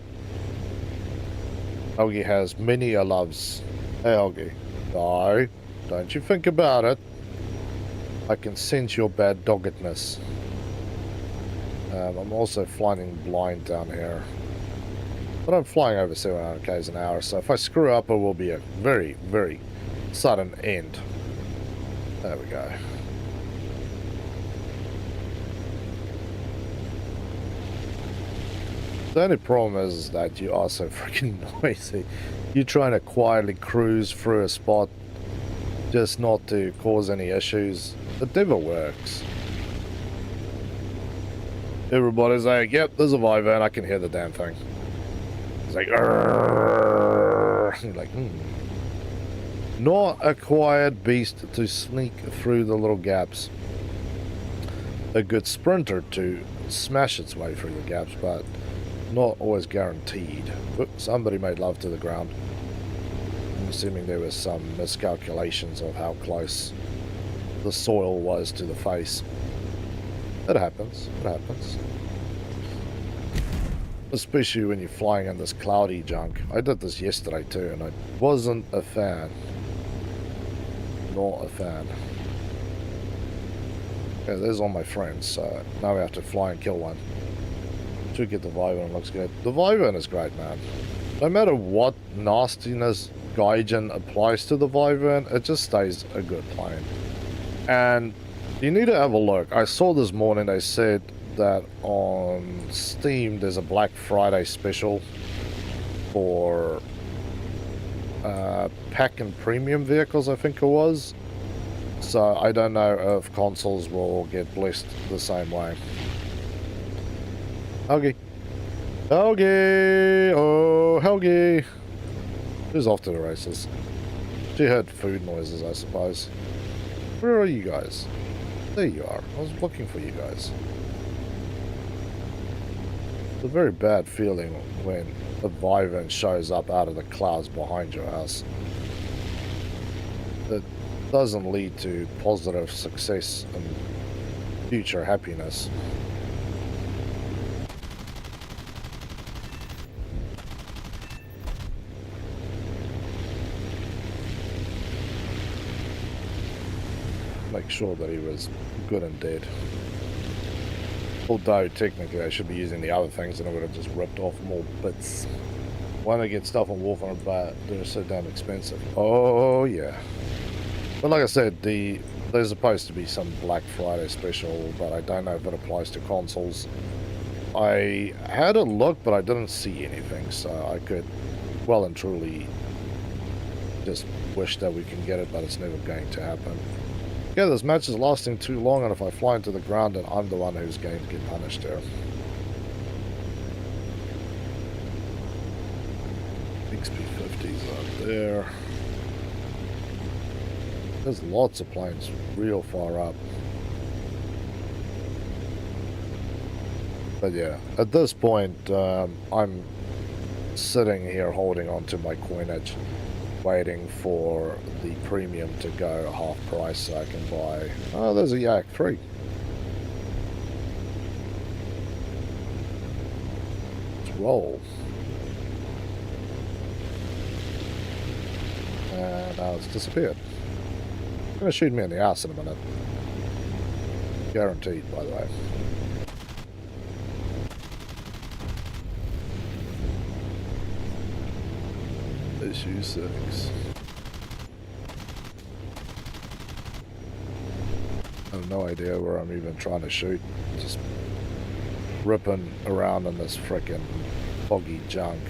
Helgi has many loves. Hey Helgi. No, don't you think about it. I can sense your bad doggedness. I'm also flying blind down here. But I'm flying over 700 km an hour, so if I screw up, it will be a very, very sudden end. There we go. The only problem is that you are so freaking noisy. You're trying to quietly cruise through a spot just not to cause any issues. It never works. Everybody's like, yep, there's a Wyvern, I can hear the damn thing. It's like, you're like, Not a quiet beast to sneak through the little gaps. A good sprinter to smash its way through the gaps, but not always guaranteed. Oops, somebody made love to the ground. I'm assuming there was some miscalculations of how close the soil was to the face. It happens. It happens. Especially when you're flying in this cloudy junk. I did this yesterday too, and I wasn't a fan. Not a fan. Okay, there's all my friends, so now we have to fly and kill one. To get the Wyvern, looks good. The Wyvern is great, man. No matter what nastiness Gaijin applies to the Wyvern, it just stays a good plane. And you need to have a look. I saw this morning they said that on Steam there's a Black Friday special for pack and premium vehicles, I think it was. So I don't know if consoles will get blessed the same way. Helgi. Helgi! Oh, Helgi! Who's off to the races? She heard food noises, I suppose. Where are you guys? There you are. I was looking for you guys. It's a very bad feeling when a Vyvern shows up out of the clouds behind your house. It doesn't lead to positive success and future happiness. Make sure that he was good and dead. Although technically I should be using the other things and I would have just ripped off more bits. Why not get stuff on Warfare, but they're so damn expensive. Oh yeah. But like I said, there's supposed to be some Black Friday special, but I don't know if it applies to consoles. I had a look, but I didn't see anything, so I could well and truly just wish that we can get it, but it's never going to happen. Yeah, this match is lasting too long, and if I fly into the ground, then I'm the one who's going to get punished here. XP50's up there. There's lots of planes real far up. But yeah, at this point, I'm sitting here holding on to my coinage, waiting for the premium to go half price so I can buy... Oh, there's a Yak 3. Let's roll. And now it's disappeared. It's going to shoot me in the ass in a minute. Guaranteed, by the way. Issue 6. I have no idea where I'm even trying to shoot. Just ripping around in this frickin' foggy junk.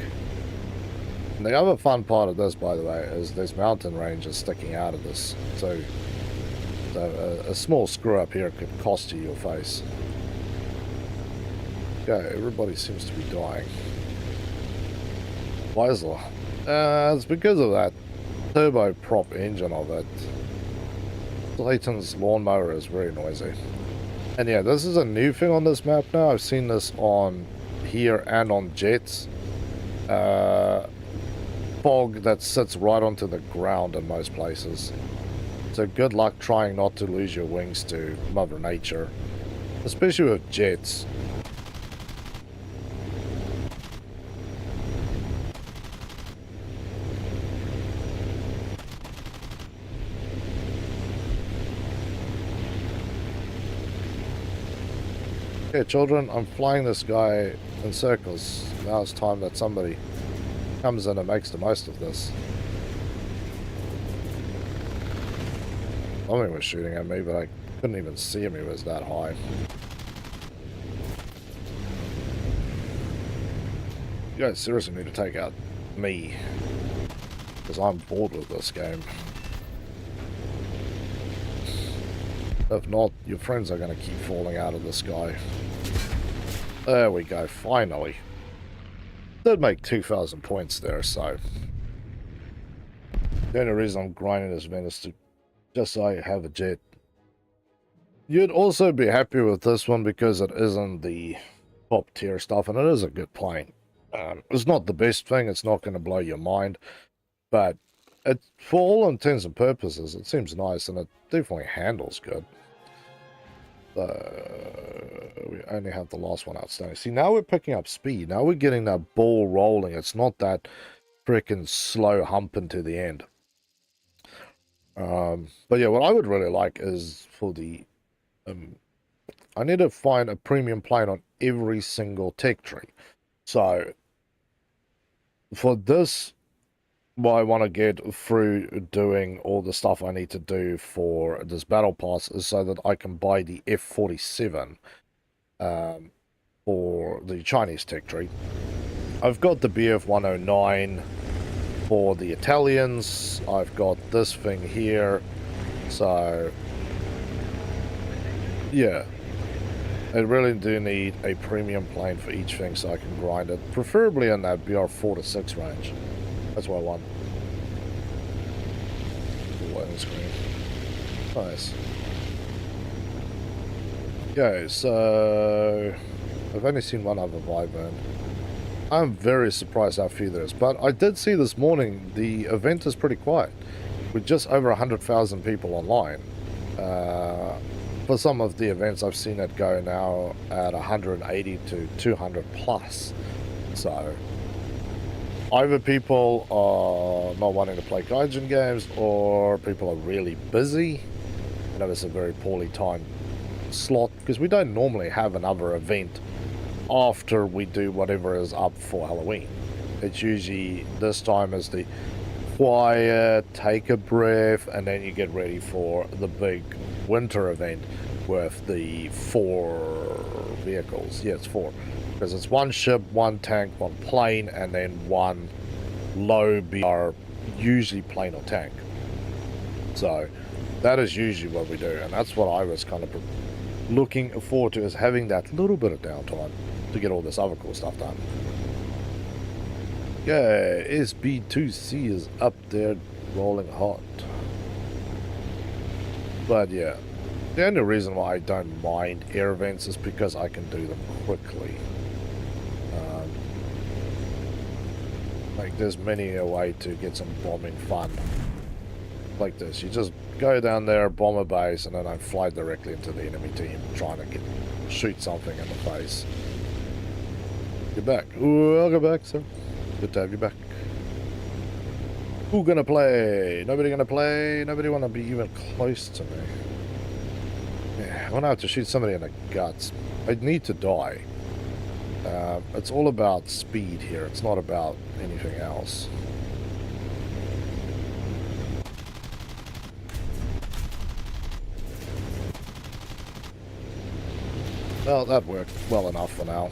And the other fun part of this, by the way, is there's mountain ranges sticking out of this. So a small screw up here could cost you your face. Okay, everybody seems to be dying. Why is that? It's because of that turboprop engine of it. Clayton's lawnmower is very noisy. And yeah, this is a new thing on this map now. I've seen this on here and on jets. Fog that sits right onto the ground in most places. So good luck trying not to lose your wings to Mother Nature. Especially with jets. Okay, children, I'm flying this guy in circles. Now it's time that somebody comes in and makes the most of this. Something was shooting at me, but I couldn't even see him. He was that high. You guys seriously need to take out me, because I'm bored with this game. If not, your friends are going to keep falling out of the sky. There we go, finally. Did make 2,000 points there, so... The only reason I'm grinding this event is to just so I have a jet. You'd also be happy with this one because it isn't the top tier stuff, and it is a good plane. It's not the best thing, it's not going to blow your mind, but it, for all intents and purposes, it seems nice, and it definitely handles good. We only have the last one outstanding. See, now we're picking up speed. Now we're getting that ball rolling. It's not that freaking slow humping to the end. But yeah, what I would really like is for the... I need to find a premium plane on every single tech tree. So, for this... what I want to get through doing all the stuff I need to do for this battle pass is so that I can buy the F-47 for the Chinese tech tree. I've got the BF-109 For the Italians, I've got this thing here. So, yeah. I really do need a premium plane for each thing so I can grind it. Preferably in that BR 4 to 6 range. That's what I want. Loading screen. Nice. Okay, so I've only seen one other Wyvern. I'm very surprised how few there is, but I did see this morning the event is pretty quiet. With just over 100,000 people online. For some of the events I've seen it go now at 180 to 200 plus. So either people are not wanting to play Gaijin games or people are really busy. I know it's a very poorly timed slot because we don't normally have another event after we do whatever is up for Halloween. It's usually this time is the quiet, take a breath, and then you get ready for the big winter event with the 4 vehicles. Yeah, it's 4. Because it's 1 ship, 1 tank, 1 plane, and then 1 low BR, usually plane or tank. So that is usually what we do, and that's what I was kind of looking forward to, is having that little bit of downtime to get all this other cool stuff done. Yeah, SB2C is up there rolling hot. But yeah, the only reason why I don't mind air events is because I can do them quickly. Like there's many a way to get some bombing fun. Like this, you just go down there, bomb a base, and then I fly directly into the enemy team trying to shoot something in the face. You're back. Welcome back, sir. Good to have you back. Who gonna play? Nobody gonna play? Nobody wanna be even close to me. Yeah, I wanna have to shoot somebody in the guts. I need to die. It's all about speed here. It's not about anything else. Well, that worked well enough for now.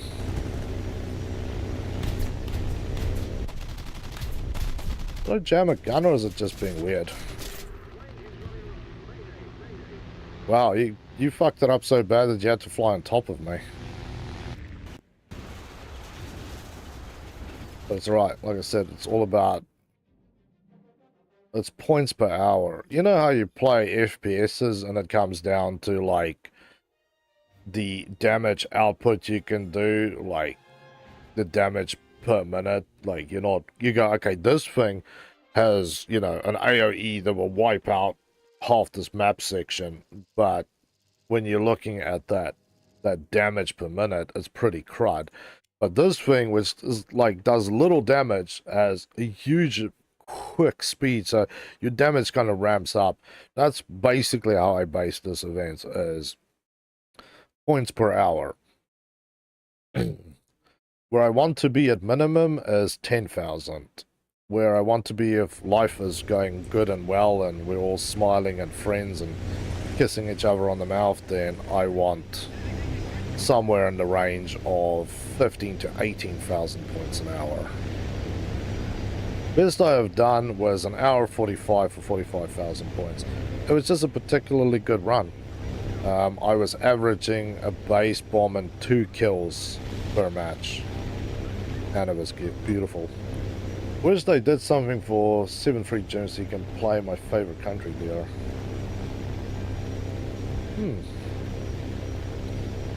Did I jam a gun, or is it just being weird? Wow, you fucked it up so bad that you had to fly on top of me. That's right, like I said, it's all about... It's points per hour. You know how you play FPSs and it comes down to, like, the damage output you can do, like, the damage per minute? Like, you go, okay, this thing has, you know, an AoE that will wipe out half this map section, but when you're looking at that damage per minute, it's pretty crud. But this thing, which is like does little damage, has a huge quick speed, so your damage kind of ramps up. That's basically how I base this event, is points per hour. Where I want to be at minimum is 10,000. Where I want to be if life is going good and well and we're all smiling and friends and kissing each other on the mouth, then I want somewhere in the range of 15 to 18,000 points an hour. Best I have done was an hour 45 for 45,000 points. It was just a particularly good run. I was averaging a base bomb and 2 kills per match, and it was beautiful. Wish they did something for 7-3 June so you can play my favorite country there.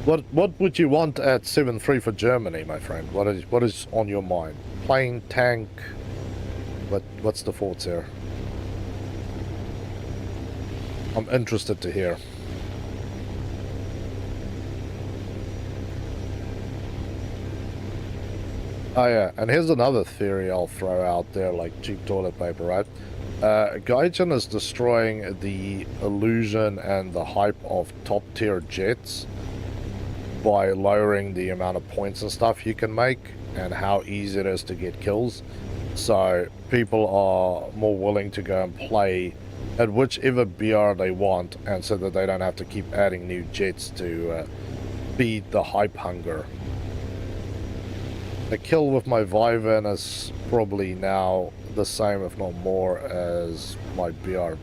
What would you want at 7-3 for Germany, my friend? What is on your mind? Plane, tank? What's the thoughts here? I'm interested to hear. Oh yeah, and here's another theory I'll throw out there, like cheap toilet paper, right? Gaijin is destroying the illusion and the hype of top tier jets by lowering the amount of points and stuff you can make and how easy it is to get kills. So people are more willing to go and play at whichever BR they want, and so that they don't have to keep adding new jets to feed the hype hunger. The kill with my Wyvern is probably now the same, if not more, as my BR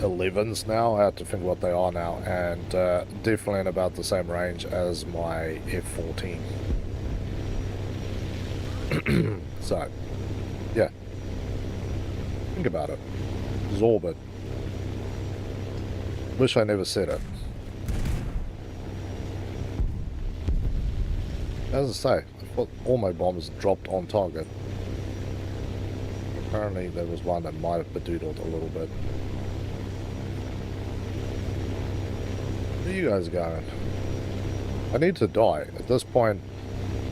11s now. I have to think what they are now, and definitely in about the same range as my F14. So, yeah. Think about it. Zorbit. Wish I never said it. As I say, I thought all my bombs dropped on target. Apparently there was one that might have bedoodled a little bit. Where are you guys going? I need to die. At this point,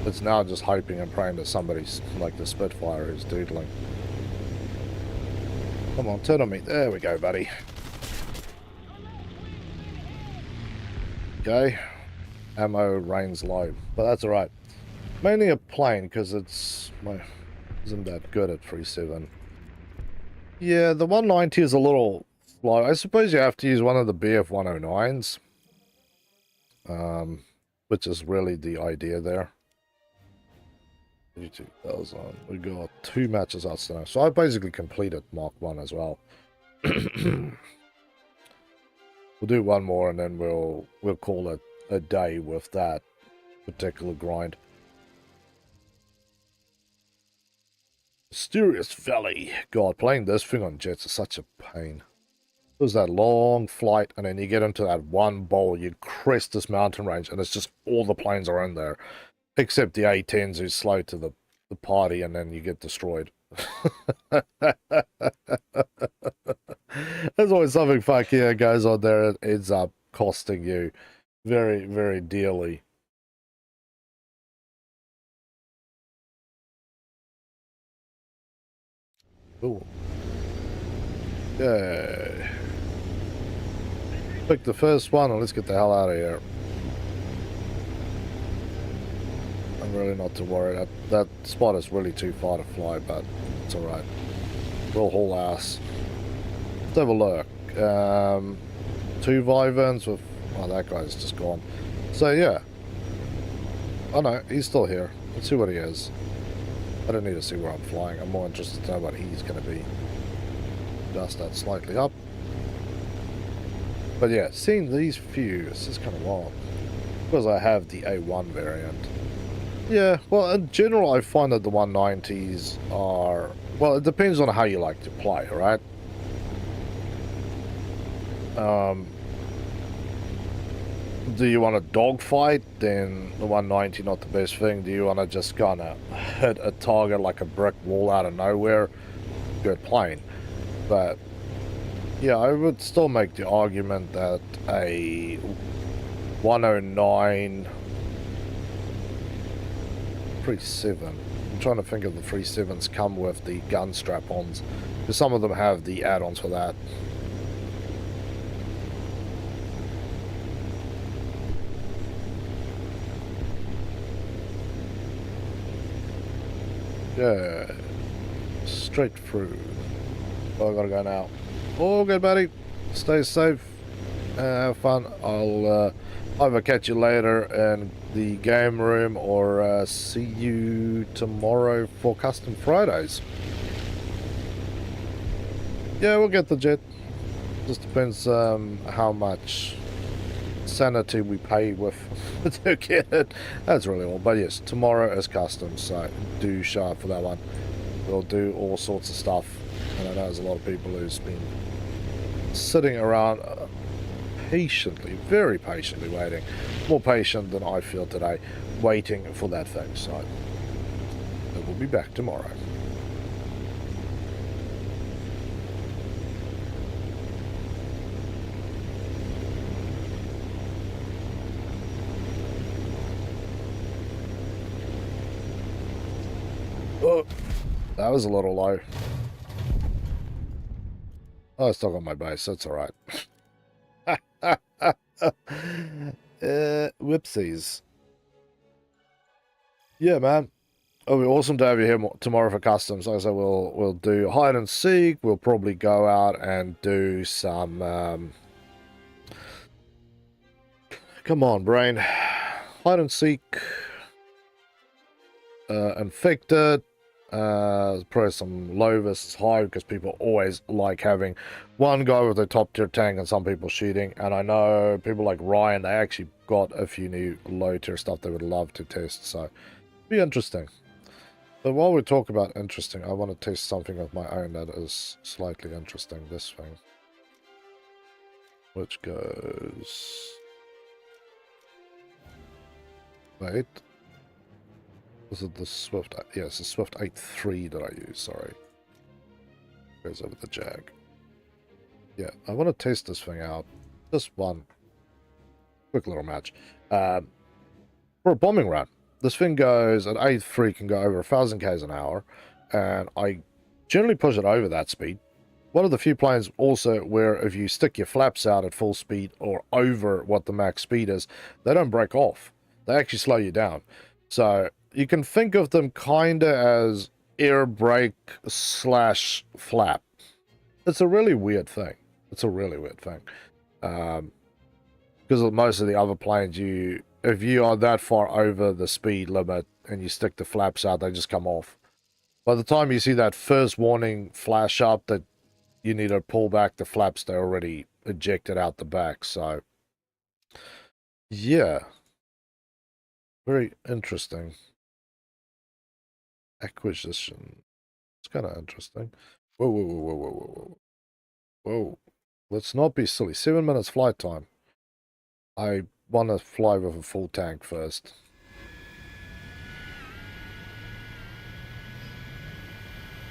it's now just hoping and praying that somebody's like the Spitfire is doodling. Come on, turn on me. There we go, buddy. Okay. Ammo rains low, but that's alright. Mainly a plane because it's isn't that good at 3.7. Yeah, the 190 is a little slow. I suppose you have to use one of the BF 109s, which is really the idea there. 32,000. We got 2 matches outstanding, so I basically completed Mark 1 as well. We'll do one more and then we'll call it a day with that particular grind. Mysterious Valley. God, playing this thing on jets is such a pain. It was that long flight and then you get into that one bowl, you crest this mountain range and it's just all the planes are in there. Except the A-10s who's slow to the party and then you get destroyed. There's always something funky that goes on there. It ends up costing you very, very dearly. Ooh. Yeah. Pick the first one and let's get the hell out of here. I'm really not too worried. That spot is really too far to fly, but it's alright. We'll haul ass. Let's have a look. 2 Vivens with... Oh, that guy's just gone. So, yeah. Oh, no, he's still here. Let's see what he is. I don't need to see where I'm flying. I'm more interested to know what he's going to be. Dust that slightly up. But yeah, seeing these few, this is kind of wild. Because I have the A1 variant. Yeah, well, in general, I find that the 190s are... Well, it depends on how you like to play, right? Do you want a dogfight? Then the 190 not the best thing. Do you want to just kind of hit a target like a brick wall out of nowhere? Good plane. But yeah, I would still make the argument that a 109 3.7. I'm trying to think of the 3.7s come with the gun strap-ons. Because some of them have the add-ons for that. Yeah, straight through. Oh, I gotta go now. Oh, good buddy. Stay safe. Have fun. I'll either catch you later in the game room or see you tomorrow for Custom Fridays. Yeah, we'll get the jet. Just depends how much sanity we pay with to get it. That's really all. But yes, tomorrow is custom, so do show up for that one. We'll do all sorts of stuff, and I know there's a lot of people who's been sitting around patiently, very patiently waiting, more patient than I feel today, waiting for that thing. So we'll be back tomorrow. Oh, that was a little low. Oh, I still got my base. That's all right. Whoopsies. Yeah, man. It'll be awesome to have you here tomorrow for customs. Like I said, we'll do hide and seek. We'll probably go out and do some. Come on, brain. Hide and seek. Infected. Probably some low versus high, because people always like having one guy with a top tier tank and some people shooting. And I know people like Ryan, they actually got a few new low tier stuff they would love to test. So be interesting. But while we talk about interesting, I want to test something of my own that is slightly interesting. This thing, which goes... Wait. Was it the Swift? Yeah, it's the Swift 8.3 that I use, sorry. Goes over the Jag. Yeah, I want to test this thing out. Just one quick little match. For a bombing run, this thing goes at 8.3, can go over 1,000 k's an hour, and I generally push it over that speed. One of the few planes also where if you stick your flaps out at full speed or over what the max speed is, they don't break off. They actually slow you down. So you can think of them kind of as air brake slash flap. It's a really weird thing. It's a really weird thing. Because most of the other planes, if you are that far over the speed limit and you stick the flaps out, they just come off. By the time you see that first warning flash up that you need to pull back the flaps, they're already ejected out the back. So, yeah. Very interesting. Acquisition. It's kind of interesting. Whoa, whoa, whoa, whoa, whoa, whoa, whoa. Whoa. Let's not be silly. 7 minutes flight time. I want to fly with a full tank first.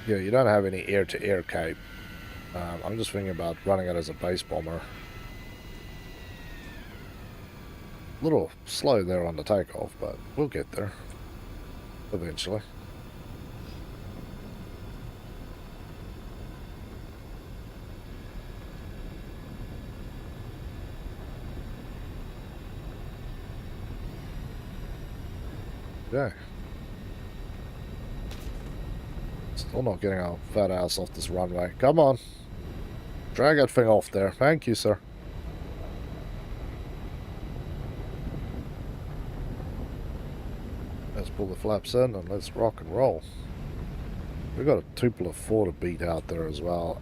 Yeah, you don't have any air-to-air cape. I'm just thinking about running it as a base bomber. A little slow there on the takeoff, but we'll get there eventually. Yeah. Still not getting our fat ass off this runway. Come on. Drag that thing off there. Thank you, sir. Let's pull the flaps in and let's rock and roll. We've got a tuple of 4 to beat out there as well.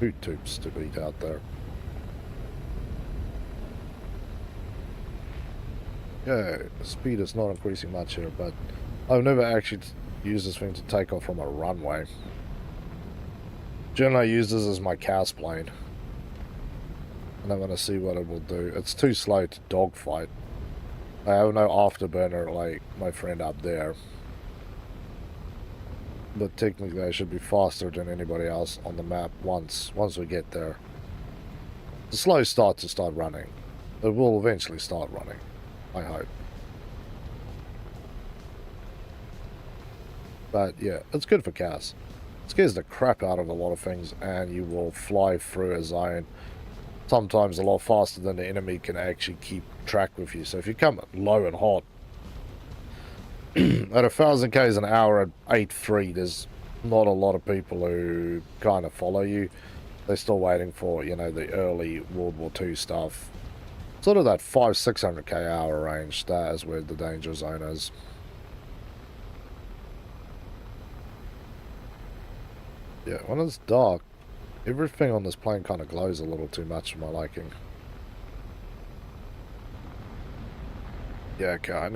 2 tubes to beat out there. Yeah, speed is not increasing much here, but I've never actually used this thing to take off from a runway. Generally I use this as my cast plane. And I'm going to see what it will do. It's too slow to dogfight. I have no afterburner like my friend up there. But technically I should be faster than anybody else on the map once we get there. It's a slow start to start running. It will eventually start running, I hope. But yeah, it's good for CAS. It scares the crap out of a lot of things, and you will fly through a zone sometimes a lot faster than the enemy can actually keep track with you. So if you come low and hot at 1,000 k's an hour at 8.3, there's not a lot of people who kind of follow you. They're still waiting for, you know, the early World War II stuff. Sort of that 500-600 k hour range. That is where the danger zone is. Yeah, when it's dark, everything on this plane kind of glows a little too much for my liking. Yeah, okay,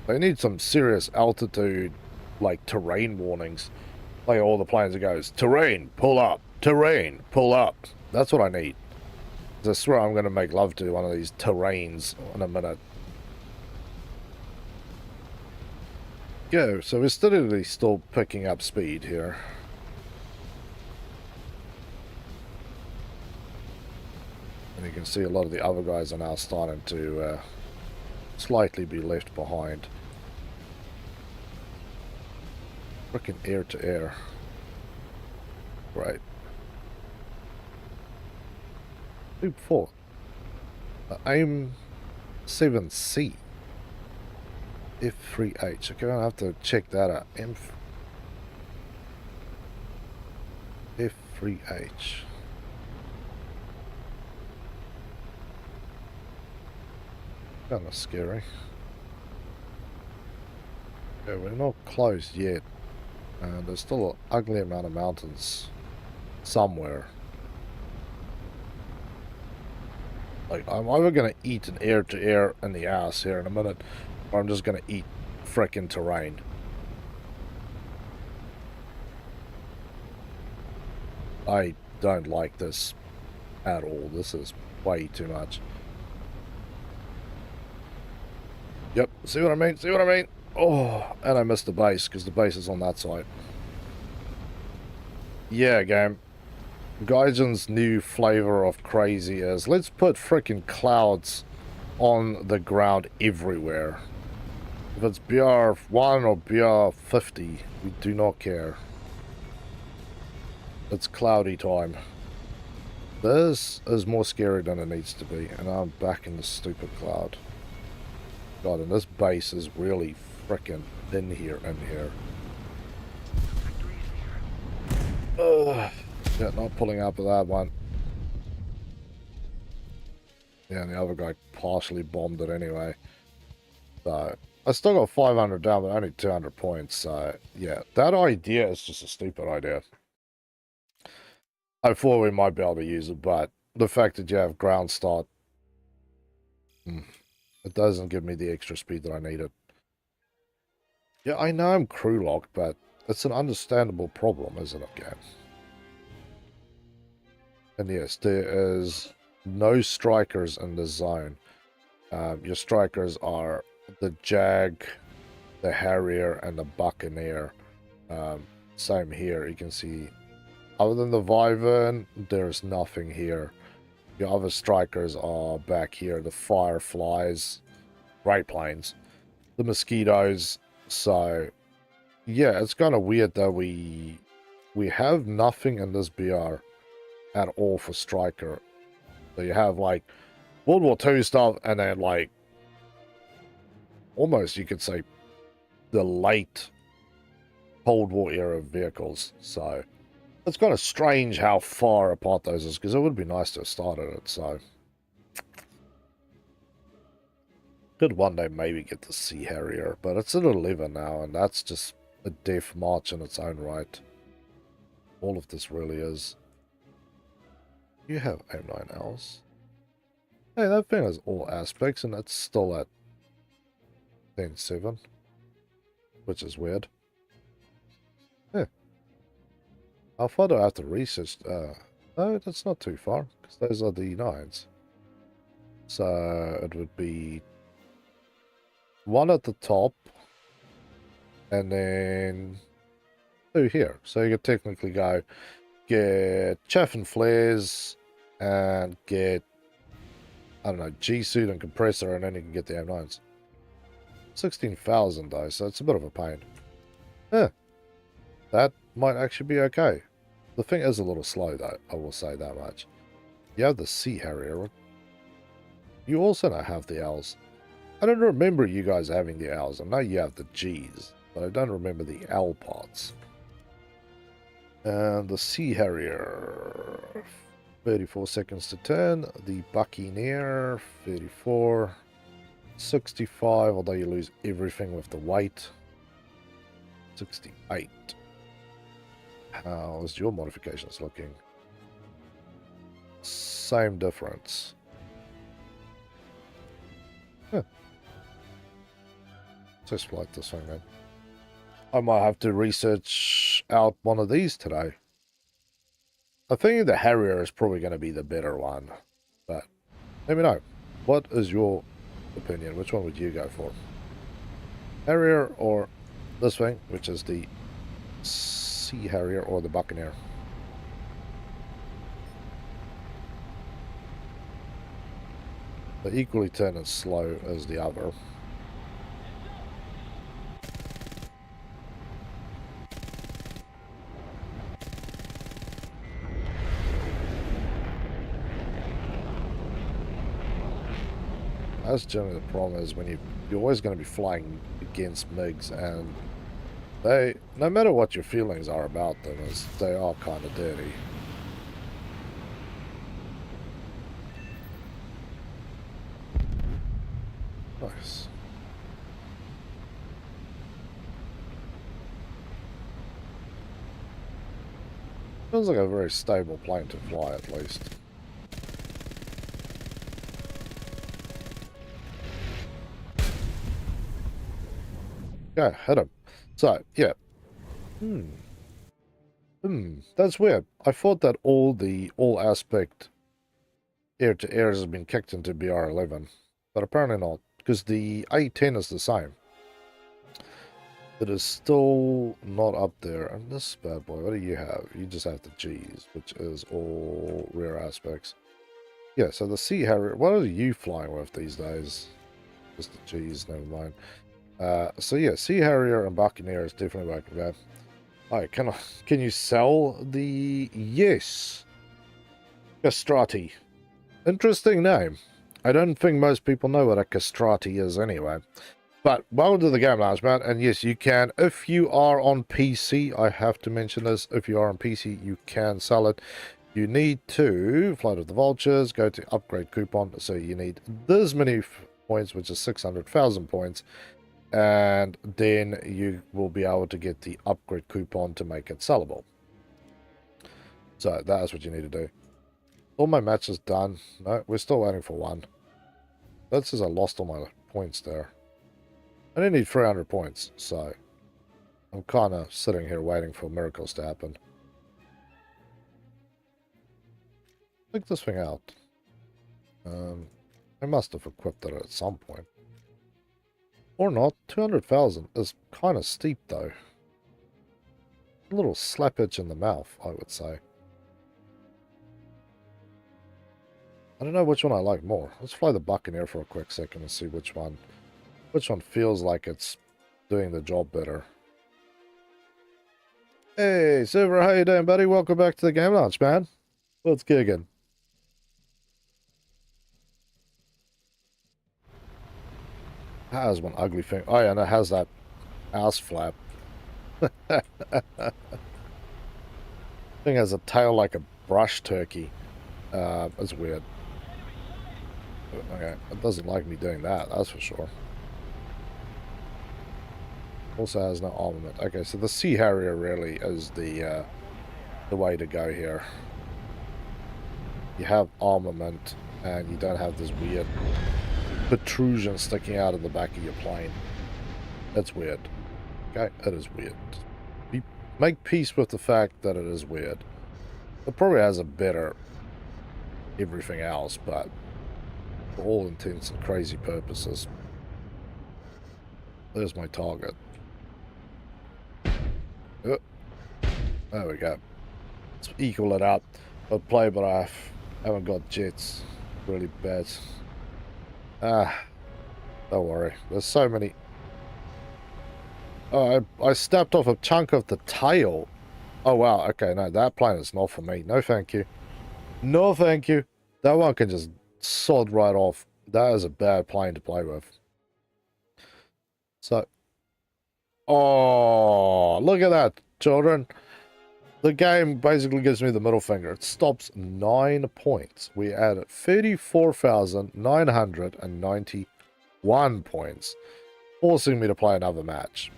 they need some serious altitude, like, terrain warnings. Like all the planes that goes, terrain, pull up, terrain, pull up. That's what I need. I swear I'm going to make love to one of these terrains in a minute. Yeah, so we're steadily still picking up speed here. And you can see a lot of the other guys are now starting to slightly be left behind. Frickin' air to air. Right. Loop 4. AIM 7C. F3H. Okay, I'll have to check that out. F3H. Kind of scary. Okay, we're not close yet. And there's still an ugly amount of mountains somewhere. Like, I'm either going to eat an air-to-air in the ass here in a minute, or I'm just going to eat frickin' terrain. I don't like this at all. This is way too much. Yep, see what I mean? See what I mean? Oh, and I missed the base, because the base is on that side. Yeah, game. Gaijin's new flavor of crazy is, let's put frickin' clouds on the ground everywhere. If it's BR1 or BR50, we do not care. It's cloudy time. This is more scary than it needs to be, and I'm back in the stupid cloud. God, and this base is really frickin' in here. Ugh. Yeah, not pulling up with that one. Yeah, and the other guy partially bombed it anyway. So, I still got 500 down, but only 200 points. So, yeah, that idea is just a stupid idea. I thought we might be able to use it, but the fact that you have ground start, it doesn't give me the extra speed that I needed. Yeah, I know I'm crew locked, but it's an understandable problem, isn't it, game? And yes, there is no strikers in the zone. Your strikers are the Jag, the Harrier, and the Buccaneer. Same here, you can see, other than the Wyvern, there's nothing here. Your other strikers are back here, the Fireflies, Great Plains, the Mosquitoes. So, yeah, it's kind of weird that we have nothing in this BR at all for striker. So you have like World War II stuff, and then like almost you could say the late Cold War era vehicles. So it's kind of strange how far apart those is, because it would be nice to have started it. So could one day maybe get the Sea Harrier, but it's at 11 now, and that's just a death march in its own right. All of this really is. You have M9Ls. Hey, that thing has all aspects, and it's still at 10.7, which is weird. Yeah. How far do I have to research? No, that's not too far, because those are the 9s. So it would be one at the top, and then two here. So you could technically go get chaff and flares, and get, I don't know, G-suit and compressor, and then you can get the M9s. 16,000 though, so it's a bit of a pain. Yeah, that might actually be okay. The thing is a little slow though, I will say that much. You have the Sea Harrier. You also don't have the L's. I don't remember you guys having the L's. I know you have the G's, but I don't remember the L parts. And the Sea Harrier, 34 seconds to turn. The Buccaneer, 34. 65, although you lose everything with the weight. 68. How's your modifications looking? Same difference. Huh. Let's flight this thing then. I might have to research out one of these today. I think the Harrier is probably going to be the better one, but let me know. What is your opinion? Which one would you go for? Harrier or this thing, which is the Sea Harrier, or the Buccaneer? They're equally turn as slow as the other. That's generally the problem, is when you're always going to be flying against MiGs, and they, no matter what your feelings are about them, is they are kind of dirty. Nice. Feels like a very stable plane to fly, at least. Okay, hit him. So, yeah. That's weird. I thought that all aspect air-to-air has been kicked into BR11, but apparently not, because the A10 is the same. It is still not up there. And this bad boy, what do you have? You just have the G's, which is all rear aspects. Yeah, so the Sea Harrier, what are you flying with these days? Just the G's, never mind. So yeah, Sea Harrier and Buccaneer is definitely back to back. Alright, can you sell the... Yes. Castrati. Interesting name. I don't think most people know what a castrati is anyway. But welcome to the game lounge, man. And yes, you can. If you are on PC, I have to mention this. If you are on PC, you can sell it. You need to Flight of the Vultures, go to upgrade coupon. So you need this many points, which is 600,000 points. And then you will be able to get the upgrade coupon to make it sellable. So that's what you need to do. All my matches done. No, we're still waiting for one. That says I lost all my points there. I only need 300 points, so I'm kind of sitting here waiting for miracles to happen. Check this thing out. I must have equipped it at some point. Or not. 200,000 is kind of steep, though. A little slap itch in the mouth, I would say. I don't know which one I like more. Let's fly the Buccaneer for a quick second and see which one feels like it's doing the job better. Hey, Silver, how you doing, buddy? Welcome back to the game launch, man. What's gigging? Has one ugly thing. Oh yeah, and it has that ass flap. Thing has a tail like a brush turkey. It's weird. Okay, it doesn't like me doing that, that's for sure. Also has no armament. Okay, so the Sea Harrier really is the way to go here. You have armament, and you don't have this weird protrusion sticking out of the back of your plane. That's weird. Okay, it is weird. Make peace with the fact that it is weird. It probably has a better everything else, but for all intents and crazy purposes, there's my target. Oh, there we go. Let's equal it out. I'll play, but I haven't got jets. Really bad. Don't worry. There's so many. Oh, I snapped off a chunk of the tail. Oh, wow. Okay, no, that plane is not for me. No, thank you. No, thank you. That one can just sod right off. That is a bad plane to play with. So, oh, look at that, children. The game basically gives me the middle finger. It stops 9 points. We added 34,991 points, forcing me to play another match.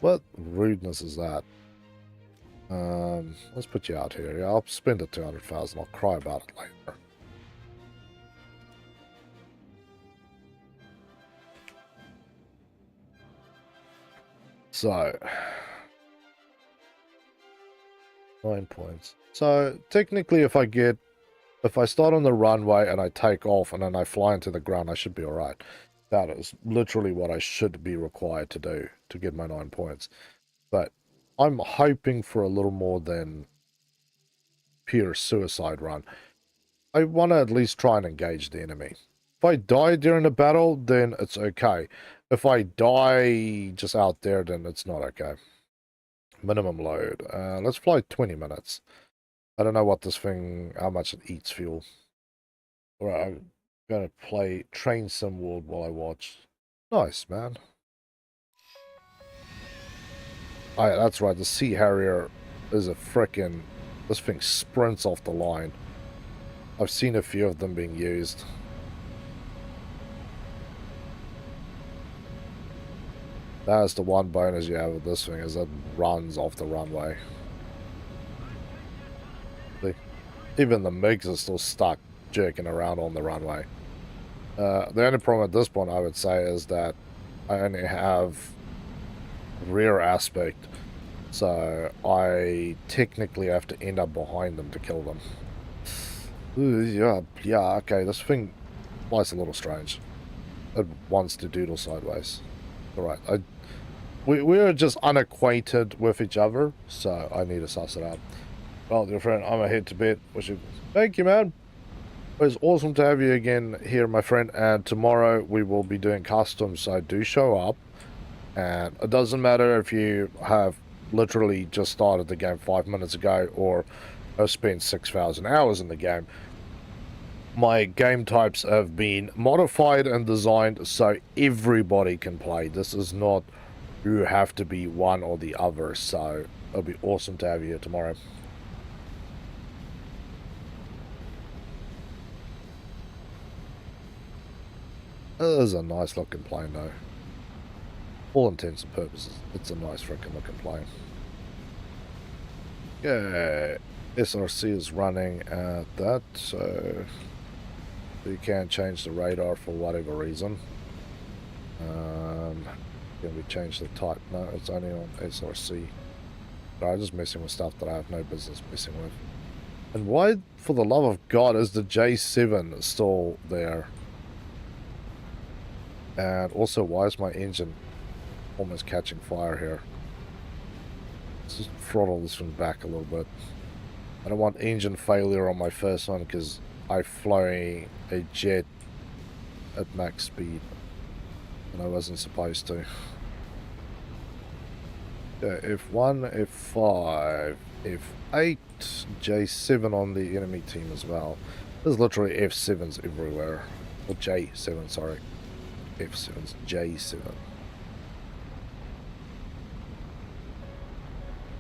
What rudeness is that? Let's put you out here. Yeah, I'll spend the 200,000. I'll cry about it later. So, 9 points. So technically, if I start on the runway and I take off and then I fly into the ground, I should be all right. That is literally what I should be required to do to get my 9 points. But I'm hoping for a little more than pure suicide run. I want to at least try and engage the enemy. If I die during the battle, then it's okay. If I die just out there, then it's not okay. Minimum load. Let's fly 20 minutes. I don't know what this thing, how much it eats fuel. Alright, I'm going to play Train Sim World while I watch. Nice, man. Oh, yeah, that's right. The Sea Harrier is a frickin'... This thing sprints off the line. I've seen a few of them being used. That's the one bonus you have with this thing, is it runs off the runway. even the MiGs are still stuck jerking around on the runway. The only problem at this point, I would say, is that I only have rear aspect, so I technically have to end up behind them to kill them. Ooh, yeah, okay, this thing flies a little strange. It wants to doodle sideways. Alright, we are just unacquainted with each other, so I need to suss it out. Well, dear friend, I'm ahead to bed. Thank you, man. It's awesome to have you again here, my friend, and tomorrow we will be doing customs, so do show up. And it doesn't matter if you have literally just started the game 5 minutes ago or have spent 6,000 hours in the game. My game types have been modified and designed so everybody can play. This is not you have to be one or the other, so it'll be awesome to have you here tomorrow. It is a nice looking plane though. All intents and purposes, it's a nice freaking looking plane. Yeah, SRC is running at that, so you can't change the radar for whatever reason. Can we change the type? No, it's only on SRC. But I'm just messing with stuff that I have no business messing with. And why, for the love of God, is the J7 still there? And also, why is my engine almost catching fire here? Let's just throttle this one back a little bit. I don't want engine failure on my first one because I fly a jet at max speed and I wasn't supposed to. Yeah, F1, F5, F8, J7 on the enemy team as well. There's literally F7s everywhere. Or J7, sorry. F7s, J7.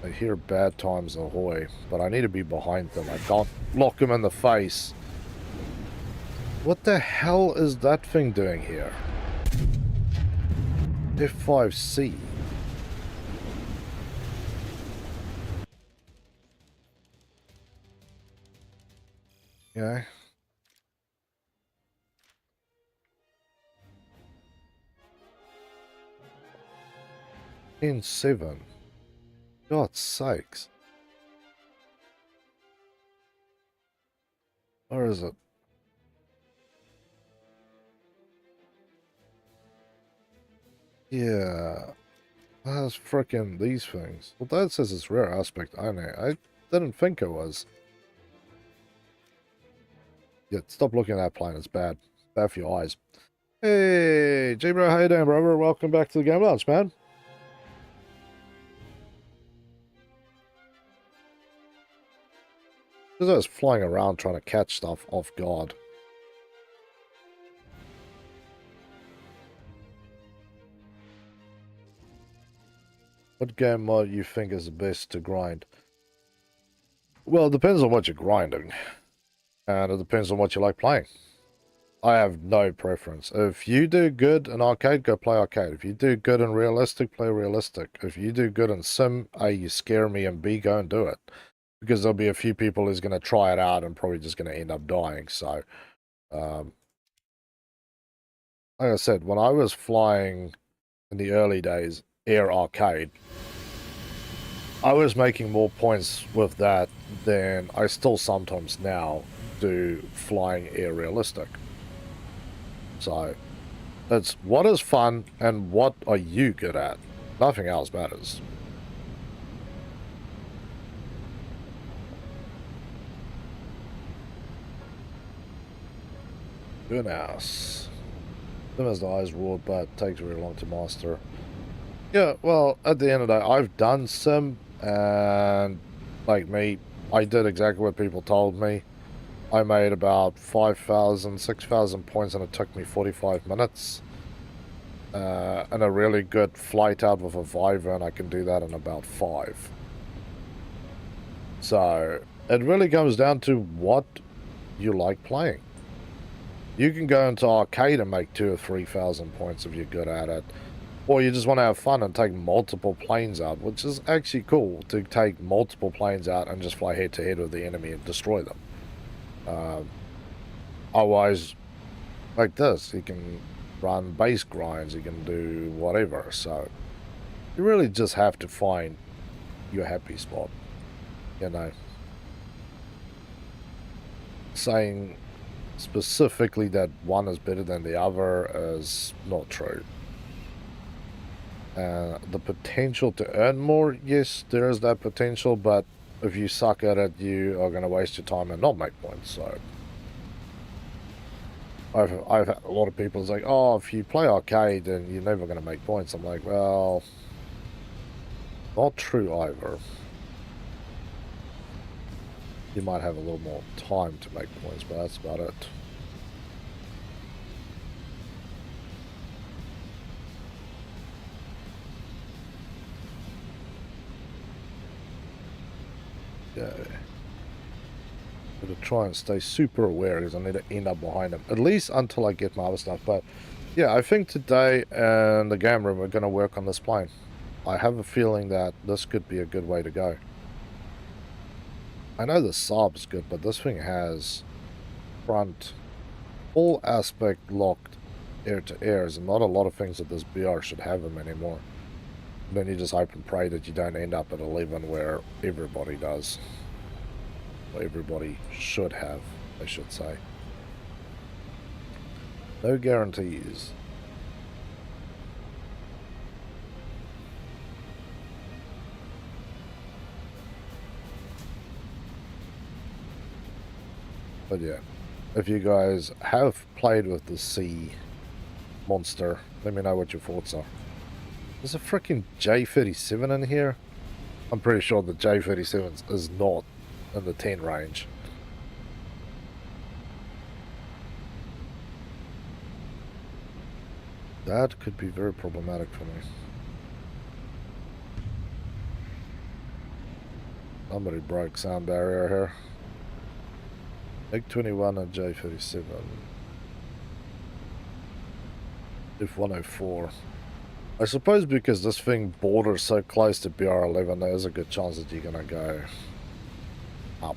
I hear bad times ahoy, but I need to be behind them. I can't lock them in the face. What the hell is that thing doing here? F5C. Yeah. N7. God's sakes. Where is it? Yeah. That's frickin' these things. Well, that says it's rear aspect only. I didn't think it was. Yeah, stop looking at that plane. It's bad. Bad for your eyes. Hey, G-Bro, how you doing, brother? Welcome back to the Game Lounge, man. Because I was flying around trying to catch stuff off guard. What game mod you think is the best to grind? Well, it depends on what you're grinding. And it depends on what you like playing. I have no preference. If you do good in arcade, go play arcade. If you do good in realistic, play realistic. If you do good in sim, A, you scare me, and B, go and do it. Because there'll be a few people who's going to try it out and probably just going to end up dying. So, like I said, when I was flying in the early days, air arcade, I was making more points with that than I still sometimes now do flying air realistic. So, it's what is fun and what are you good at. Nothing else matters. Good ass. Sim has the eyes roared, but takes very long to master. Yeah, well, at the end of the day, I've done sim, and like me, I did exactly what people told me. I made about 5,000, 6,000 points, and it took me 45 minutes. And a really good flight out with a Viva, and I can do that in about 5. So, it really comes down to what you like playing. You can go into arcade and make 2,000 or 3,000 points if you're good at it. Or you just want to have fun and take multiple planes out, which is actually cool to take multiple planes out and just fly head to head with the enemy and destroy them. Otherwise, like this, you can run base grinds, you can do whatever. So you really just have to find your happy spot, you know. Saying specifically that one is better than the other is not true. The potential to earn more, yes, there is that potential, but if you suck at it, you are going to waste your time and not make points. So I've had a lot of people say, oh, if you play arcade, then you're never going to make points. I'm like, well, not true either. You might have a little more time to make points, but that's about it. Yeah. I'm going to try and stay super aware because I need to end up behind him, at least until I get my other stuff. But yeah, I think today in the game room we're going to work on this plane. I have a feeling that this could be a good way to go. I know the Saab's good, but this thing has front full aspect locked air to airs, and not a lot of things that this BR should have them anymore. And then you just hope and pray that you don't end up at 11 where everybody does. Or everybody should have, I should say. No guarantees. But yeah, if you guys have played with the sea monster, let me know what your thoughts are. There's a freaking J37 in here. I'm pretty sure the J37 is not in the 10 range. That could be very problematic for me. Somebody broke sound barrier here. MiG-21 and J-37. F-104. I suppose because this thing borders so close to BR-11, there's a good chance that you're going to go up.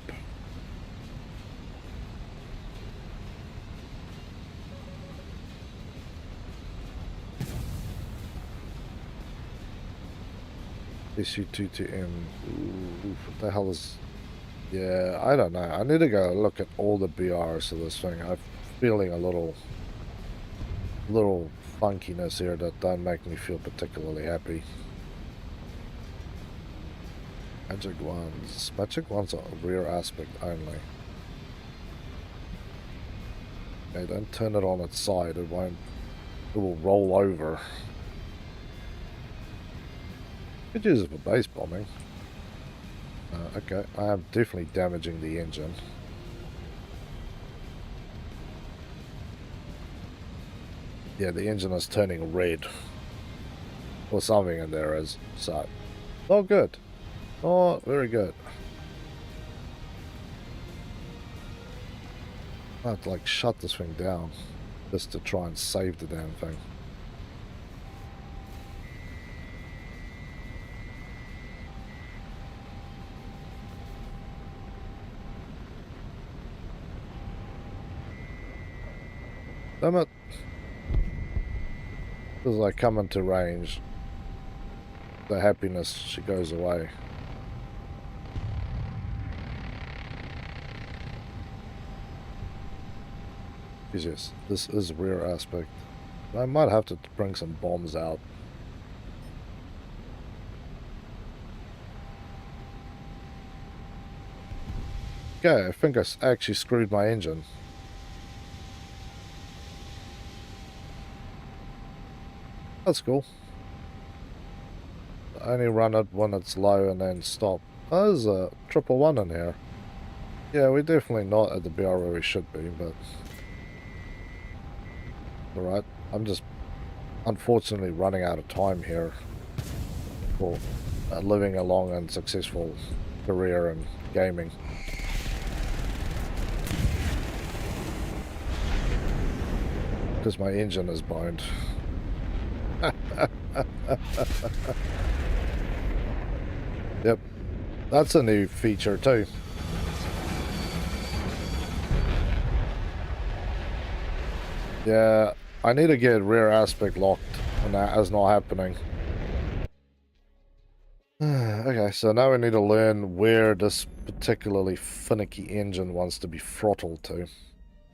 SU-22M. What the hell is... Yeah, I don't know. I need to go look at all the BRs of this thing. I'm feeling a little funkiness here that don't make me feel particularly happy. Magic ones. Magic ones are rear aspect only. Okay, don't turn it on its side. It won't. It will roll over. Could use it for base bombing. Okay, I am definitely damaging the engine. Yeah, the engine is turning red. Or something in there is. So, not good. Not very good. I have to like shut this thing down just to try and save the damn thing. Damn it. As I come into range, the happiness, she goes away. Jesus, this is rear aspect. I might have to bring some bombs out. Okay, I think I actually screwed my engine. That's cool. I only run it when it's low and then stop. Oh, there's a 111 in here. Yeah, we're definitely not at the BR where we should be, but... Alright, I'm just unfortunately running out of time here for living a long and successful career in gaming. Because my engine is boned. Yep, that's a new feature too. Yeah, I need to get rear aspect locked, and that is not happening. Okay, so now we need to learn where this particularly finicky engine wants to be throttled to.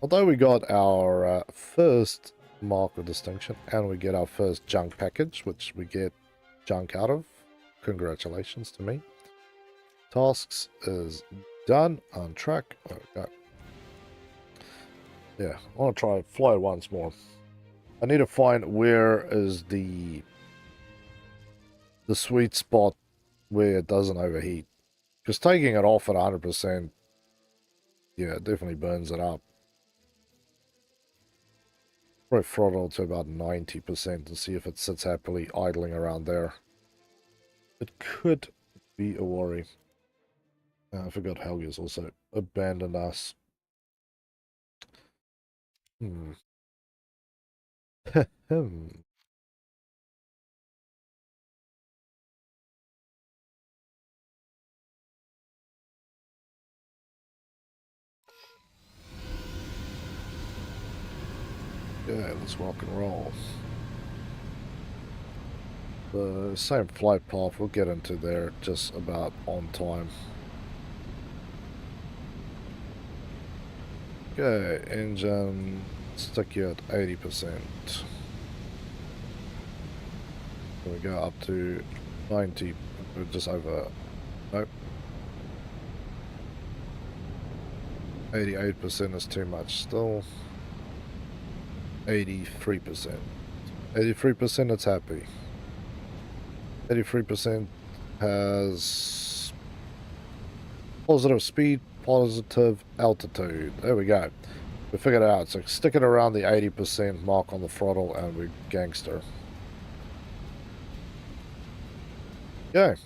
Although we got our first mark of distinction, and we get our first junk package, which we get junk out of. Congratulations to me. Tasks is done, on track. Okay. Yeah, I want to try fly once more. I need to find where is the sweet spot where it doesn't overheat. Because taking it off at 100%, yeah, it definitely burns it up. Probably throttle to about 90% and see if it sits happily idling around there. It could be a worry. I forgot Helgi has also abandoned us. Hmm. Yeah, let's rock and roll. The same flight path, we'll get into there just about on time. Okay, engine, stick you at 80%. We go up to 90, just over, nope. 88% is too much still. 83%. 83% it's happy. 83% has positive speed, positive altitude. There we go. We figured it out. So stick it around the 80% mark on the throttle and we're gangster. Yeah.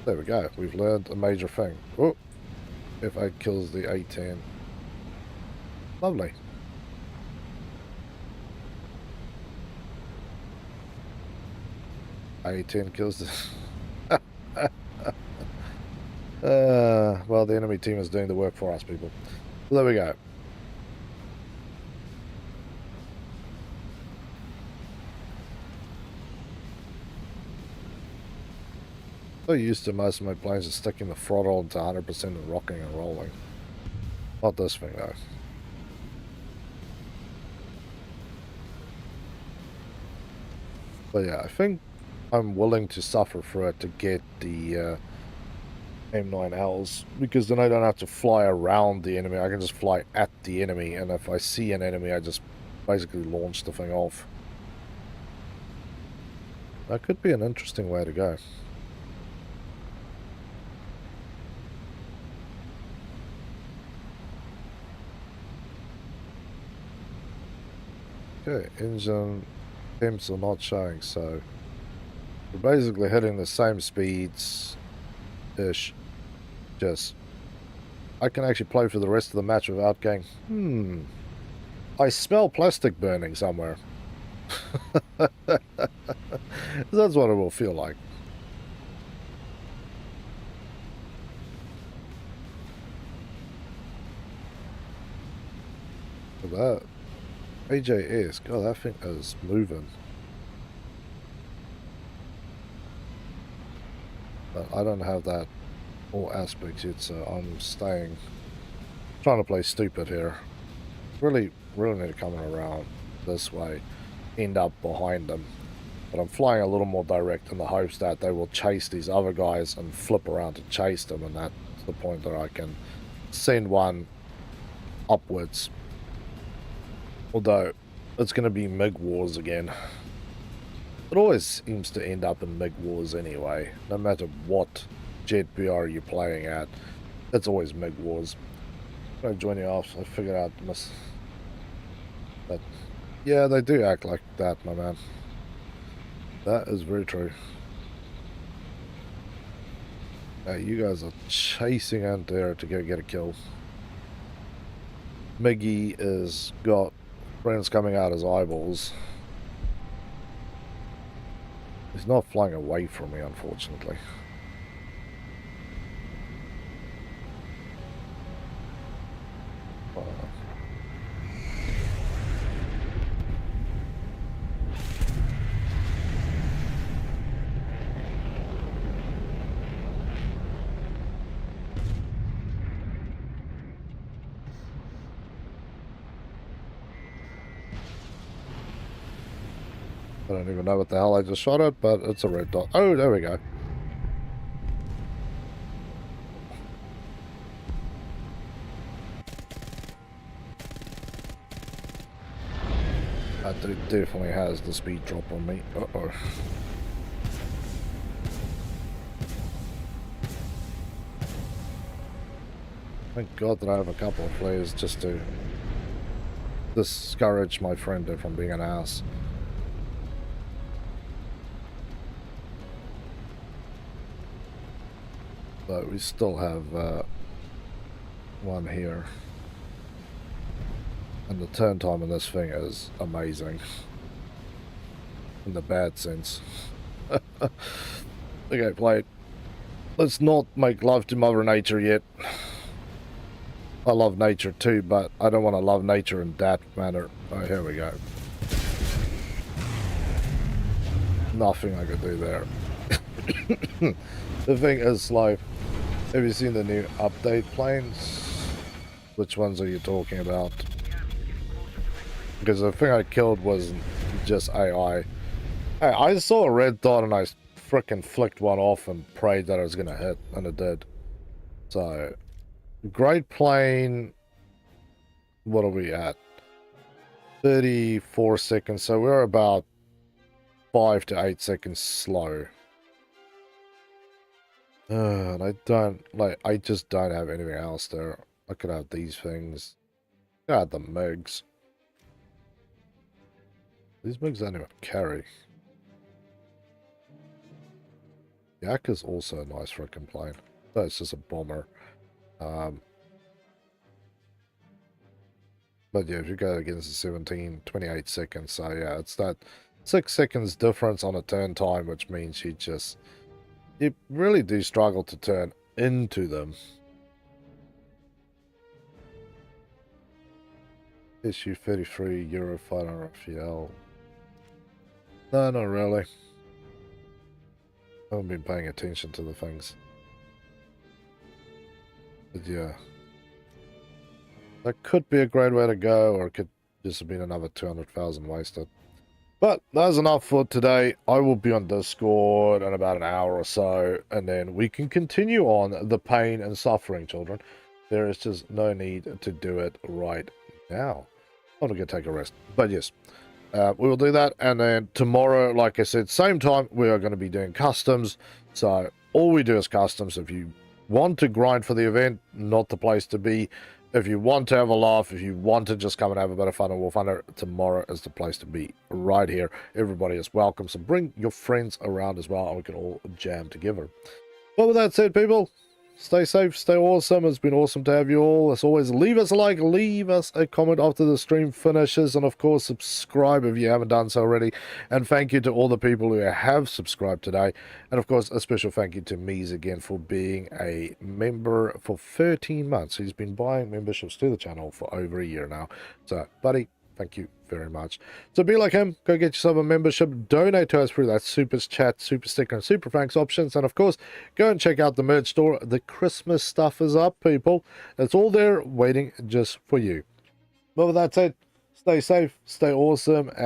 There we go. We've learned a major thing. Oh, F8 kills the A10. Lovely. A10 kills this. Well, the enemy team is doing the work for us, people. So there we go. So used to most of my planes just sticking the throttle into 100% and rocking and rolling. Not this thing, though. But yeah, I think I'm willing to suffer through it to get the M9Ls, because then I don't have to fly around the enemy. I can just fly at the enemy, and if I see an enemy, I just basically launch the thing off. That could be an interesting way to go. Okay, engine temps are not showing, so we're basically hitting the same speeds-ish. Just, I can actually play for the rest of the match without going, I smell plastic burning somewhere. That's what it will feel like. Look at that. AJS, God, that thing is moving. But I don't have that all aspects yet, so I'm trying to play stupid here. Really need to come around this way, end up behind them. But I'm flying a little more direct in the hopes that they will chase these other guys and flip around to chase them, and that's the point that I can send one upwards. Although, it's going to be MiG wars again. It always seems to end up in MiG wars anyway. No matter what jet PR you're playing at, it's always MiG wars. I'm going to join you off. I figured out that, yeah, they do act like that, my man. That is very true. You guys are chasing out there to go get a kill. Miggy has got friends coming out his eyeballs. He's not flying away from me, unfortunately. I don't even know what the hell I just shot at, but it's a red dot. Oh, there we go. That dude definitely has the speed drop on me. Uh-oh. Thank God that I have a couple of flares just to discourage my friend from being an ass. But we still have one here. And the turn time on this thing is amazing. In the bad sense. Okay, play it. Let's not make love to Mother Nature yet. I love nature too, but I don't want to love nature in that manner. Oh, here we go. Nothing I could do there. The thing is, like, have you seen the new update planes? Which ones are you talking about? Because the thing I killed wasn't just AI. Hey, I saw a red dot and I frickin' flicked one off and prayed that it was gonna hit, and it did. So, great plane. What are we at? 34 seconds. So we're about 5 to 8 seconds slow. And I just don't have anything else there. I could have these things. God, the MiGs. These MiGs don't even carry. Yak is also a nice freaking plane. So it's just a bomber. But yeah, if you go against the 17, 28 seconds. So yeah, it's that 6 seconds difference on a turn time, which means you really do struggle to turn into them. Issue 33 Eurofighter RFL. No, not really. I haven't been paying attention to the things. But yeah. That could be a great way to go, or it could just have been another 200,000 wasted. But that's enough for today. I will be on Discord in about an hour or so, and then we can continue on the pain and suffering, children. There is just no need to do it right now. I'm going to take a rest. But yes, we will do that. And then tomorrow, like I said, same time, we are going to be doing customs. So all we do is customs. If you want to grind for the event, not the place to be. If you want to have a laugh, if you want to just come and have a bit of fun and War Thunder, tomorrow is the place to be. Right here. Everybody is welcome. So bring your friends around as well, and we can all jam together. Well, with that said, people, stay safe, stay awesome. It's been awesome to have you all. As always, leave us a like, leave us a comment after the stream finishes, and of course, subscribe if you haven't done so already. And thank you to all the people who have subscribed today. And of course, a special thank you to Mies again for being a member for 13 months. He's been buying memberships to the channel for over a year now. So, buddy, thank you very much. So be like him, go get yourself a membership, donate to us through that super chat, super sticker, and super thanks options, and of course go and check out the merch store. The Christmas stuff is up, people. It's all there waiting just for you. Well, with that said, stay safe, stay awesome, and